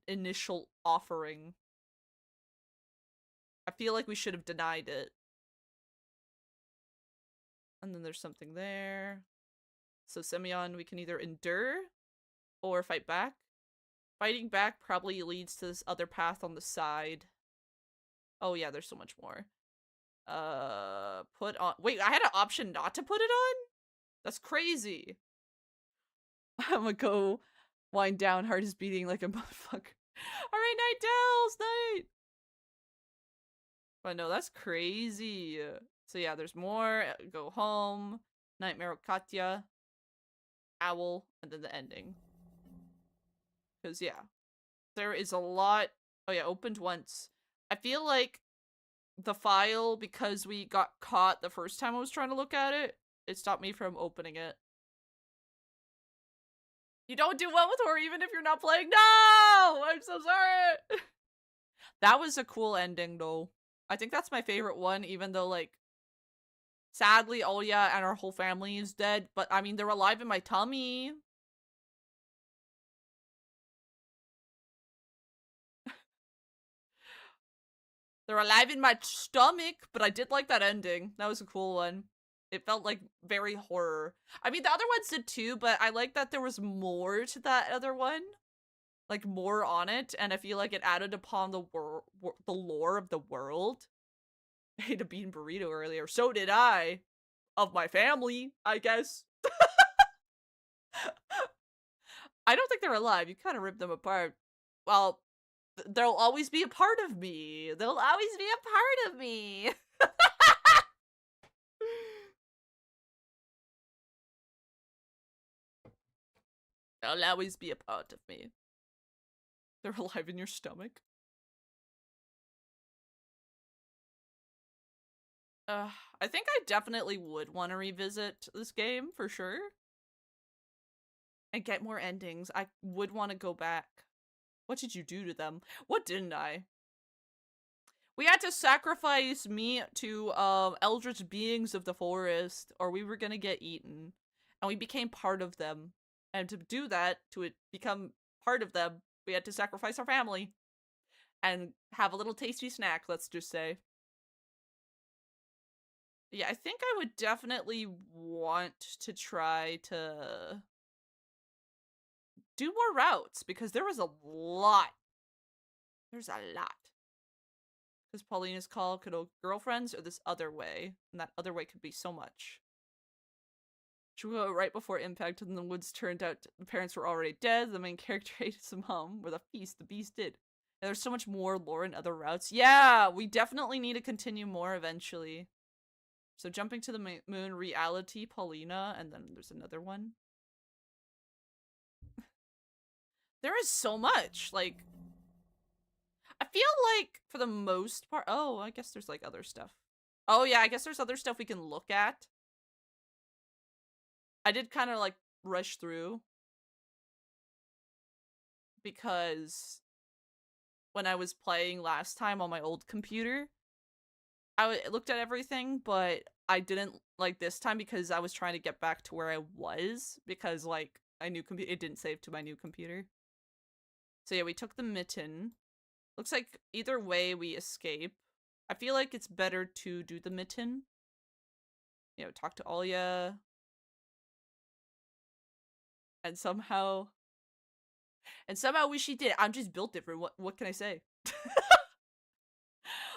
initial offering. I feel like we should have denied it. And then there's something there. So Semyon, we can either endure or fight back. Fighting back probably leads to this other path on the side. Oh yeah, there's so much more. Put on. Wait, I had an option not to put it on? That's crazy. I'm gonna go wind down. Heart is beating like a motherfucker. Alright, night, Dells! Night! But no, that's crazy. So yeah, there's more. Go home. Nightmare of Katya. Owl. And then the ending. Because yeah. There is a lot. Oh yeah, opened once. I feel like the file, because we got caught the first time I was trying to look at it, it stopped me from opening it. You don't do well with horror even if you're not playing? No! I'm so sorry! That was a cool ending, though. I think that's my favorite one, even though, like, sadly, Olya and our whole family is dead. But, I mean, they're alive in my tummy. They're alive in my stomach, but I did like that ending. That was a cool one. It felt like very horror. I mean, the other ones did too, but I like that there was more to that other one. Like, more on it, and I feel like it added upon the lore of the world. I ate a bean burrito earlier. So did I. Of my family, I guess. I don't think they're alive. You kind of ripped them apart. Well, they'll always be a part of me. They'll always be a part of me. They'll always be a part of me. They're alive in your stomach. I think I definitely would want to revisit this game for sure. And get more endings. I would want to go back. What did you do to them? What didn't I? We had to sacrifice meat to eldritch beings of the forest, or we were gonna get eaten. And we became part of them. And to do that, to become part of them, we had to sacrifice our family. And have a little tasty snack, let's just say. Yeah, I think I would definitely want to try to do more routes, because there was a lot. There's a lot. Because Paulina's call could go girlfriends or this other way. And that other way could be so much. Should we go right before impact and the woods turned out the parents were already dead. The main character ate his mom with a feast the beast did. And there's so much more lore and other routes. Yeah, we definitely need to continue more eventually. So jumping to the moon, reality, Paulina, and then there's another one. There is so much, like, I feel like for the most part, oh, I guess there's like other stuff. Oh yeah, I guess there's other stuff we can look at. I did kind of like rush through because when I was playing last time on my old computer, I looked at everything, but I didn't like this time because I was trying to get back to where I was because like it didn't save to my new computer. So yeah, we took the mitten. Looks like either way we escape. I feel like it's better to do the mitten. You know, talk to Alya. And somehow Wishy did. I'm just built different. What can I say?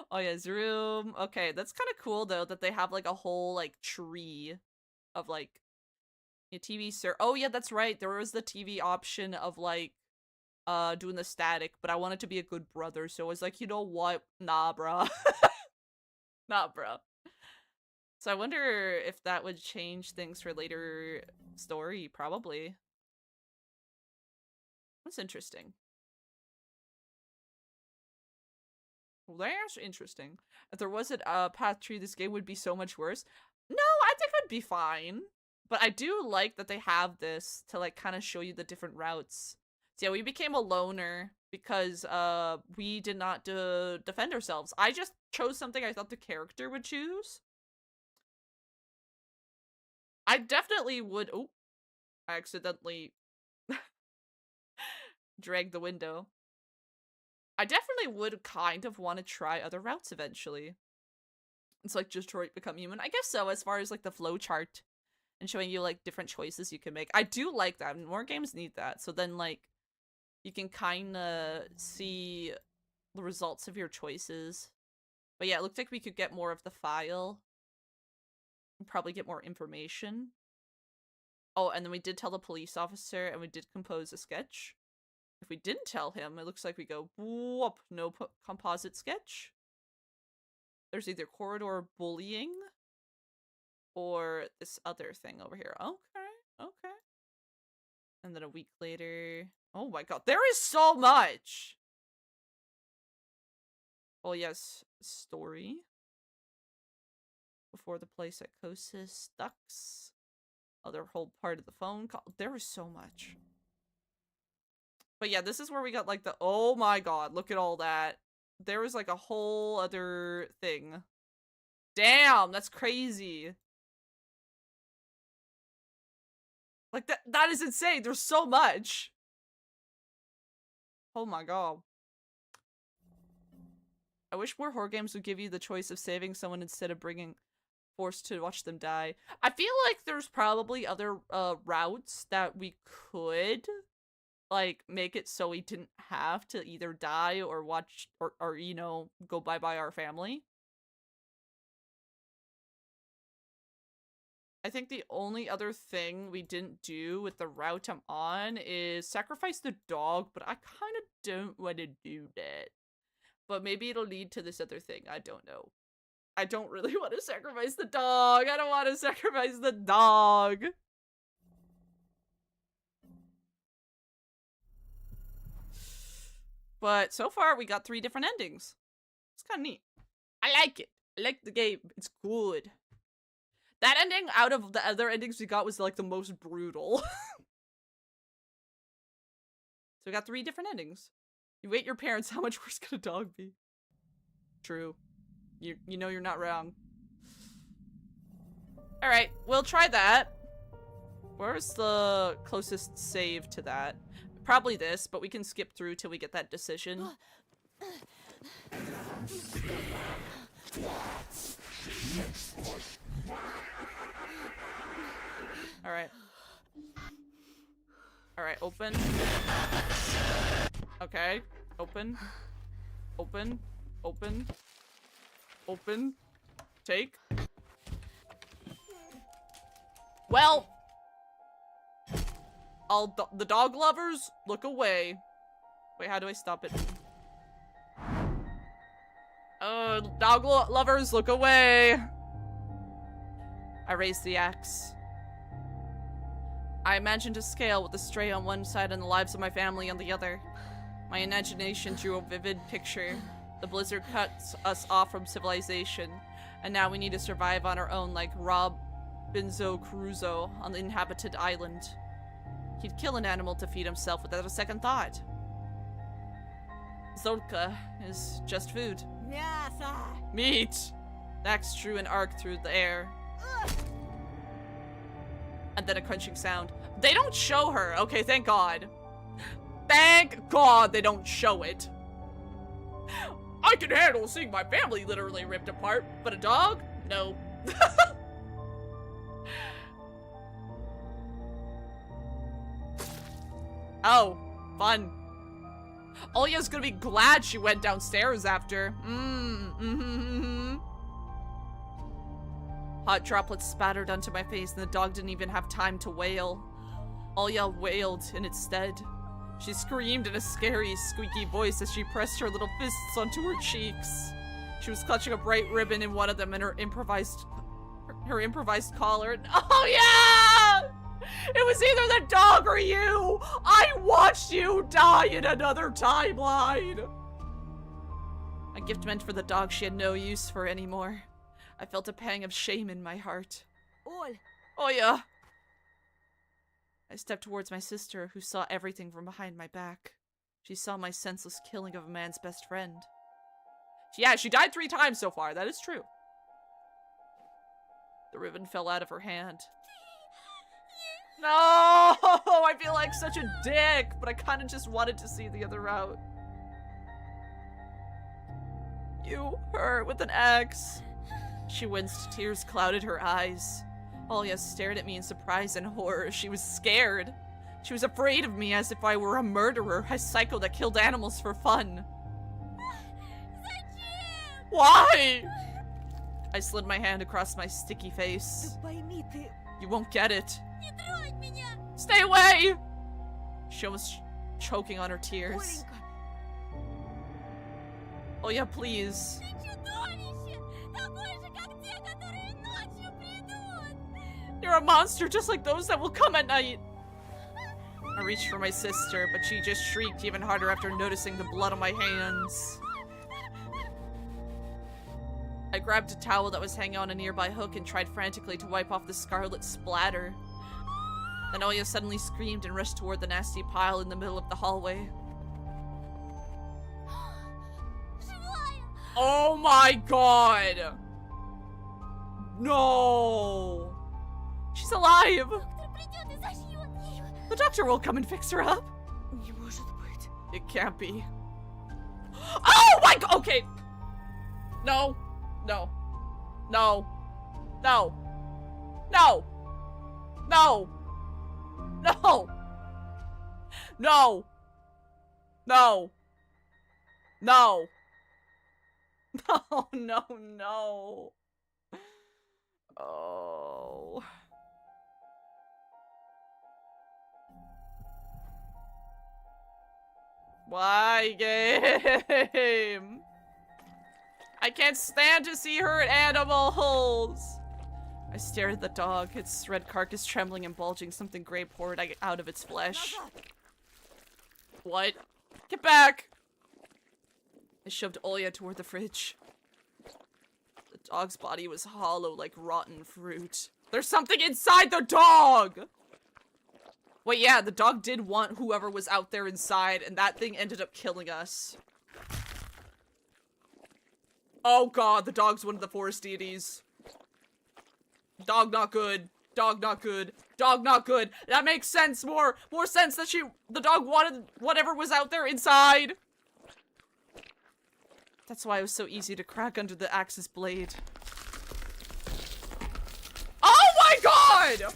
Oh yeah, Zoom. Okay, that's kind of cool though that they have like a whole like tree of like a TV Oh yeah, that's right. There was the TV option of like doing the static, but I wanted to be a good brother, so I was like, you know what? Nah, bruh. Nah, bruh. So I wonder if that would change things for later story, probably. That's interesting. Well, that's interesting. If there wasn't a path tree, this game would be so much worse. No, I think it would be fine. But I do like that they have this to like kind of show you the different routes. So yeah, we became a loner because we did not defend ourselves. I just chose something I thought the character would choose. I definitely would. Oh, I accidentally dragged the window. I definitely would kind of want to try other routes eventually. It's like Detroit Become Human. I guess so, as far as like the flow chart and showing you like different choices you can make. I do like that. More games need that. So then like you can kind of see the results of your choices. But yeah, it looked like we could get more of the file. And probably get more information. Oh, and then we did tell the police officer and we did compose a sketch. If we didn't tell him, it looks like we go, whoop, no composite sketch. There's either corridor bullying or this other thing over here. Okay, okay. And then a week later, oh my god, there is so much! Oh yes, story. Before the play psychosis, ducks. Other whole part of the phone call. There is so much. But yeah, this is where we got like the, oh my god, look at all that. There was like a whole other thing. Damn, that's crazy. Like that is insane. There's so much. Oh my god. I wish more horror games would give you the choice of saving someone instead of being forced to watch them die. I feel like there's probably other routes that we could like make it so we didn't have to either die or watch or you know, go bye-bye our family. I think the only other thing we didn't do with the route I'm on is sacrifice the dog, but I kind of don't want to do that. But maybe it'll lead to this other thing. I don't know. I don't really want to sacrifice the dog. I don't want to sacrifice the dog. But so far, we got 3 different endings. It's kind of neat. I like it. I like the game. It's good. That ending, out of the other endings we got, was like the most brutal. So we got 3 different endings. You wait your parents, how much worse could a dog be? True. You know you're not wrong. Alright, we'll try that. Where's the closest save to that? Probably this, but we can skip through till we get that decision. Alright. Alright, open. Okay. Open. Open. Open. Open. Take. Well. All the dog lovers, look away. Wait, how do I stop it? Dog lovers, look away. I raised the axe. I imagined a scale with the stray on one side and the lives of my family on the other. My imagination drew a vivid picture. The blizzard cuts us off from civilization, and now we need to survive on our own like Robinson Crusoe on the inhabited island. He'd kill an animal to feed himself without a second thought. Zolka is just food. Meat! The axe drew an arc through the air. And then a crunching sound. They don't show her. Okay, thank God. Thank God they don't show it. I can handle seeing my family literally ripped apart, but a dog? No. Oh, fun. Olya's gonna be glad she went downstairs after. Hot droplets spattered onto my face and the dog didn't even have time to wail. Olya wailed in its stead. She screamed in a scary, squeaky voice as she pressed her little fists onto her cheeks. She was clutching a bright ribbon in one of them and her improvised collar. Oh yeah! It was either the dog or you! I watched you die in another timeline! A gift meant for the dog she had no use for anymore. I felt a pang of shame in my heart. Оль, Oh yeah. I stepped towards my sister, who saw everything from behind my back. She saw my senseless killing of a man's best friend. Yeah, she died 3 times so far, that is true. The ribbon fell out of her hand. No! I feel like such a dick, but I kind of just wanted to see the other route. You hurt with an axe. She winced, tears clouded her eyes. Olya stared at me in surprise and horror. She was scared. She was afraid of me as if I were a murderer, a psycho that killed animals for fun. Why? I slid my hand across my sticky face. пойми, ты... You won't get it. Stay away! She was choking on her tears. Оленька, Oh yeah, please. You're a monster just like those that will come at night. I reached for my sister, but she just shrieked even harder after noticing the blood on my hands. I grabbed a towel that was hanging on a nearby hook and tried frantically to wipe off the scarlet splatter. Then Olya suddenly screamed and rushed toward the nasty pile in the middle of the hallway. Oh my god! No! She's alive! The doctor will come and fix her up. не может быть. It can't be. Oh my god! Okay. No. No. No. No. No. No. No. No. No. No. No, no, no. Oh. Why, game? I can't stand to see hurt animals. I stared at the dog, its red carcass trembling and bulging, something gray poured out of its flesh. What? Get back! I shoved Olya toward the fridge. The dog's body was hollow like rotten fruit. There's something inside the dog! Wait, yeah, the dog did want whoever was out there inside, and that thing ended up killing us. Oh god, the dog's one of the forest deities. Dog not good. Dog not good. Dog not good. That makes sense more sense that the dog wanted whatever was out there inside. That's why it was so easy to crack under the axe's blade. Oh my god!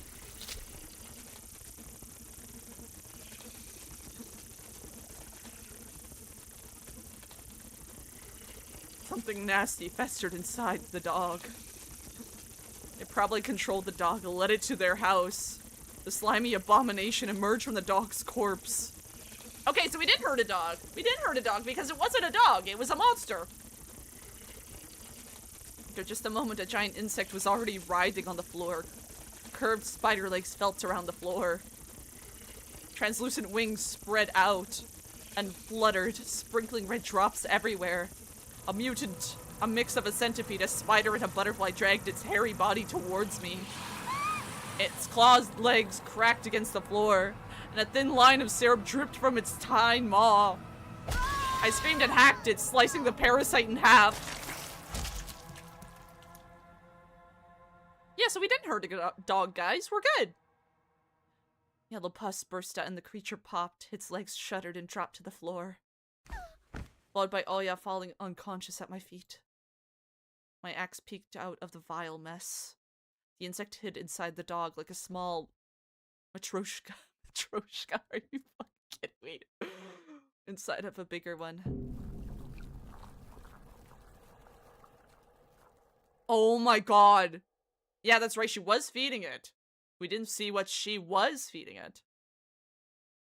Something nasty festered inside the dog. They probably controlled the dog and led it to their house. The slimy abomination emerged from the dog's corpse. Okay, so we didn't hurt a dog. We didn't hurt a dog because it wasn't a dog. It was a monster. After just a moment, a giant insect was already writhing on the floor. Curved spider legs felt around the floor. Translucent wings spread out and fluttered, sprinkling red drops everywhere. A mutant, a mix of a centipede, a spider, and a butterfly dragged its hairy body towards me. Its claws legs cracked against the floor, and a thin line of syrup dripped from its tiny maw. I screamed and hacked it, slicing the parasite in half. Yeah, so we didn't hurt a dog, guys. We're good. Yellow pus burst out and the creature popped. Its legs shuddered and dropped to the floor, followed by Olya falling unconscious at my feet. My axe peeked out of the vile mess. The insect hid inside the dog like a small matryoshka. Matryoshka? Are you fucking kidding me? Inside of a bigger one. Oh my god. Yeah, that's right. She was feeding it. We didn't see what she was feeding it.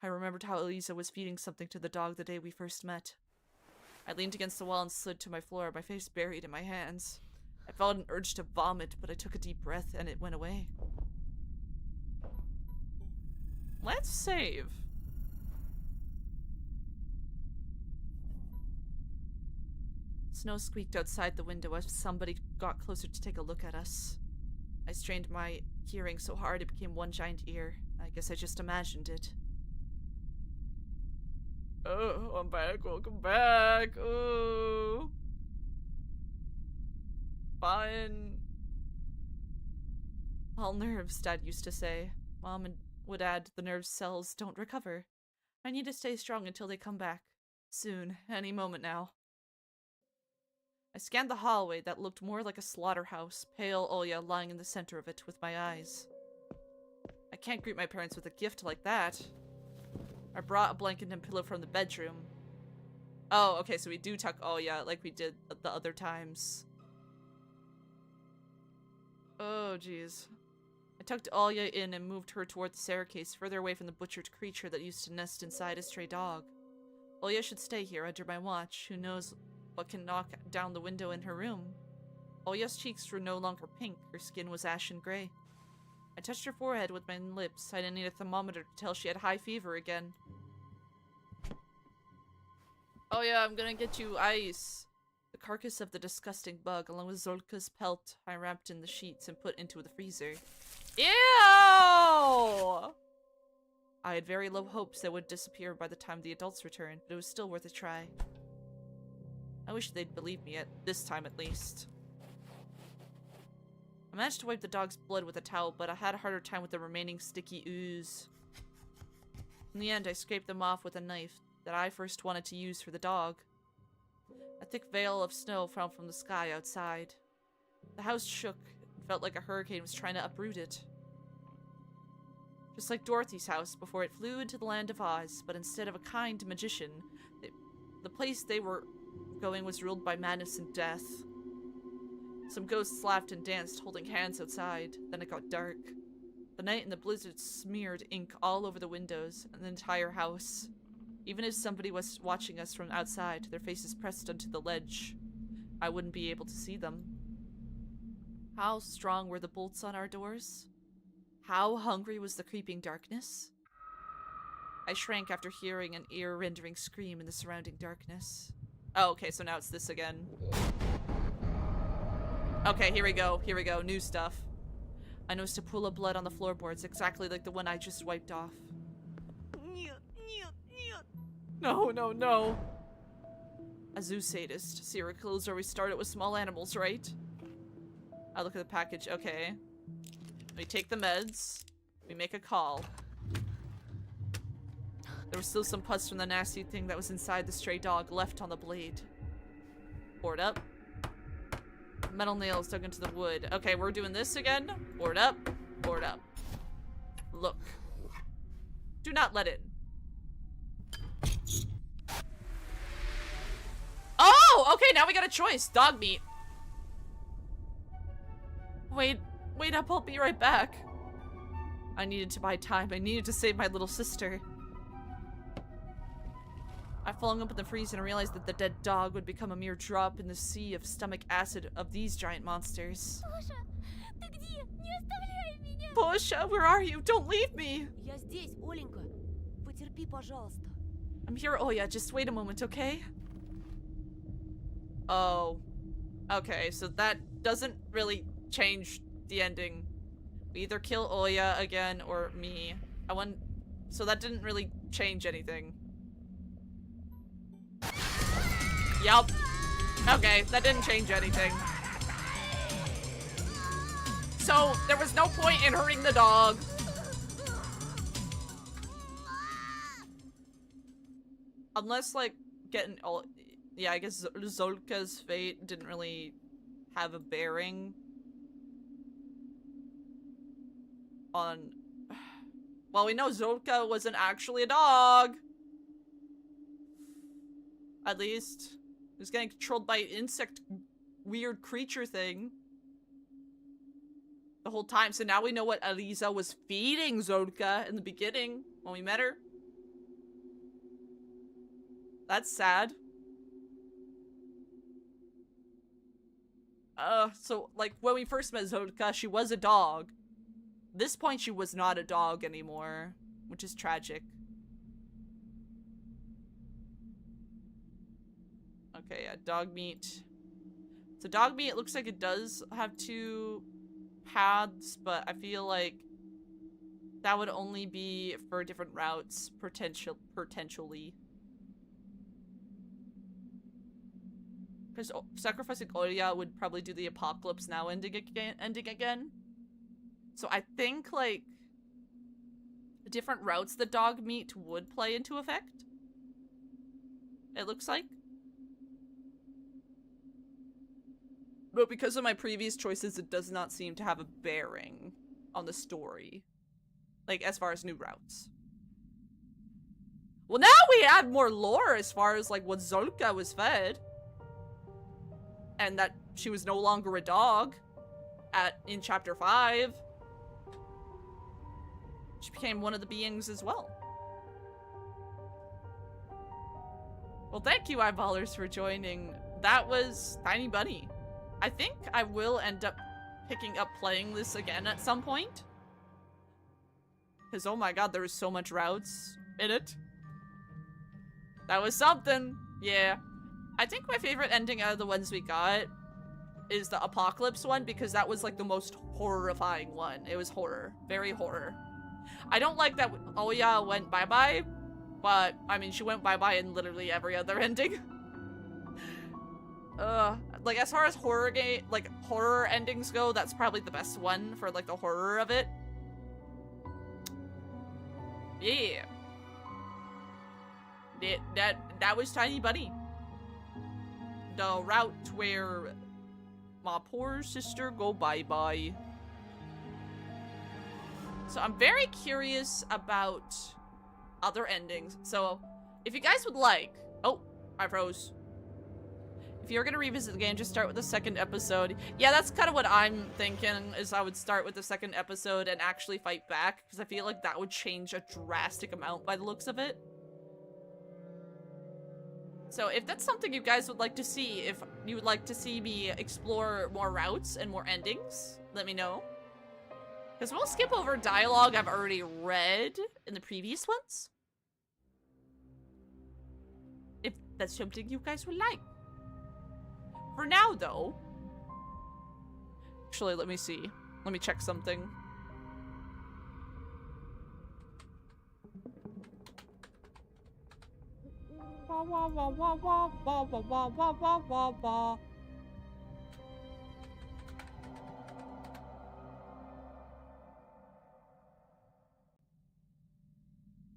I remembered how Elisa was feeding something to the dog the day we first met. I leaned against the wall and slid to my floor, my face buried in my hands. I felt an urge to vomit, but I took a deep breath and it went away. Let's save. Snow squeaked outside the window as somebody got closer to take a look at us. I strained my hearing so hard it became one giant ear. I guess I just imagined it. Oh, I'm back. Welcome back. Oh. Fine. All nerves, Dad used to say. Mom would add, the nerve cells don't recover. I need to stay strong until they come back. Soon. Any moment now. I scanned the hallway that looked more like a slaughterhouse, pale Olya lying in the center of it with my eyes. I can't greet my parents with a gift like that. I brought a blanket and pillow from the bedroom. Oh, okay, so we do tuck Olya like we did the other times. Oh, jeez. I tucked Olya in and moved her toward the staircase, further away from the butchered creature that used to nest inside a stray dog. Olya should stay here under my watch. Who knows what can knock down the window in her room. Olya's cheeks were no longer pink. Her skin was ashen gray. I touched her forehead with my lips. I didn't need a thermometer to tell she had high fever again. Oh yeah, I'm gonna get you ice. The carcass of the disgusting bug, along with Zolka's pelt, I wrapped in the sheets and put into the freezer. Ew! I had very low hopes they would disappear by the time the adults returned, but it was still worth a try. I wish they'd believe me this time at least. I managed to wipe the dog's blood with a towel, but I had a harder time with the remaining sticky ooze. In the end, I scraped them off with a knife that I first wanted to use for the dog. A thick veil of snow fell from the sky outside. The house shook and felt like a hurricane was trying to uproot it. Just like Dorothy's house before it flew into the land of Oz, but instead of a kind magician, the place they were going was ruled by madness and death. Some ghosts laughed and danced, holding hands outside. Then it got dark. The night and the blizzard smeared ink all over the windows and the entire house. Even if somebody was watching us from outside, their faces pressed onto the ledge, I wouldn't be able to see them. How strong were the bolts on our doors? How hungry was the creeping darkness? I shrank after hearing an ear-rending scream in the surrounding darkness. Oh, okay, so now it's this again. Okay, here we go, new stuff. I noticed a pool of blood on the floorboards, exactly like the one I just wiped off. No, no, no. A zoo sadist. Serial killers always started with small animals, right? I look at the package, okay. We take the meds. We make a call. There was still some pus from the nasty thing that was inside the stray dog left on the blade. Board up. Metal nails dug into the wood. Okay, we're doing this again. Board up. Board up. Look. Do not let in. Oh! Okay, now we got a choice. Dog meat. Wait up, I'll be right back. I needed to buy time. I needed to save my little sister. I flung open the freezer and realized that the dead dog would become a mere drop in the sea of stomach acid of these giant monsters. Ты где? Не оставляй меня! Posha, where are you? Don't leave me! Я здесь, Оленька. Потерпи, пожалуйста. I'm here, Oya. Just wait a moment, okay? Oh. Okay, so that doesn't really change the ending. We either kill Oya again or me. So that didn't really change anything. Yup. Okay, that didn't change anything. So, there was no point in hurting the dog. Unless, like, getting all... Yeah, I guess Zolka's fate didn't really have a bearing on... Well, we know Zolka wasn't actually a dog. At least. He was getting controlled by an insect weird creature thing the whole time. So now we know what Aliza was feeding Zolka in the beginning when we met her. That's sad. So, like, when we first met Zolka, she was a dog. At this point, she was not a dog anymore, which is tragic. Okay, yeah, dog meat. So dog meat, it looks like it does have 2 paths, but I feel like that would only be for different routes, potentially. Because sacrificing Oya would probably do the apocalypse now ending again. So I think, like, different routes the dog meat would play into effect. It looks like. But because of my previous choices, it does not seem to have a bearing on the story. Like, as far as new routes. Well, now we add more lore as far as, like, what Zolka was fed. And that she was no longer a dog in chapter 5. She became one of the beings as well. Well, thank you, eyeballers, for joining. That was Tiny Bunny. I think I will end up picking up playing this again at some point. Because, oh my god, there was so much routes in it. That was something. Yeah. I think my favorite ending out of the ones we got is the apocalypse one, because that was like the most horrifying one. It was horror. Very horror. I don't like that Oya went bye-bye, but I mean, she went bye-bye in literally every other ending. Like, as far as horror endings go, that's probably the best one for, like, the horror of it. Yeah. That was Tiny Bunny. the route where my poor sister go bye-bye. So I'm very curious about other endings. So if you guys would like... Oh, I froze. If you're gonna revisit the game, just start with the second episode. Yeah, that's kind of what I'm thinking, is I would start with the second episode and actually fight back, because I feel like that would change a drastic amount by the looks of it. So if that's something you guys would like to see, if you would like to see me explore more routes and more endings, let me know. Because we'll skip over dialogue I've already read in the previous ones. If that's something you guys would like. For now, though... Actually, let me see. Let me check something. Wah, wah, wah, wah, wah, wah, wah, wah, wah, wah, wah, wah.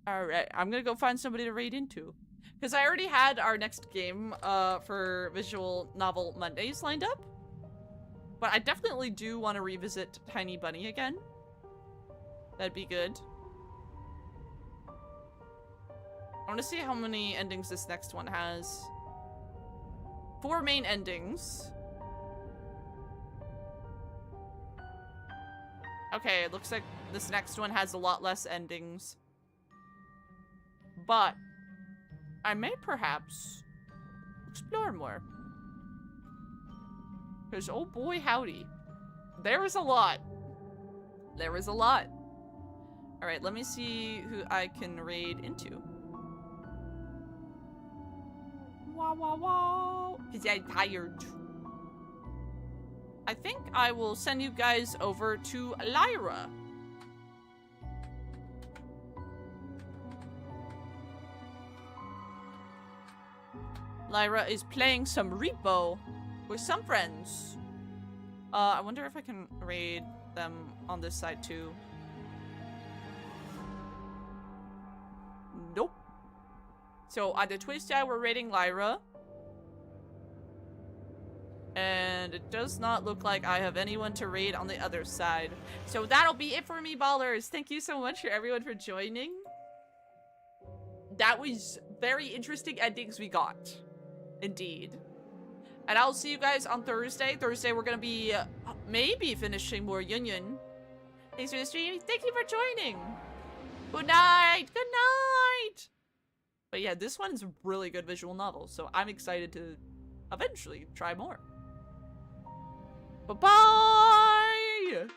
Alright, I'm gonna go find somebody to raid into. Because I already had our next game for Visual Novel Mondays lined up. But I definitely do want to revisit Tiny Bunny again. That'd be good. I want to see how many endings this next one has. 4 main endings. Okay, it looks like this next one has a lot less endings. But I may perhaps explore more. Because, oh boy, howdy. There is a lot. There is a lot. Alright, let me see who I can raid into. Wow, wow, wow. Because I'm tired. I think I will send you guys over to Lyra. Lyra is playing some repo with some friends. I wonder if I can raid them on this side too. Nope. So on the Twitch side, we're raiding Lyra. And it does not look like I have anyone to raid on the other side. So that'll be it for me, ballers. Thank you so much for everyone for joining. That was very interesting endings we got. Indeed. And I'll see you guys on Thursday. Thursday we're gonna be maybe finishing more Union. Thanks for the stream. Thank you for joining. Good night. Good night. But yeah, this one's a really good visual novel, so I'm excited to eventually try more. Bye-bye!